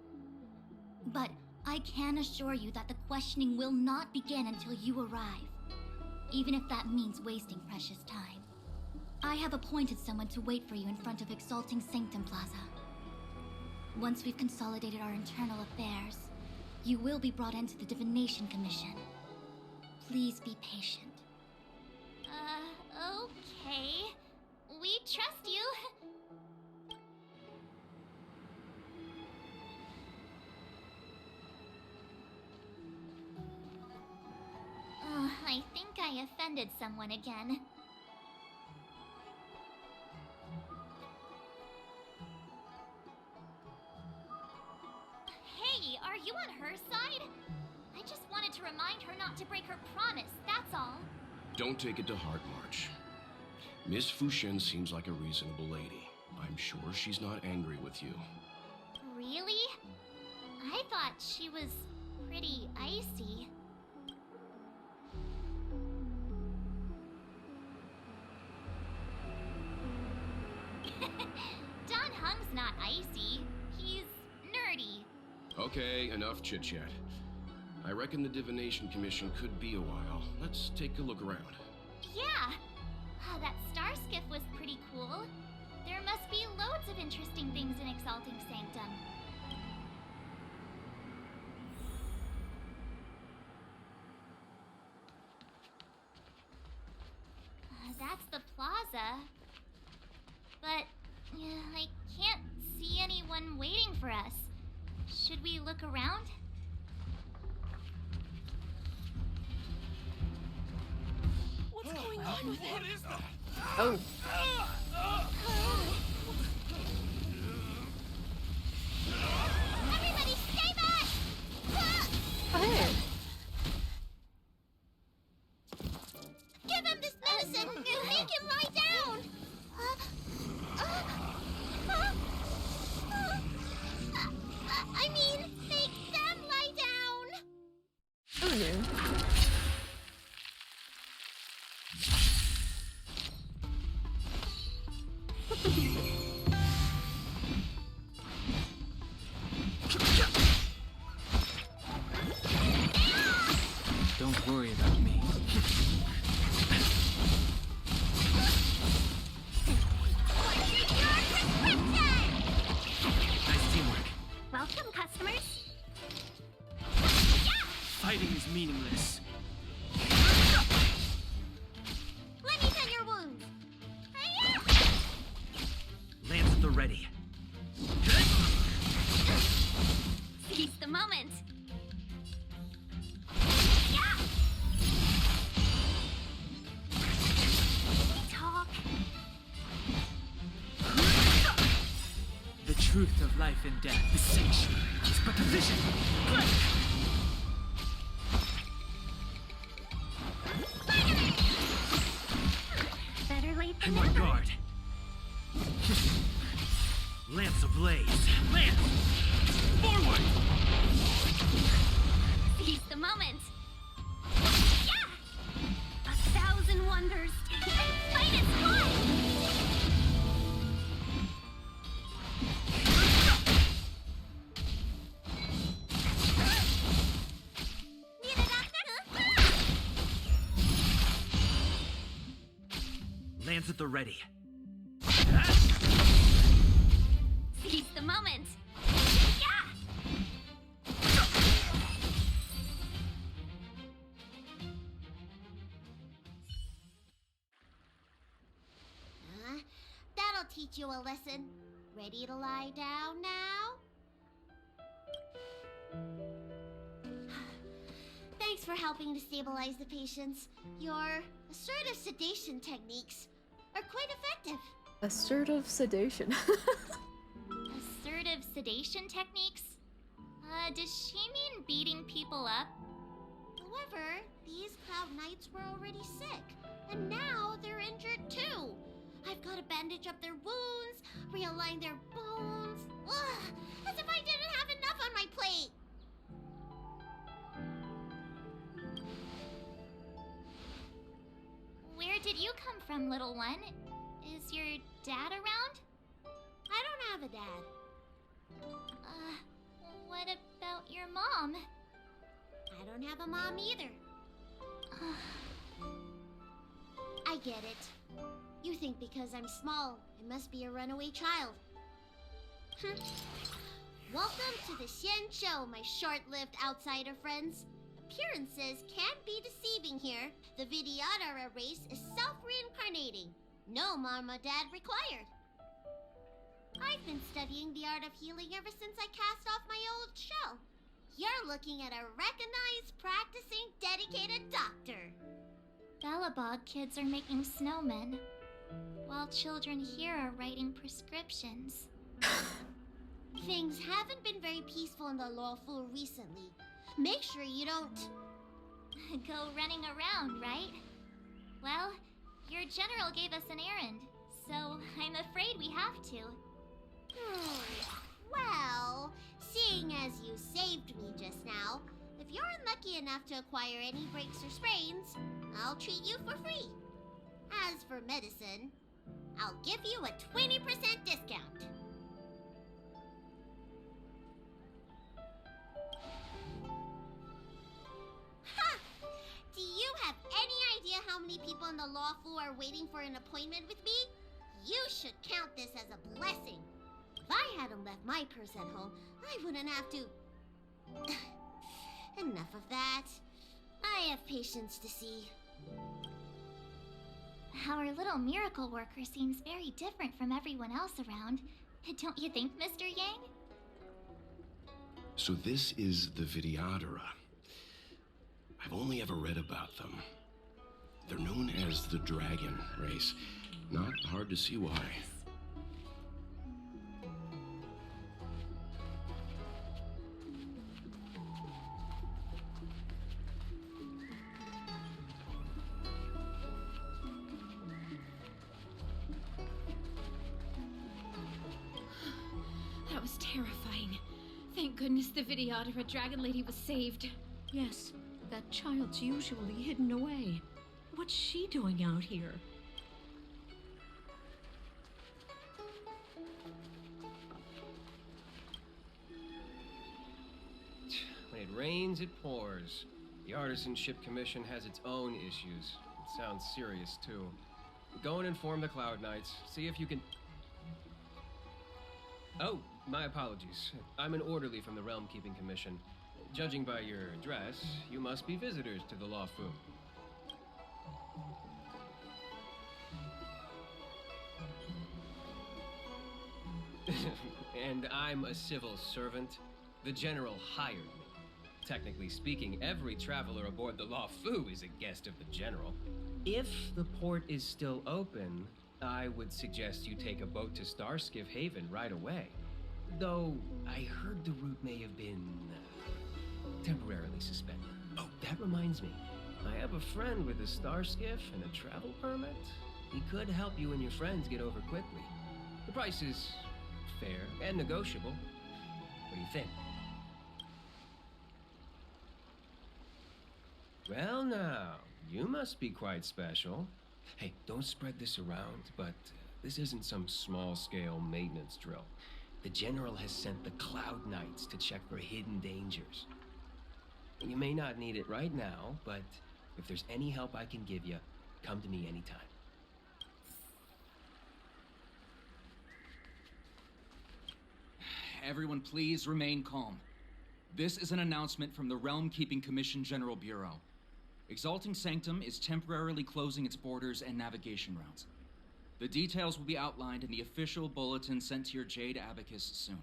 But I can assure you that the questioning will not begin until you arrive, even if that means wasting precious time. I have appointed someone to wait for you in front of Exalting Sanctum Plaza. Once we've consolidated our internal affairs, you will be brought into the Divination Commission. Please be patient. Okay. We trust you. I think I offended someone again. Hey, are you on her side? I just wanted to remind her not to break her promise, that's all. Don't take it to heart, March. Miss Fushen seems like a reasonable lady. I'm sure she's not angry with you. Really? I thought she was pretty icy. Don Hung's not icy. He's nerdy. Okay, enough chit-chat. I reckon the Divination Commission could be a while. Let's take a look around. Yeah. That star skiff was pretty cool. There must be loads of interesting things in Exalting Sanctum. That's the plaza. But I can't see anyone waiting for us. Should we look around? What's going on with him? What is that? Oh. Everybody stay back! Oh, hey. Give him this medicine and make him lie down! I mean, make them lie down! Oh, no. Don't worry about me. Nice teamwork. Welcome, customers. Fighting is meaningless. Let me tend your wounds. Lance at the ready. Seize the moment. Talk. The truth of life and death, the sanctuary, is but a vision. Better late than I'm on never. guard. Lance ablaze. Lance! Forward! Seize the moment. Yeah! 1,000 wonders. Fight is fun! hands at the ready. Seize the moment. Yeah! That'll teach you a lesson. Ready to lie down now? Thanks for helping to stabilize the patients. Your assertive sedation techniques are quite effective. Assertive sedation. Assertive sedation techniques? Does she mean beating people up? However, these Cloud Knights were already sick, and now they're injured too. I've got to bandage up their wounds, realign their bones. Ugh, as if I didn't have enough on my plate. Where did you come from, little one? Is your dad around? I don't have a dad. What about your mom? I don't have a mom either. I get it. You think because I'm small, I must be a runaway child. Welcome to the Xian Show, my short-lived outsider friends. Appearances can be deceiving here. The Vidyadhara race is self-reincarnating. No mom or dad required. I've been studying the art of healing ever since I cast off my old shell. You're looking at a recognized, practicing, dedicated doctor. Bellabog kids are making snowmen, while children here are writing prescriptions. Things haven't been very peaceful in the lawful recently. Make sure you don't go running around, right? Well, your general gave us an errand, so I'm afraid we have to. Well, seeing as you saved me just now, if you're unlucky enough to acquire any breaks or sprains, I'll treat you for free. As for medicine, I'll give you a 20% discount. Ha! Do you have any idea how many people in the lawful are waiting for an appointment with me? You should count this as a blessing. If I hadn't left my purse at home, I wouldn't have to... Enough of that. I have patients to see. Our little miracle worker seems very different from everyone else around. Don't you think, Mr. Yang? So this is the Vidyadhara. I've only ever read about them. They're known as the Dragon race. Not hard to see why. That was terrifying. Thank goodness the Vidyadhara Dragon Lady was saved. Yes, that child's usually hidden away. What's she doing out here? When it rains, it pours. The Artisanship Commission has its own issues. It sounds serious, too. Go and inform the Cloud Knights. See if you can... Oh, my apologies. I'm an orderly from the Realm Keeping Commission. Judging by your address, you must be visitors to the Lawfu. And I'm a civil servant. The General hired me. Technically speaking, every traveler aboard the Lawfu is a guest of the General. If the port is still open, I would suggest you take a boat to Starskiff Haven right away. Though, I heard the route may have been temporarily suspended. Oh, that reminds me. I have a friend with a Starskiff and a travel permit. He could help you and your friends get over quickly. The price is fair and negotiable. What do you think? Well now, you must be quite special. Hey, don't spread this around, but this isn't some small-scale maintenance drill. The General has sent the Cloud Knights to check for hidden dangers. You may not need it right now, but if there's any help I can give you, come to me anytime. everyone please remain calm. This is an announcement from the Realm Keeping Commission General Bureau. Exalting Sanctum is temporarily closing its borders and navigation routes. The details will be outlined in the official bulletin sent to your Jade Abacus soon.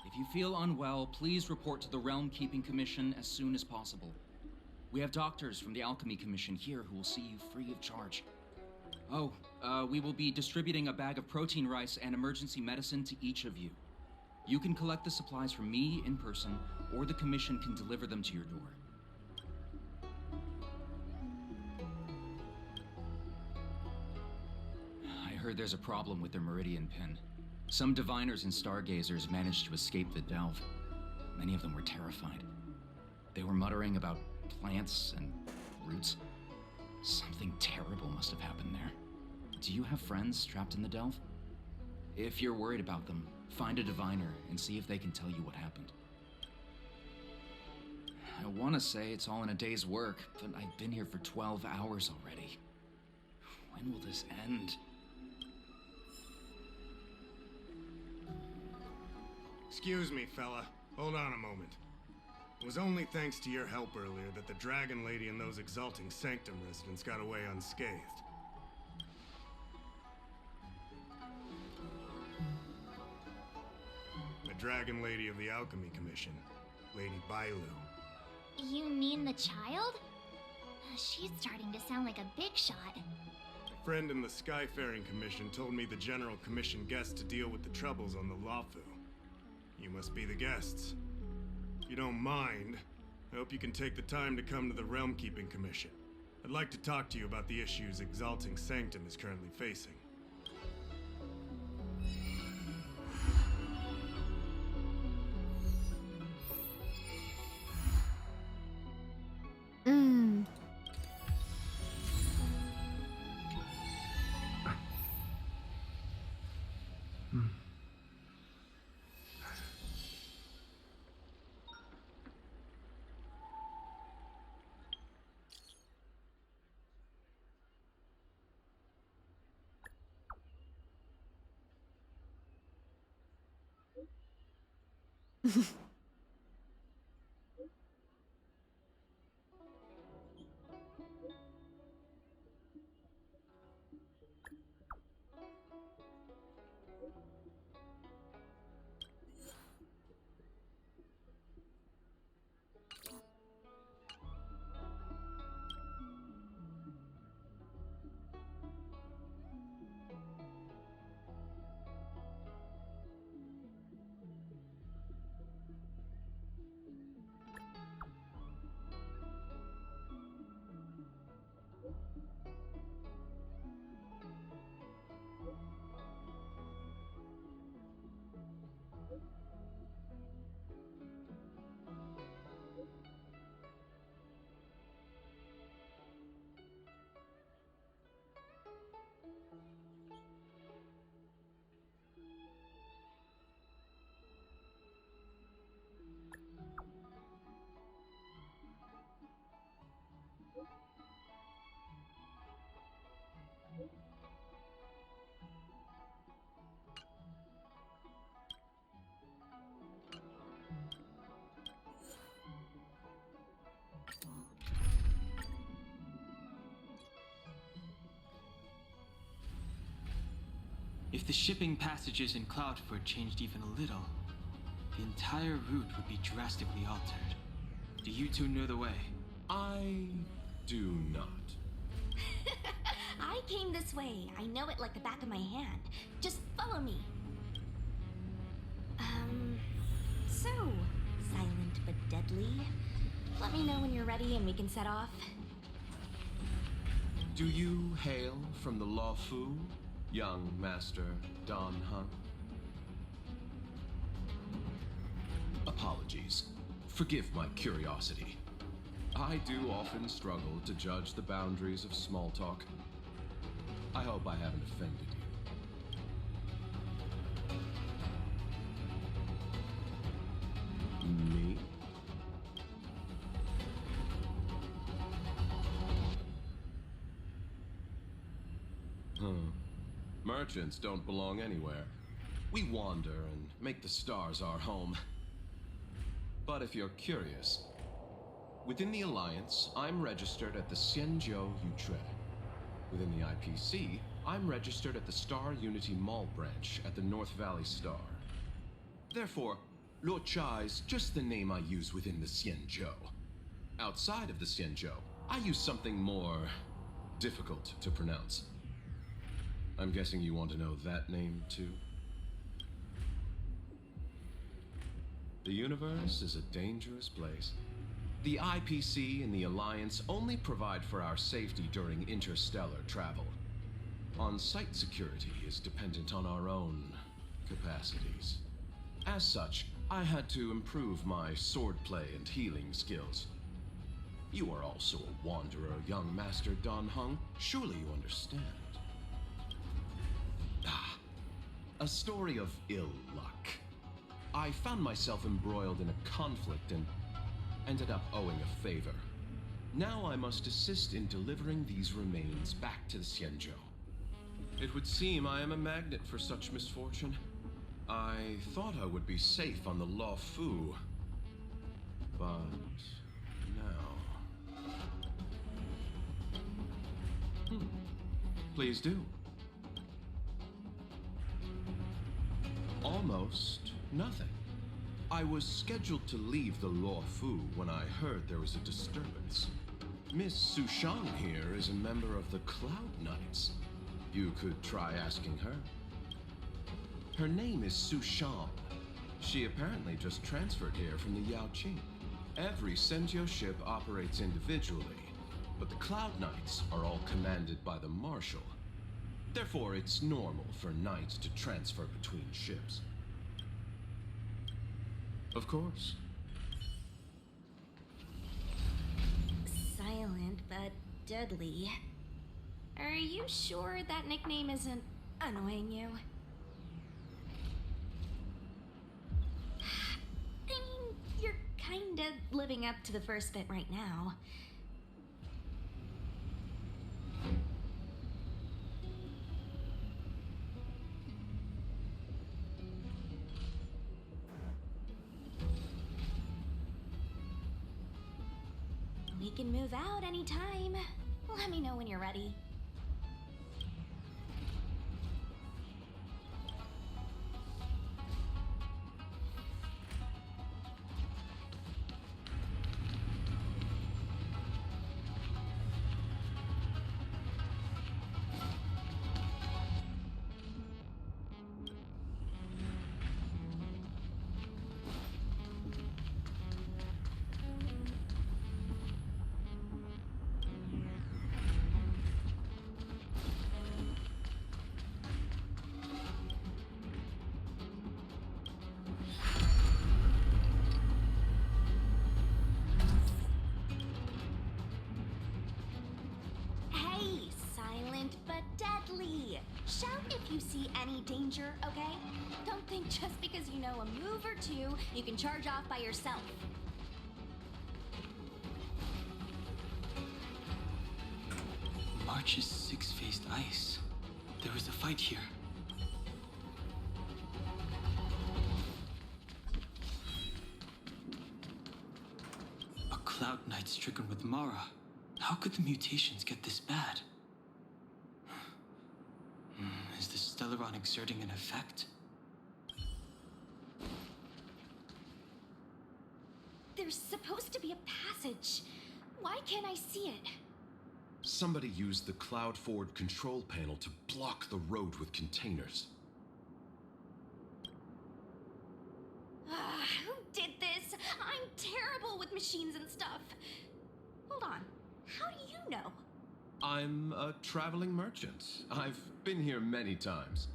If you feel unwell, please report to the Realm Keeping Commission as soon as possible. We have doctors from the Alchemy Commission here who will see you free of charge. Oh, we will be distributing a bag of protein rice and emergency medicine to each of you. You can collect the supplies from me in person, or the Commission can deliver them to your door. I heard there's a problem with their Meridian Pin. Some diviners and stargazers managed to escape the delve. Many of them were terrified. They were muttering about plants and roots. Something terrible must have happened there. Do you have friends trapped in the delve? If you're worried about them, find a diviner and see if they can tell you what happened. I want to say it's all in a day's work, but I've been here for 12 hours already. When will this end? Excuse me, fella. Hold on a moment. It was only thanks to your help earlier that the Dragon Lady and those Exalting Sanctum residents got away unscathed. The Dragon Lady of the Alchemy Commission, Lady Bailu. You mean the child? She's starting to sound like a big shot. A friend in the Skyfaring Commission told me the General commissioned guests to deal with the troubles on the Lafu. You must be the guests. If you don't mind, I hope you can take the time to come to the Realm Keeping Commission. I'd like to talk to you about the issues Exalting Sanctum is currently facing. If the shipping passages in Cloudford changed even a little, the entire route would be drastically altered. Do you two know the way? I do not. I came this way. I know it like the back of my hand. Just follow me. So, silent but deadly. Let me know when you're ready and we can set off. Do you hail from the Lafu, young Master Don Hunt? Apologies. Forgive my curiosity. I do often struggle to judge the boundaries of small talk. I hope I haven't offended you. Me? Merchants don't belong anywhere. We wander and make the stars our home. But if you're curious, within the Alliance, I'm registered at the Xianzhou Yutre. Within the IPC, I'm registered at the Star Unity Mall branch at the North Valley Star. Therefore, Luocha is just the name I use within the Xianzhou. Outside of the Xianzhou, I use something more difficult to pronounce. I'm guessing you want to know that name too? The universe is a dangerous place. The IPC and the Alliance only provide for our safety during interstellar travel. On-site security is dependent on our own capacities. As such, I had to improve my swordplay and healing skills. You are also a wanderer, young Master Dan Heng. Surely you understand. A story of ill luck. I found myself embroiled in a conflict and ended up owing a favor. Now I must assist in delivering these remains back to the Xianzhou. It would seem I am a magnet for such misfortune. I thought I would be safe on the Law Fu, but now... Please do. Almost nothing. I was scheduled to leave the Law Fu when I heard there was a disturbance. Miss Sushan here is a member of the Cloud Knights. You could try asking her. Her name is Sushan. She apparently just transferred here from the Yaoqing. Every Sentio ship operates individually, but the Cloud Knights are all commanded by the Marshal. Therefore, it's normal for knights to transfer between ships. Of course. Silent but deadly. Are you sure that nickname isn't annoying you? I mean, you're kinda living up to the first bit right now. We can move out anytime. Let me know when you're ready. Shout if you see any danger, okay? Don't think just because you know a move or two, you can charge off by yourself. March's six-faced ice. There was a fight here. A Cloud Knight stricken with Mara. How could the mutations get this bad? Is the Stellaron exerting an effect? There's supposed to be a passage. Why can't I see it? Somebody used the Cloud Forward control panel to block the road with containers. Who did this? I'm terrible with machines and stuff. Hold on. How do you know? I'm a traveling merchant. I've been here many times.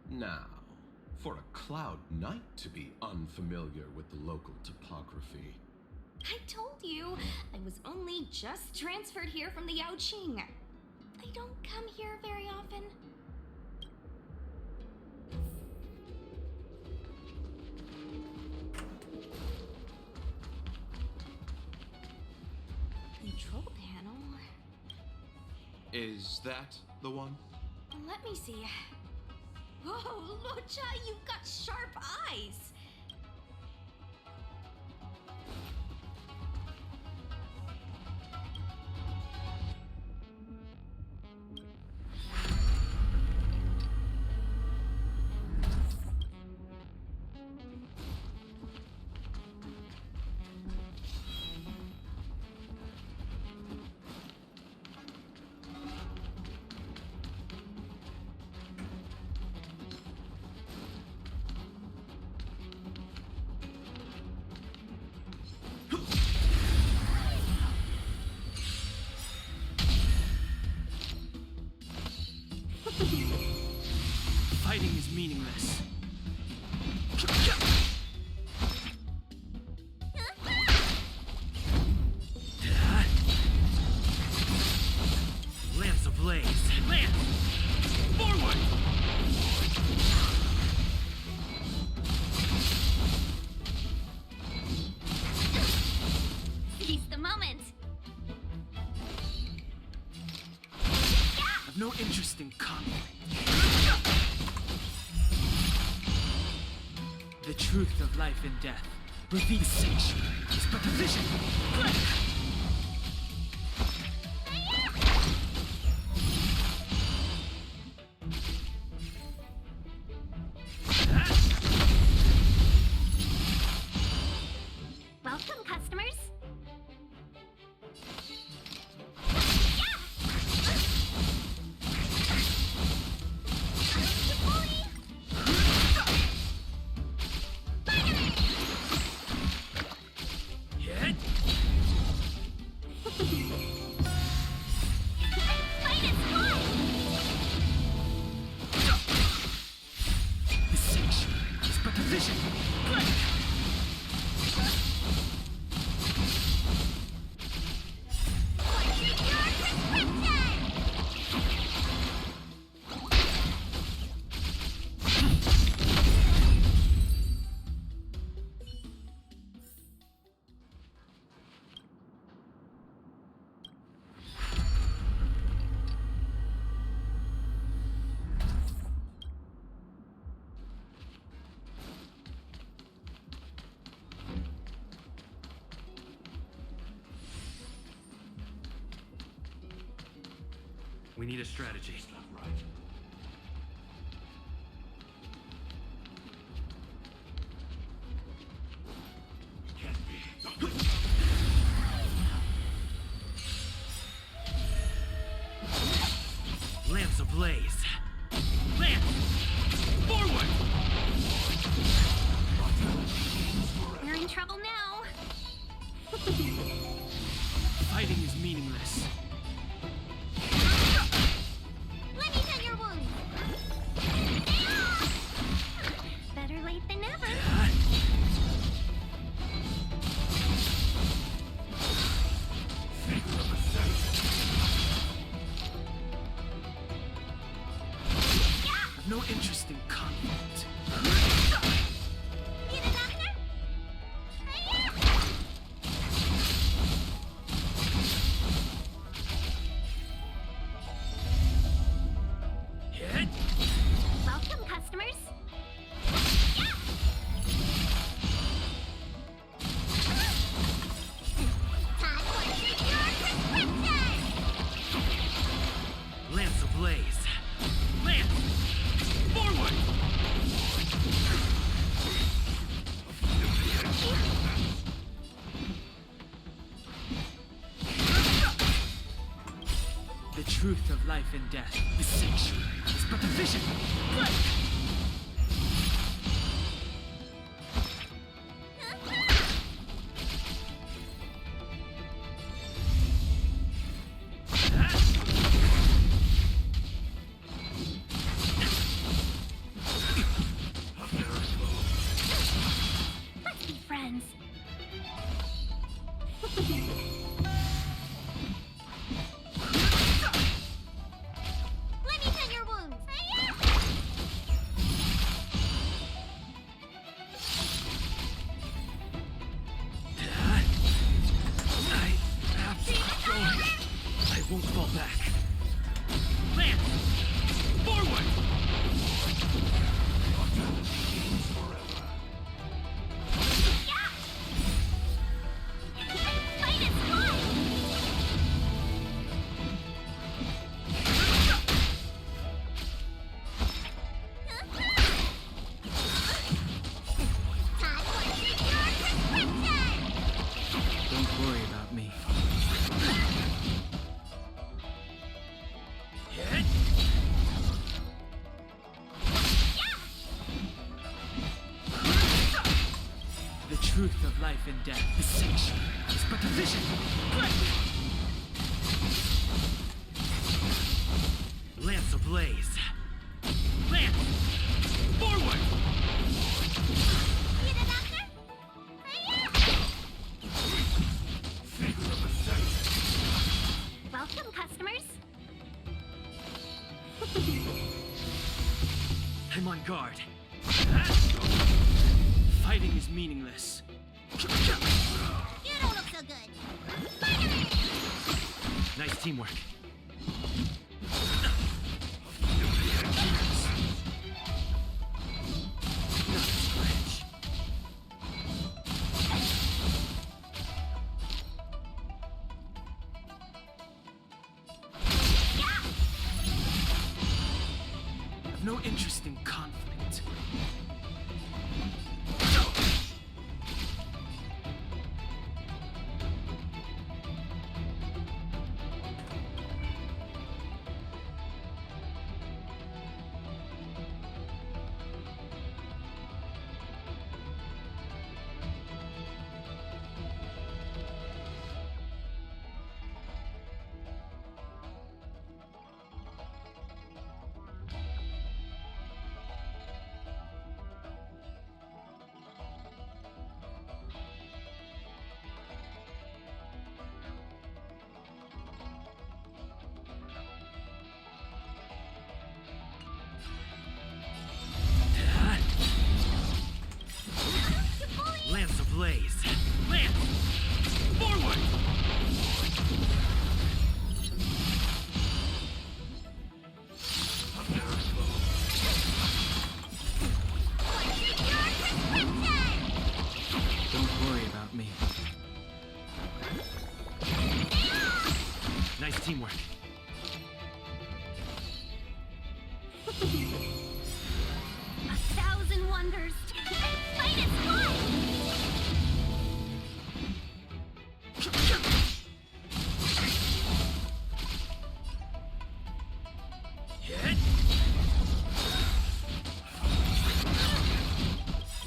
Now, for a Cloud Knight to be unfamiliar with the local topography. I told you, I was only just transferred here from the Yaoqing. I don't come here very often. Control panel. Is that the one? Let me see. Oh, Lucha, you've got sharp eyes. Fighting is meaningless. Lance ablaze. Lance! Forward! Seize the moment. I've no interest in conflict. The truth of life and death. Reveal the sanctuary is but a vision. Welcome, customers. The sanctuary is but a vision. We need a strategy. Lance ablaze. Lance! Forward! We're in trouble now. Fighting is meaningless. Let me tend your wounds. Better late than never. I've no interest in conflict. Welcome, customers. Time for your prescription. Lance ablaze. Lance! Forward! The truth of life and death. The sanctuary is but a vision. Let's be friends. Let me tend your wounds. I have to go. I won't fall back. Lance! Forward! Don't worry about me. The truth of life and death, the sanctuary, is but a vision. Lance ablaze. Lance! Forward! You the doctor? Welcome, customers. I'm on guard. Fighting is meaningless. You don't look so good. Nice teamwork. I've no interest in conflict. Lance ablaze. Lance! Forward! Don't worry about me. Nice teamwork. A thousand wonders. Fight is fun!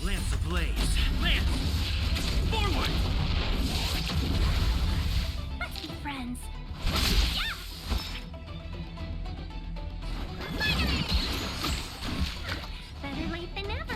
Lance ablaze. Lance! Forward! Let's be friends. Better late than never.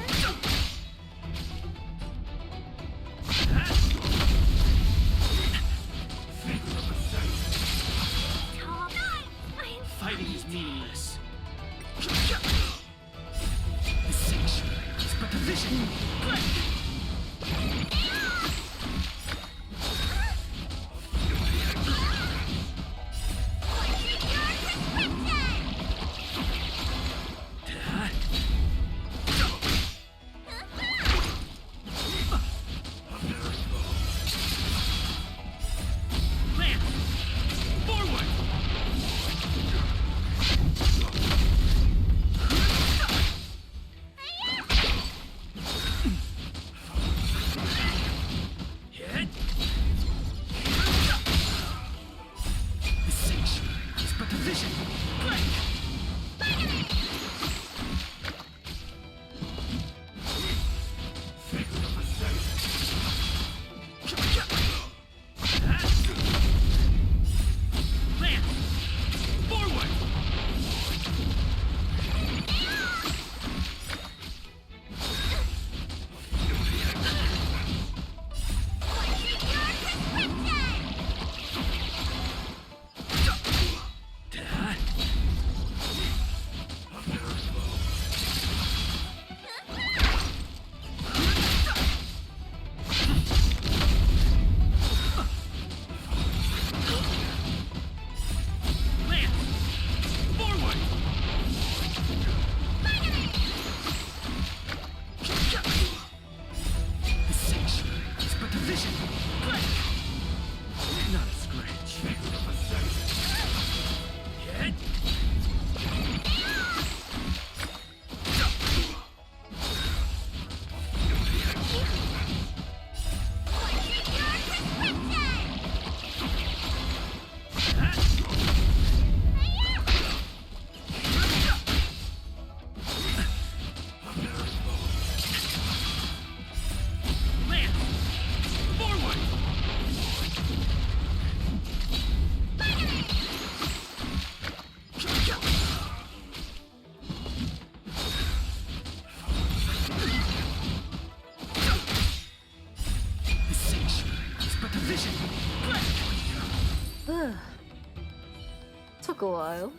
Took a while.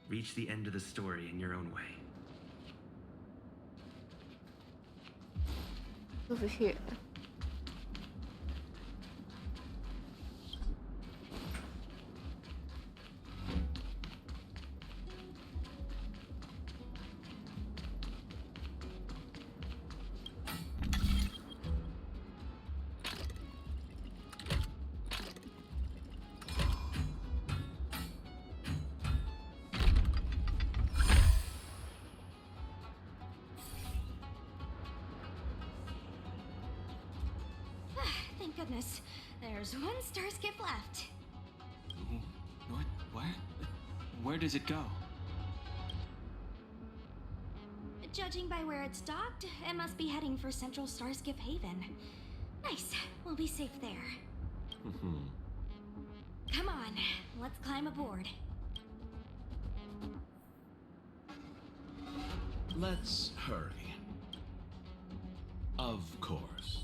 Reach the end of the story in your own way. Over here. Thank goodness. There's one star skip left. What? Where? Where does it go? Judging by where it's docked, it must be heading for Central Starskip Haven. Nice. We'll be safe there. Come on, let's climb aboard. Let's hurry. Of course.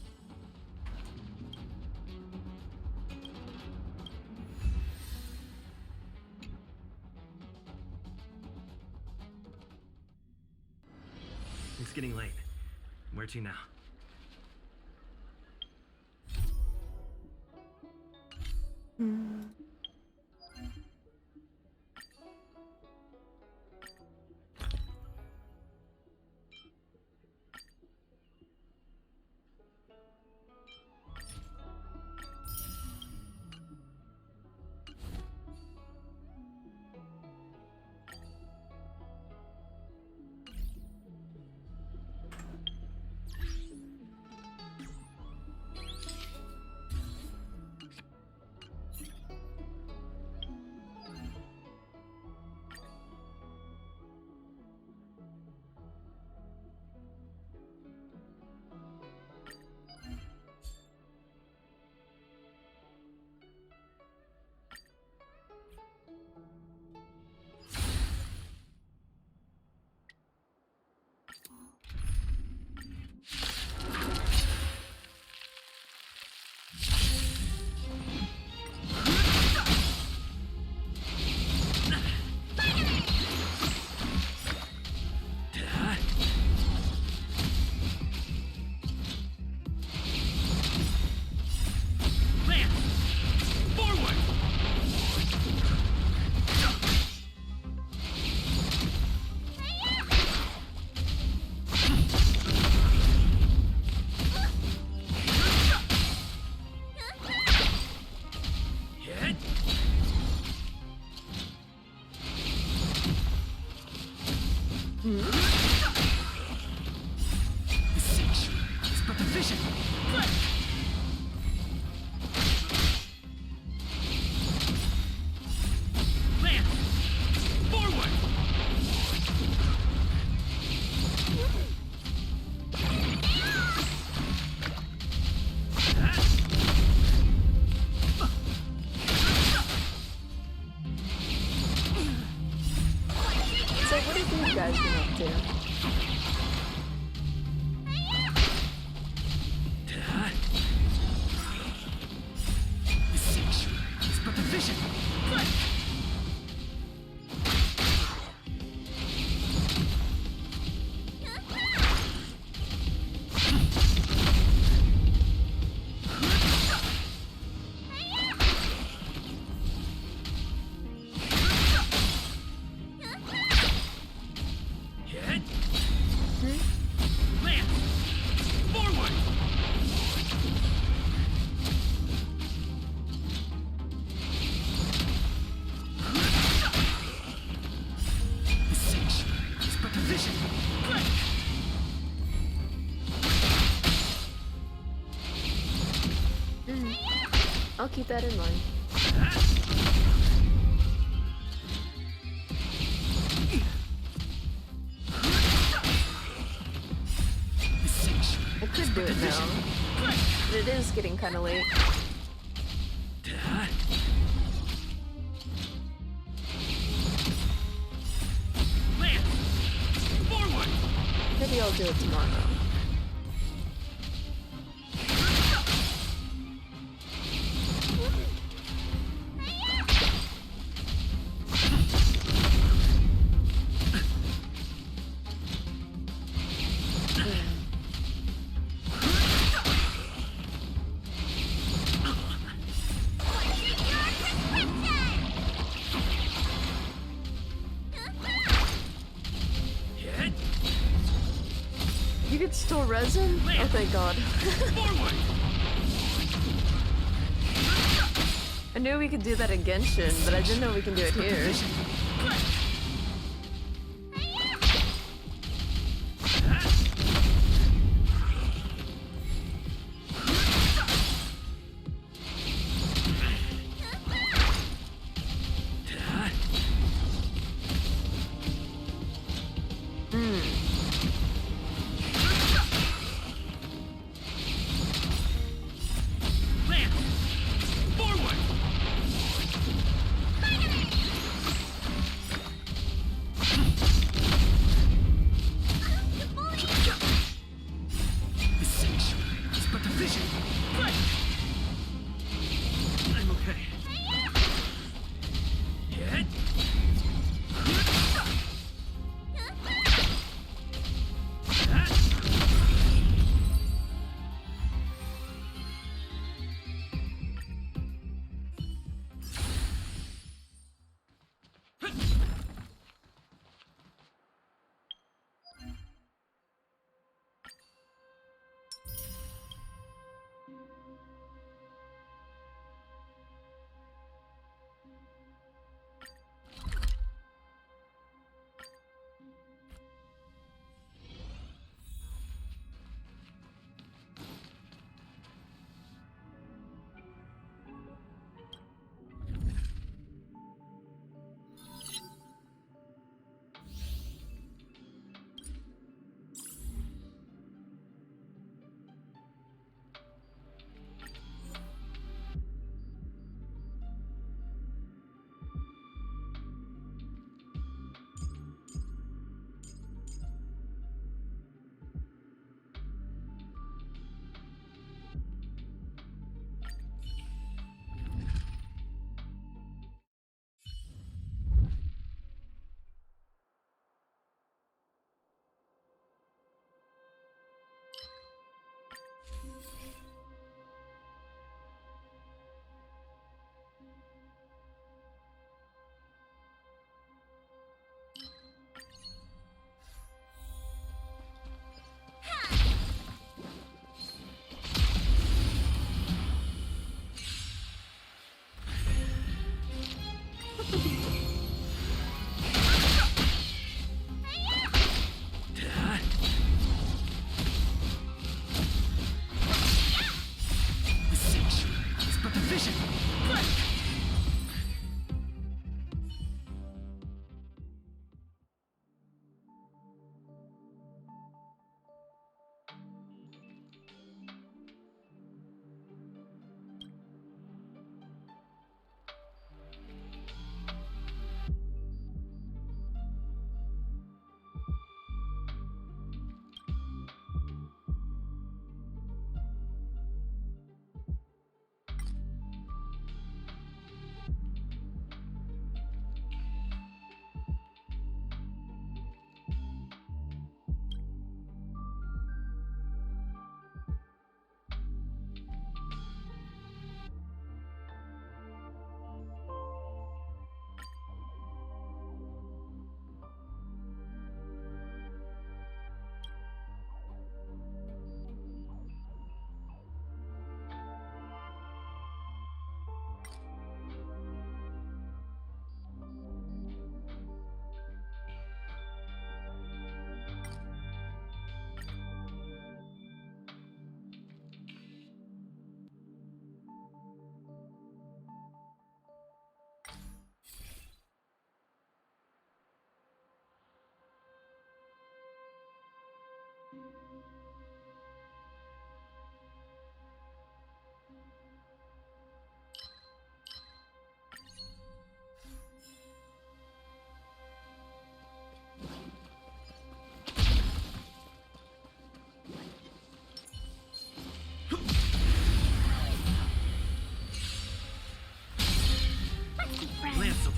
It's getting late. Where to now? I'll keep that in mind. I could do it now, but it is getting kind of late. Maybe I'll do it tomorrow. You could still resin? Oh, thank God. I knew we could do that in Genshin, but I didn't know we can do it here.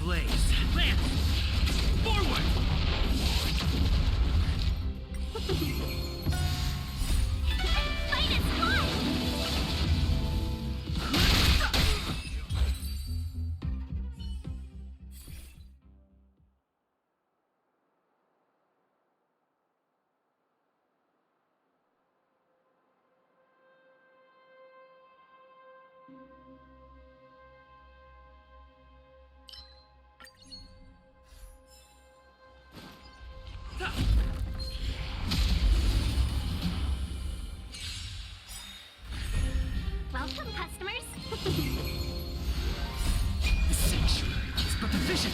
blaze. Lance! Forward! Fight is fun! Welcome, customers. The sanctuary is but a vision.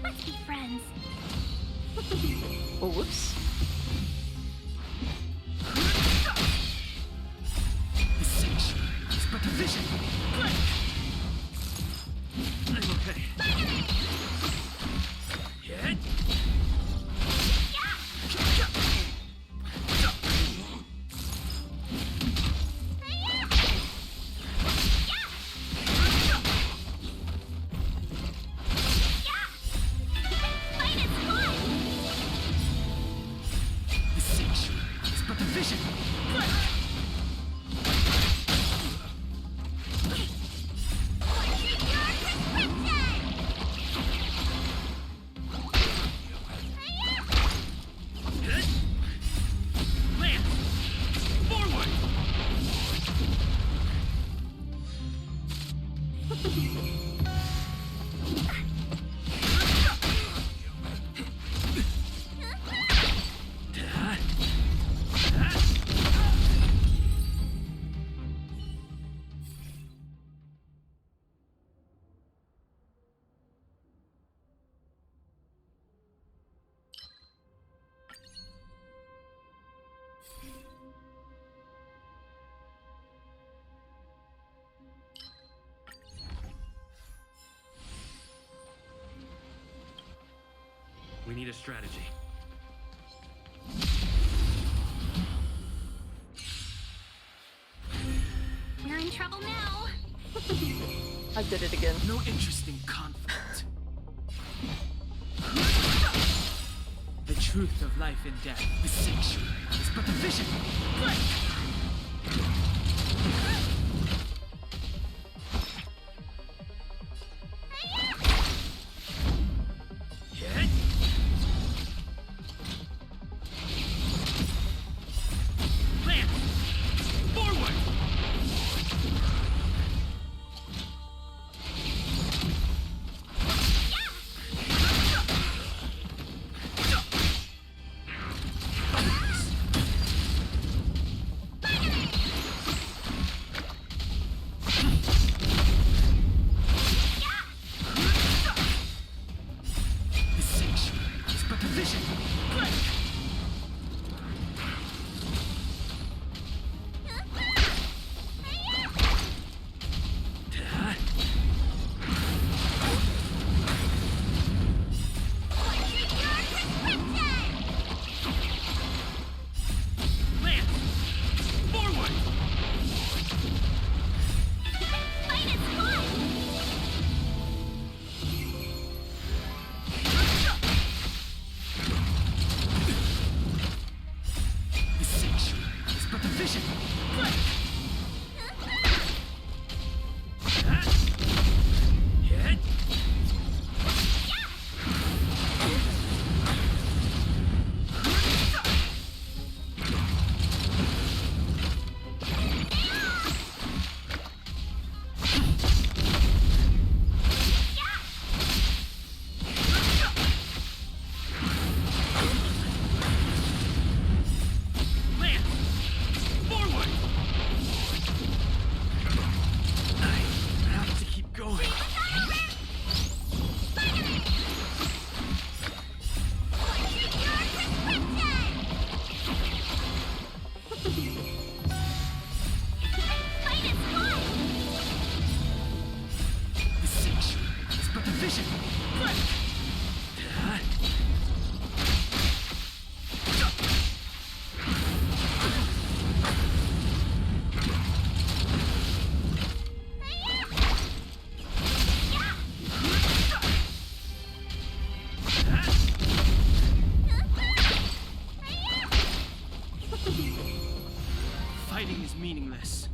Let's be friends. Oh, whoops. The sanctuary is but a vision. I'm okay. Hit. The sanctuary is but a vision. Lance! Forward! We need a strategy. We're in trouble now. I did it again. No interest in conflict. The truth of life and death. The sanctuary is but a vision. Hit. Lance! Forward! division! Fighting is meaningless.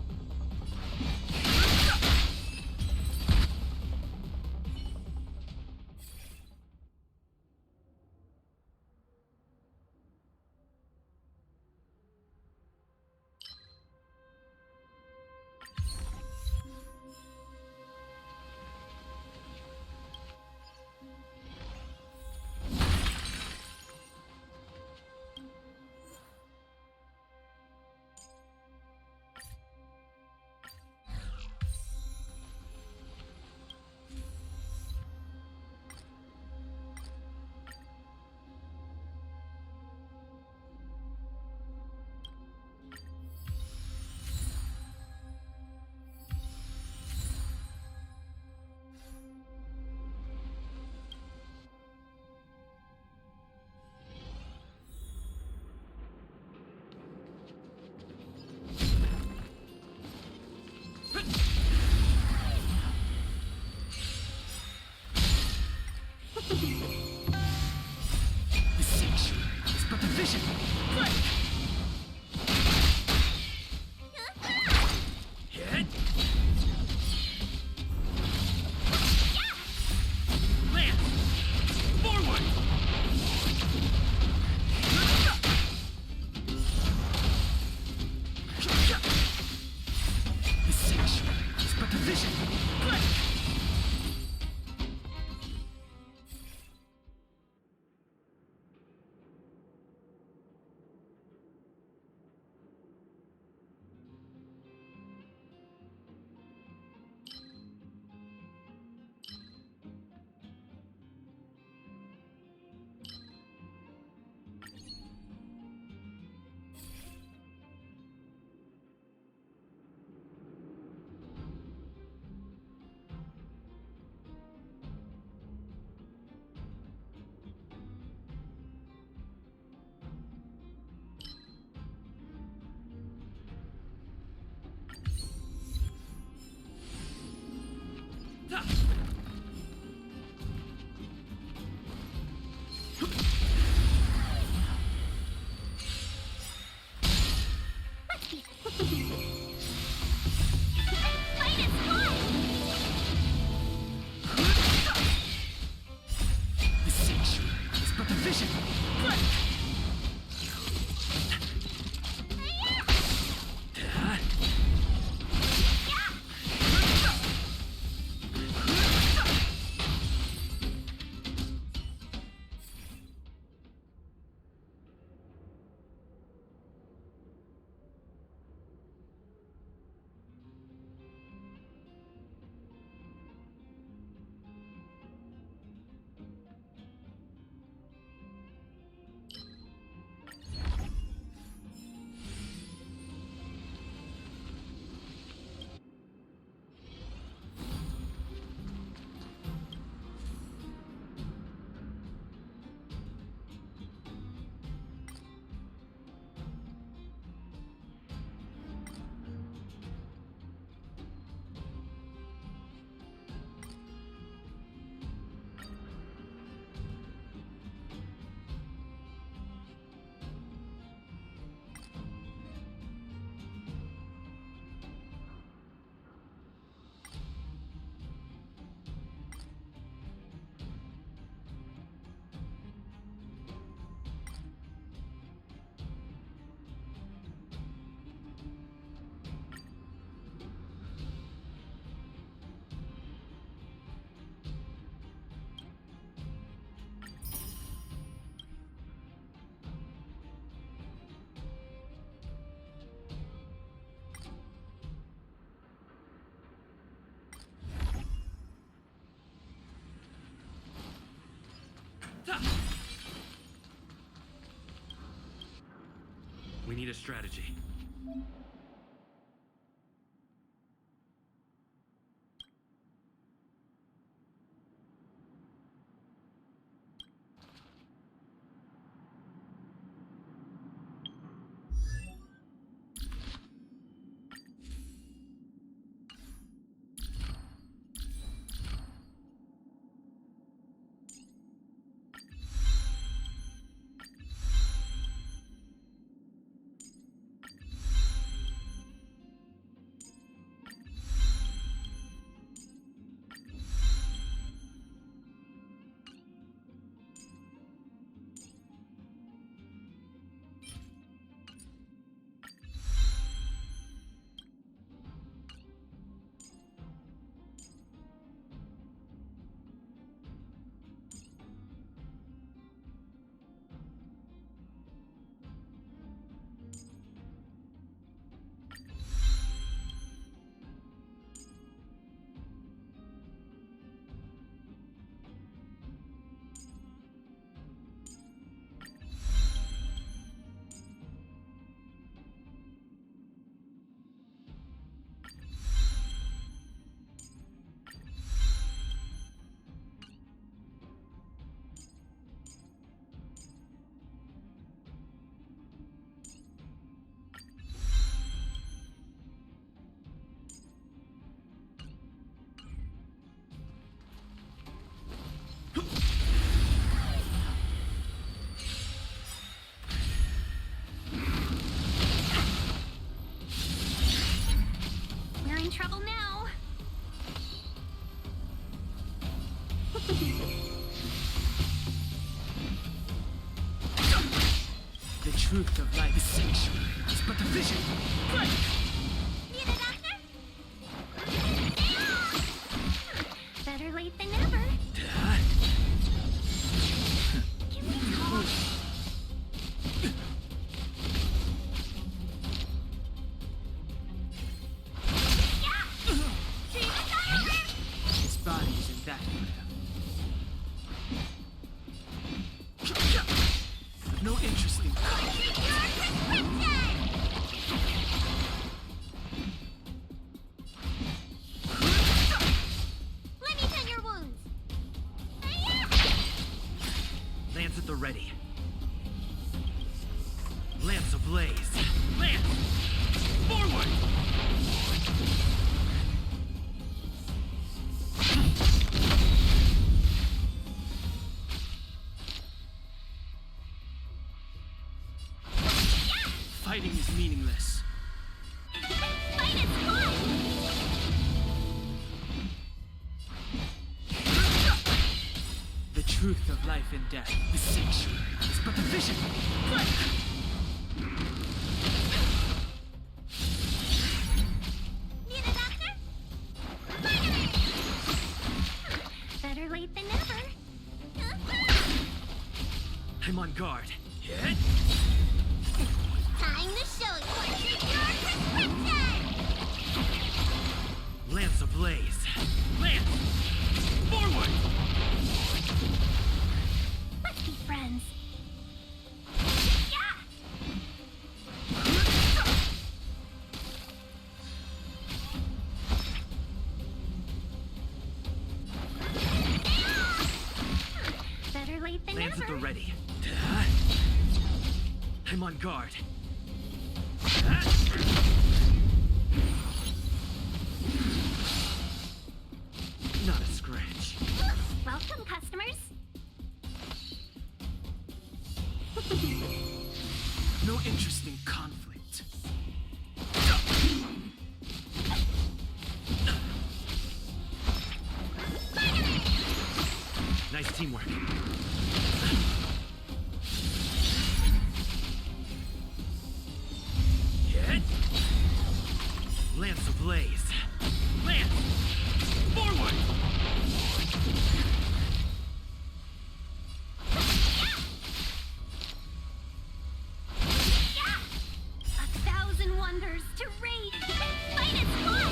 We need a strategy. We're in trouble now. The truth of life is sanctuary. It's but a vision. Right. Need a doctor? Better late than never. Can we talk? His body is in that area. No interest in Let me tend your wounds. Lance at the ready. Lance ablaze. Lance! Forward! Fighting is meaningless. Fight is fun! The truth of life and death, the sanctuary, is but a vision. Right. Need a doctor? Better late than never. I'm on guard. Hit! Time to show you your prescription! Lance ablaze. Lance! Forward! Let's be friends. Better late than Lance never. at the ready. I'm on guard. Not a scratch. Welcome, customers. No interest in conflict. Nice teamwork. Hit! Lance ablaze. Lance! Forward! A thousand wonders to raid. Fight is fun.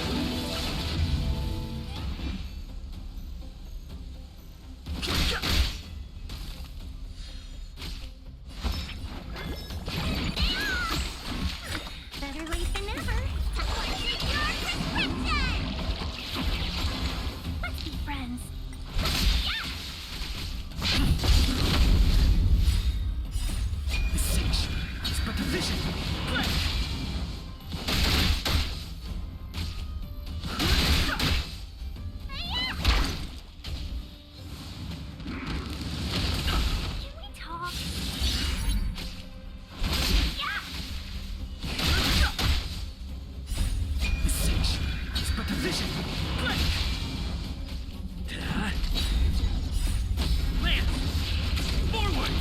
vision! Can we talk? The sanctuary is but a vision! Land! Forward!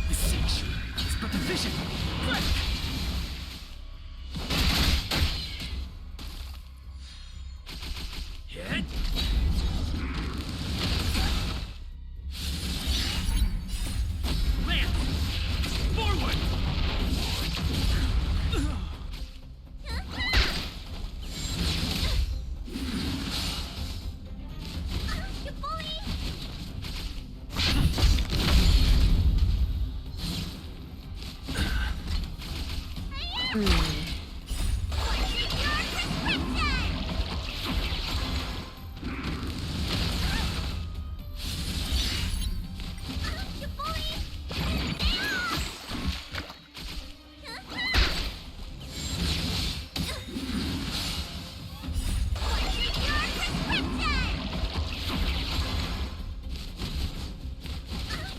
The sanctuary is but a vision! Hit! Land! Forward! You bully! You bully!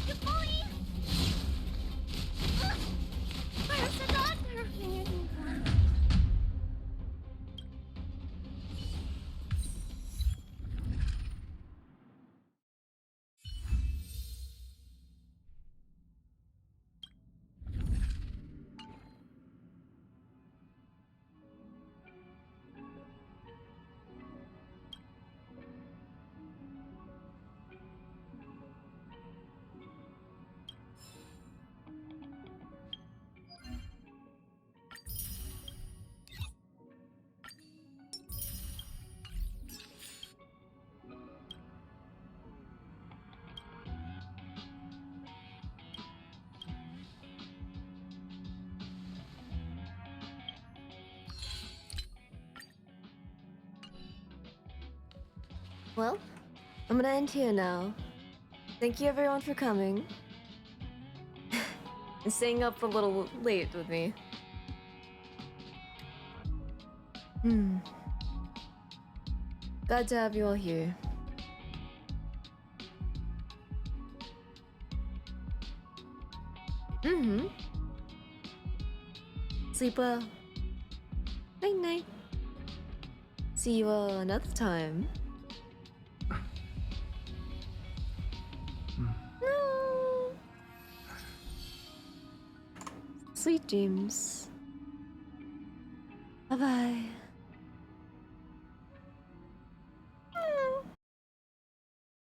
You bully! Where's the doctor? Well, I'm gonna end here now. Thank you everyone for coming. And staying up a little late with me. Glad to have you all here. Sleep well. Night night. See you another time. No. Sweet dreams. Bye bye.